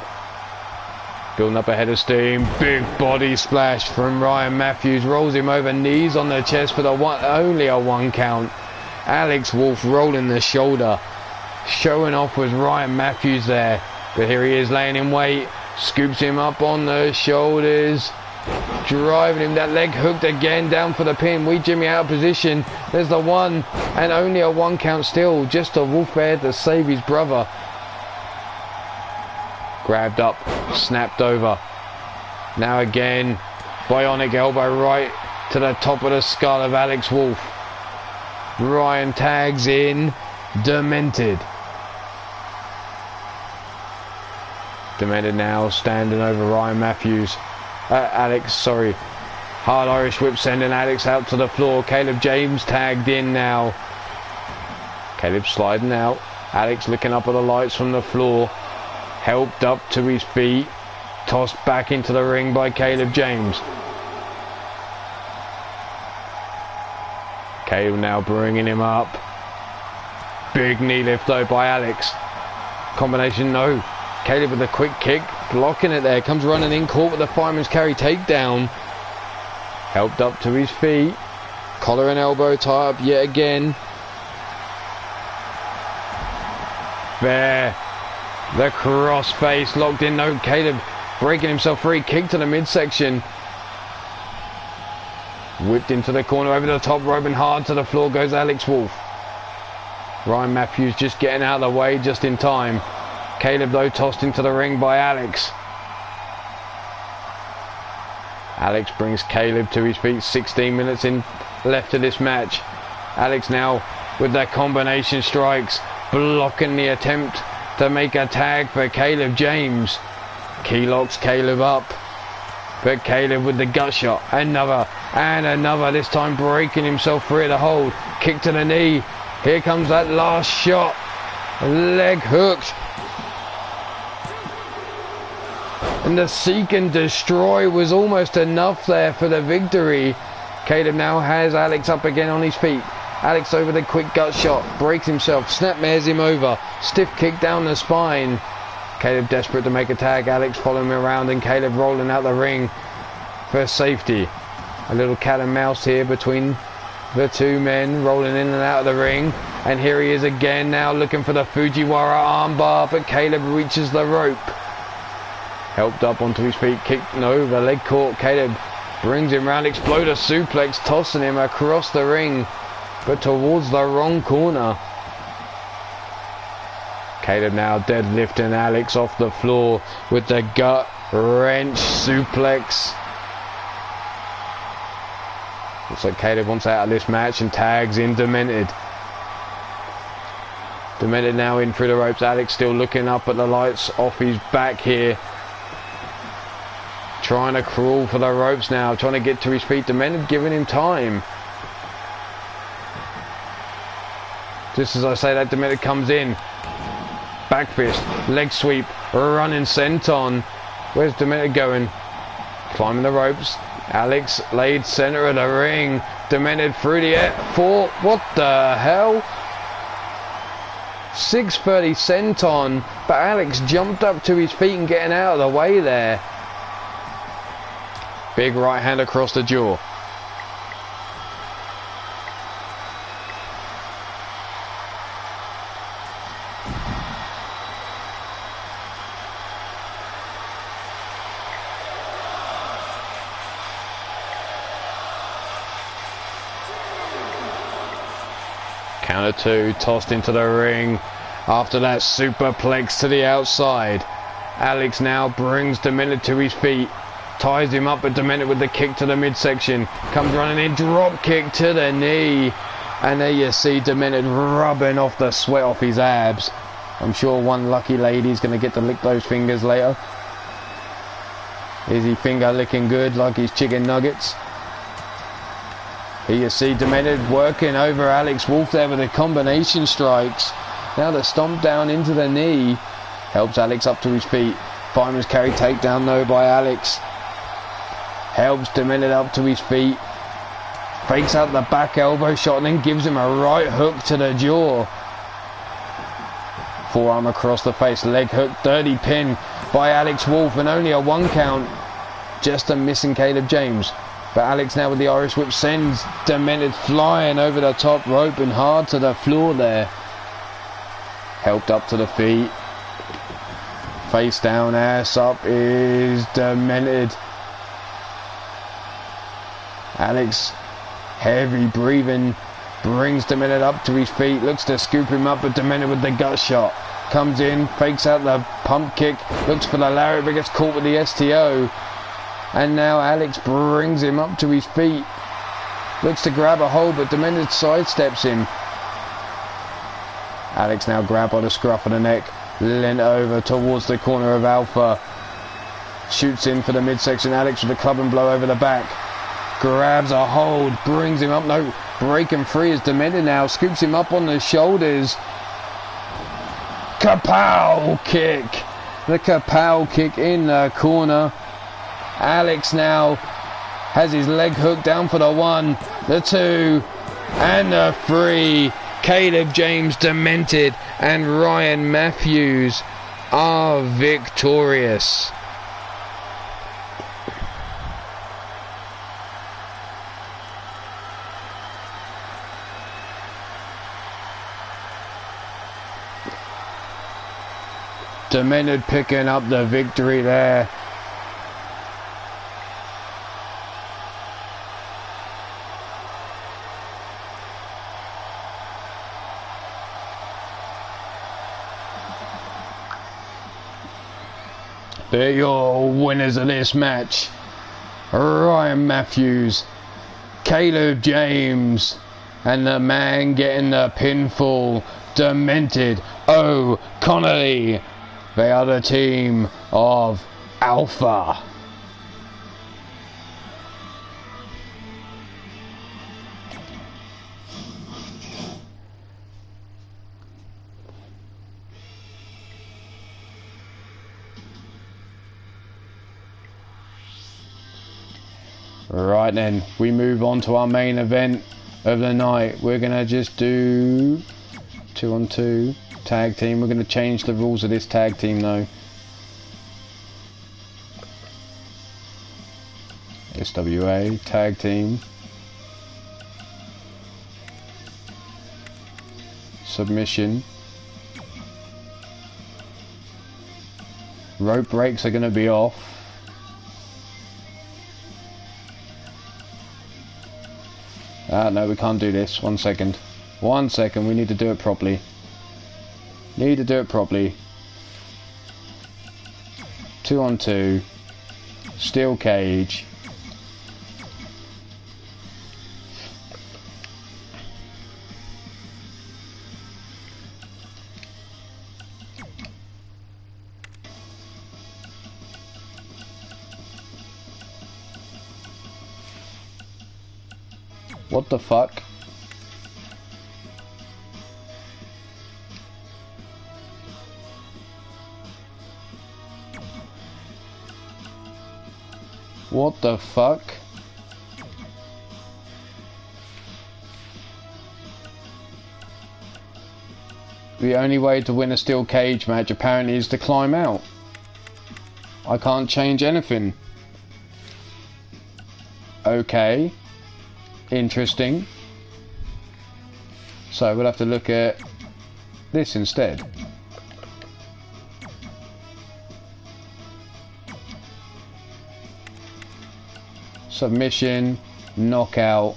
Building up a head of steam. Big body splash from Ryan Matthews. Rolls him over, knees on the chest for the only a 1 count. Alex Wolf rolling the shoulder. Showing off was Ryan Matthews there. But here he is laying in wait. Scoops him up on the shoulders. Driving him, that leg hooked again, down for the pin. Wee Jimmy out of position. There's the one, and only a 1 count still. Just a Wolf there to save his brother. Grabbed up, snapped over. Now again, bionic elbow right to the top of the skull of Alex Wolf. Ryan tags in, Demented. Demented now standing over Ryan Matthews. Alex, sorry. Hard Irish whip sending Alex out to the floor. Caleb James tagged in now. Caleb sliding out. Alex looking up at the lights from the floor. Helped up to his feet. Tossed back into the ring by Caleb James. Caleb now bringing him up. Big knee lift though by Alex. Combination, no. Caleb with a quick kick, blocking it there, comes running in, caught with the fireman's carry takedown. Helped up to his feet. Collar and elbow tie up yet again. There. The cross face locked in. No, Caleb breaking himself free. Kick to the midsection. Whipped into the corner over the top rope, and hard to the floor goes Alex Wolf. Ryan Matthews just getting out of the way just in time. Caleb though tossed into the ring by Alex. Alex brings Caleb to his feet. 16 minutes in left of this match. Alex now with their combination strikes, blocking the attempt to make a tag for Caleb James. Key locks Caleb up, but Caleb with the gut shot. Another and another, this time breaking himself free of the hold. Kick to the knee. Here comes that last shot. Leg hooked. And the seek and destroy was almost enough there for the victory. Caleb now has Alex up again on his feet. Alex over the quick gut shot, breaks himself, snapmares him over, stiff kick down the spine. Caleb desperate to make a tag, Alex following him around, and Caleb rolling out the ring for safety. A little cat and mouse here between the two men, rolling in and out of the ring. And here he is again now, looking for the Fujiwara armbar, but Caleb reaches the rope. Helped up onto his feet, kicked, no, the leg caught. Caleb brings him round, exploder suplex, tossing him across the ring, but towards the wrong corner. Caleb now deadlifting Alex off the floor with the gut wrench suplex. Looks like Caleb wants out of this match and tags in Demented. Demented now in through the ropes. Alex still looking up at the lights off his back here. Trying to crawl for the ropes now, trying to get to his feet. Demented giving him time. Just as I say that, Demented comes in. Back fist, leg sweep, running senton. Where's Demented going? Climbing the ropes. Alex laid center of the ring. Demented through the air. 4. What the hell? 630 senton, but Alex jumped up to his feet and getting out of the way there. Big right hand across the jaw. Counter 2, tossed into the ring. After that superplex to the outside. Alex now brings Demented to his feet. Ties him up, but Demented with the kick to the midsection. Comes running in, drop kick to the knee. And there you see Demented rubbing off the sweat off his abs. I'm sure one lucky lady's going to get to lick those fingers later. Is he finger licking good like his chicken nuggets? Here you see Demented working over Alex Wolf there with the combination strikes. Now the stomp down into the knee. Helps Alex up to his feet. Fireman's carry takedown though by Alex. Helps Demented up to his feet. Fakes out the back elbow shot and then gives him a right hook to the jaw. Forearm across the face. Leg hook. Dirty pin by Alex Wolf and only a 1 count. Just a missing Caleb James. But Alex now with the Irish whip sends Demented flying over the top rope and hard to the floor there. Helped up to the feet. Face down, ass up is Demented. Alex, heavy breathing, brings Demented up to his feet. Looks to scoop him up, but Demented with the gut shot. Comes in, fakes out the pump kick. Looks for the lariat, but gets caught with the STO. And now Alex brings him up to his feet. Looks to grab a hold, but Demented sidesteps him. Alex now grabbed by the scruff of the neck. Leant over towards the corner of Alpha. Shoots in for the midsection. Alex with a club and blow over the back. Grabs a hold, brings him up. No, breaking free as Demented now. Scoops him up on the shoulders. Kapow kick. The kapow kick in the corner. Alex now has his leg hooked down for the 1, the 2, and the 3. Caleb James, Demented, and Ryan Matthews are victorious. Demented picking up the victory there. They're your winners of this match. Ryan Matthews, Caleb James, and the man getting the pinfall, Demented O'Connolly. They are the team of Alpha. Right then, we move on to our main event of the night. We're going to just do 2-on-2 tag team. We're going to change the rules of this tag team though. SWA tag team. Submission. Rope breaks are going to be off. No, we can't do this. 1 second. 1 second, we need to do it properly. Need to do it properly. 2-on-2. Steel cage. What the fuck? What the fuck? the only way to win a steel cage match apparently is to climb out. I can't change anything. Okay. Interesting. So we'll have to look at this instead. Submission, knockout.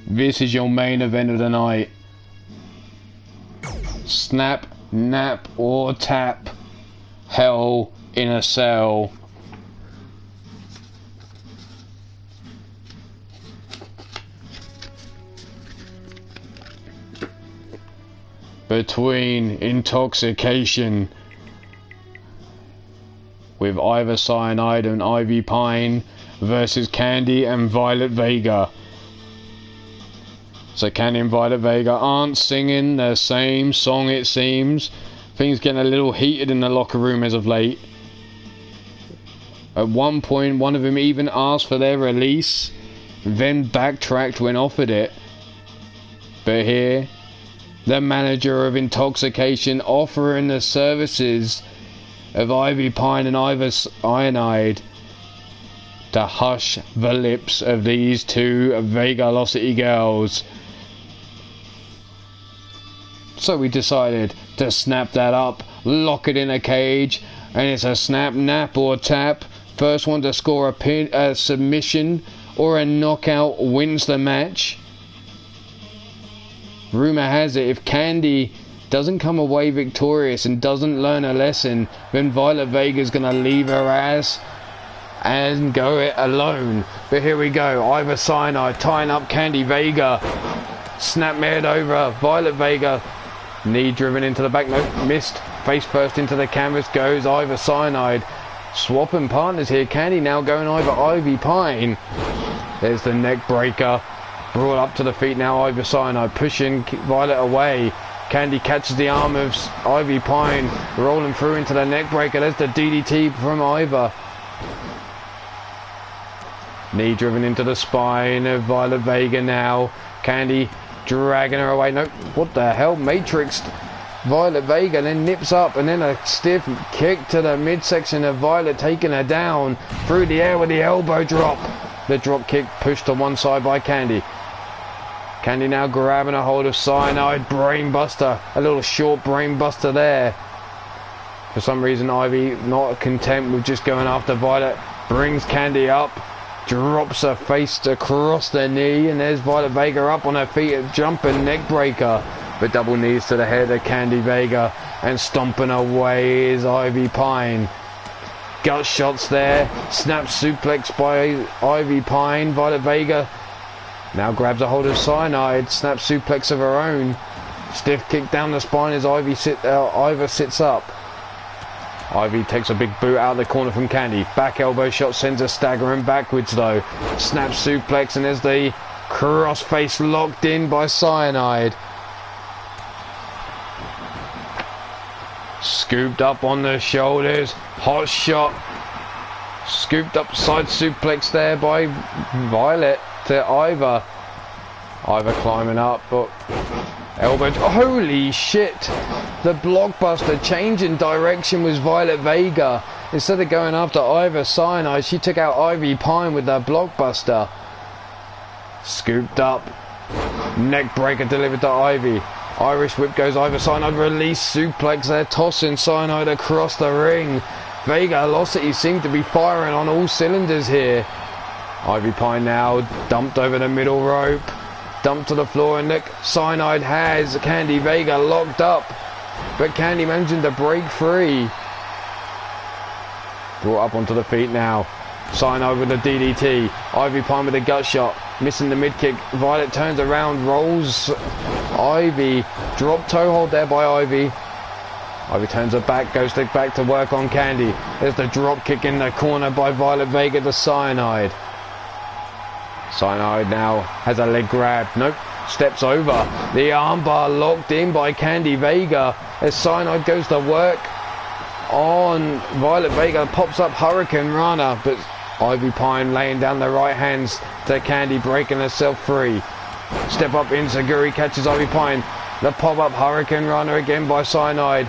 This is your main event of the night. Snap, nap, or tap. Hell in a Cell. Between intoxication with Ivor Cyanide and Ivy Pine versus Candy and Violet Vega. So Candy and Violet Vega aren't singing the same song, it seems. Things getting a little heated in the locker room as of late. At one point, one of them even asked for their release, then backtracked when offered it. But here, the manager of Intoxication offering the services of Ivy Pine and Ivor Cyanide to hush the lips of these two Vegalocity girls. So we decided to snap that up, lock it in a cage, and it's a snap, nap, or tap. First one to score a submission or a knockout wins the match. Rumor has it, if Candy doesn't come away victorious and doesn't learn a lesson, then Violet Vega's gonna leave her ass and go it alone. But here we go, Ivor Cyanide tying up Candy Vega. Snap made over, Violet Vega. Knee driven into the back, nope, missed. Face first into the canvas goes Ivor Cyanide. Swapping partners here, Candy now going over Ivy Pine. There's the neck breaker. Brought up to the feet now, Ivor Cyanide pushing Violet away. Candy catches the arm of Ivy Pine, rolling through into the neck breaker. There's the DDT from Ivor. Knee driven into the spine of Violet Vega now. Candy dragging her away. Nope, what the hell? Matrixed Violet Vega, then nips up, and then a stiff kick to the midsection of Violet, taking her down through the air with the elbow drop. The drop kick pushed to one side by Candy. Candy now grabbing a hold of Cyanide, brainbuster, a little short brainbuster there. For some reason, Ivy not content with just going after Violet, brings Candy up, drops her face across the knee, and there's Violet Vega up on her feet, a jumping neck breaker. But double knees to the head of Candy Vega, and stomping away is Ivy Pine. Gut shots there, snap suplex by Ivy Pine. Violet Vega now grabs a hold of Cyanide, snap suplex of her own. Stiff kick down the spine as Ivor sits up. Ivy takes a big boot out of the corner from Candy. Back elbow shot sends her staggering backwards though. Snap suplex, and there's the crossface locked in by Cyanide. Scooped up on the shoulders. Hot shot. Scooped up side suplex there by Violet to Ivor. Ivor climbing up, but elbow. Holy shit! The blockbuster changing direction was Violet Vega. Instead of going after Ivor Cyanide, she took out Ivy Pine with the blockbuster. Scooped up. Neck breaker delivered to Ivy. Irish whip goes Ivor Cyanide, release suplex there, tossing Cyanide across the ring. Vegalocity seem to be firing on all cylinders here. Ivy Pine now dumped over the middle rope. Dumped to the floor, and look, Cyanide has Candy Vega locked up. But Candy managing to break free. Brought up onto the feet now. Cyanide with a DDT. Ivy Pine with a gut shot. Missing the mid kick. Violet turns around, rolls Ivy. Drop toe hold there by Ivy. Ivy turns her back, goes back to work on Candy. There's the drop kick in the corner by Violet Vega to Cyanide. Cyanide now has a leg grab. Nope. Steps over. The armbar locked in by Candy Vega as Cyanide goes to work on Violet Vega. Pops up Hurricane Runner, but Ivy Pine laying down the right hands to Candy, breaking herself free. Step up Insaguri, catches Ivy Pine. The pop-up Hurricane Runner again by Cyanide.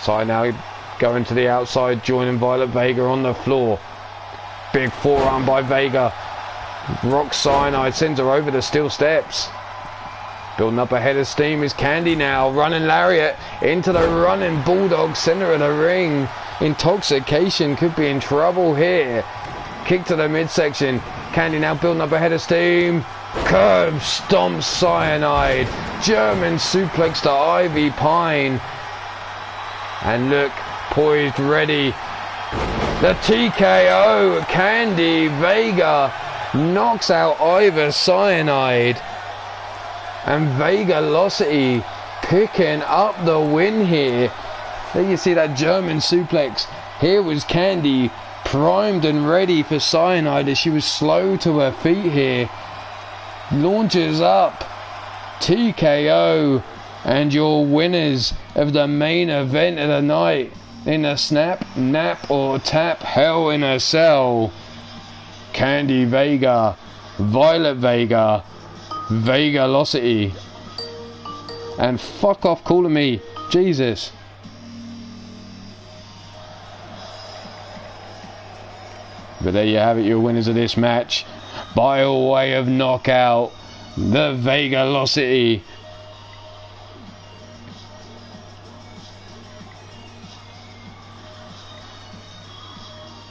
Cyanide going to the outside, joining Violet Vega on the floor. Big forearm by Vega. Rock Cyanide, sends her over the steel steps. Building up a head of steam is Candy now. Running lariat into the running Bulldog, center of the ring. Intoxication could be in trouble here. Kick to the midsection. Candy now building up a head of steam. Curb stomps Cyanide. German suplex to Ivy Pine. And look, poised, ready. The TKO. Candy Vega knocks out Ivy Cyanide. And Vegalocity picking up the win here. There you see that German suplex. Here was Candy primed and ready for Cyanide as she was slow to her feet here. Launches up. TKO. And your winners of the main event of the night in a snap, nap or tap Hell in a Cell. Candy Vega, Violet Vega, Vegalocity. And fuck off calling me Jesus. But there you have it, your winners of this match. By way of knockout, the Vegalocity.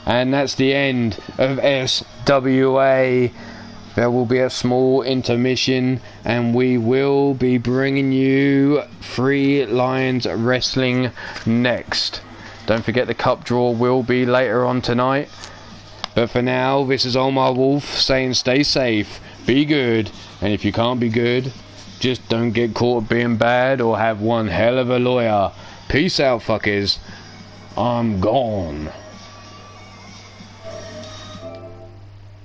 And that's the end of SWA. There will be a small intermission and we will be bringing you Free Lions Wrestling next. Don't forget the cup draw will be later on tonight. But for now, this is Ulmarwolf saying stay safe, be good, and if you can't be good, just don't get caught being bad or have one hell of a lawyer. Peace out, fuckers. I'm gone.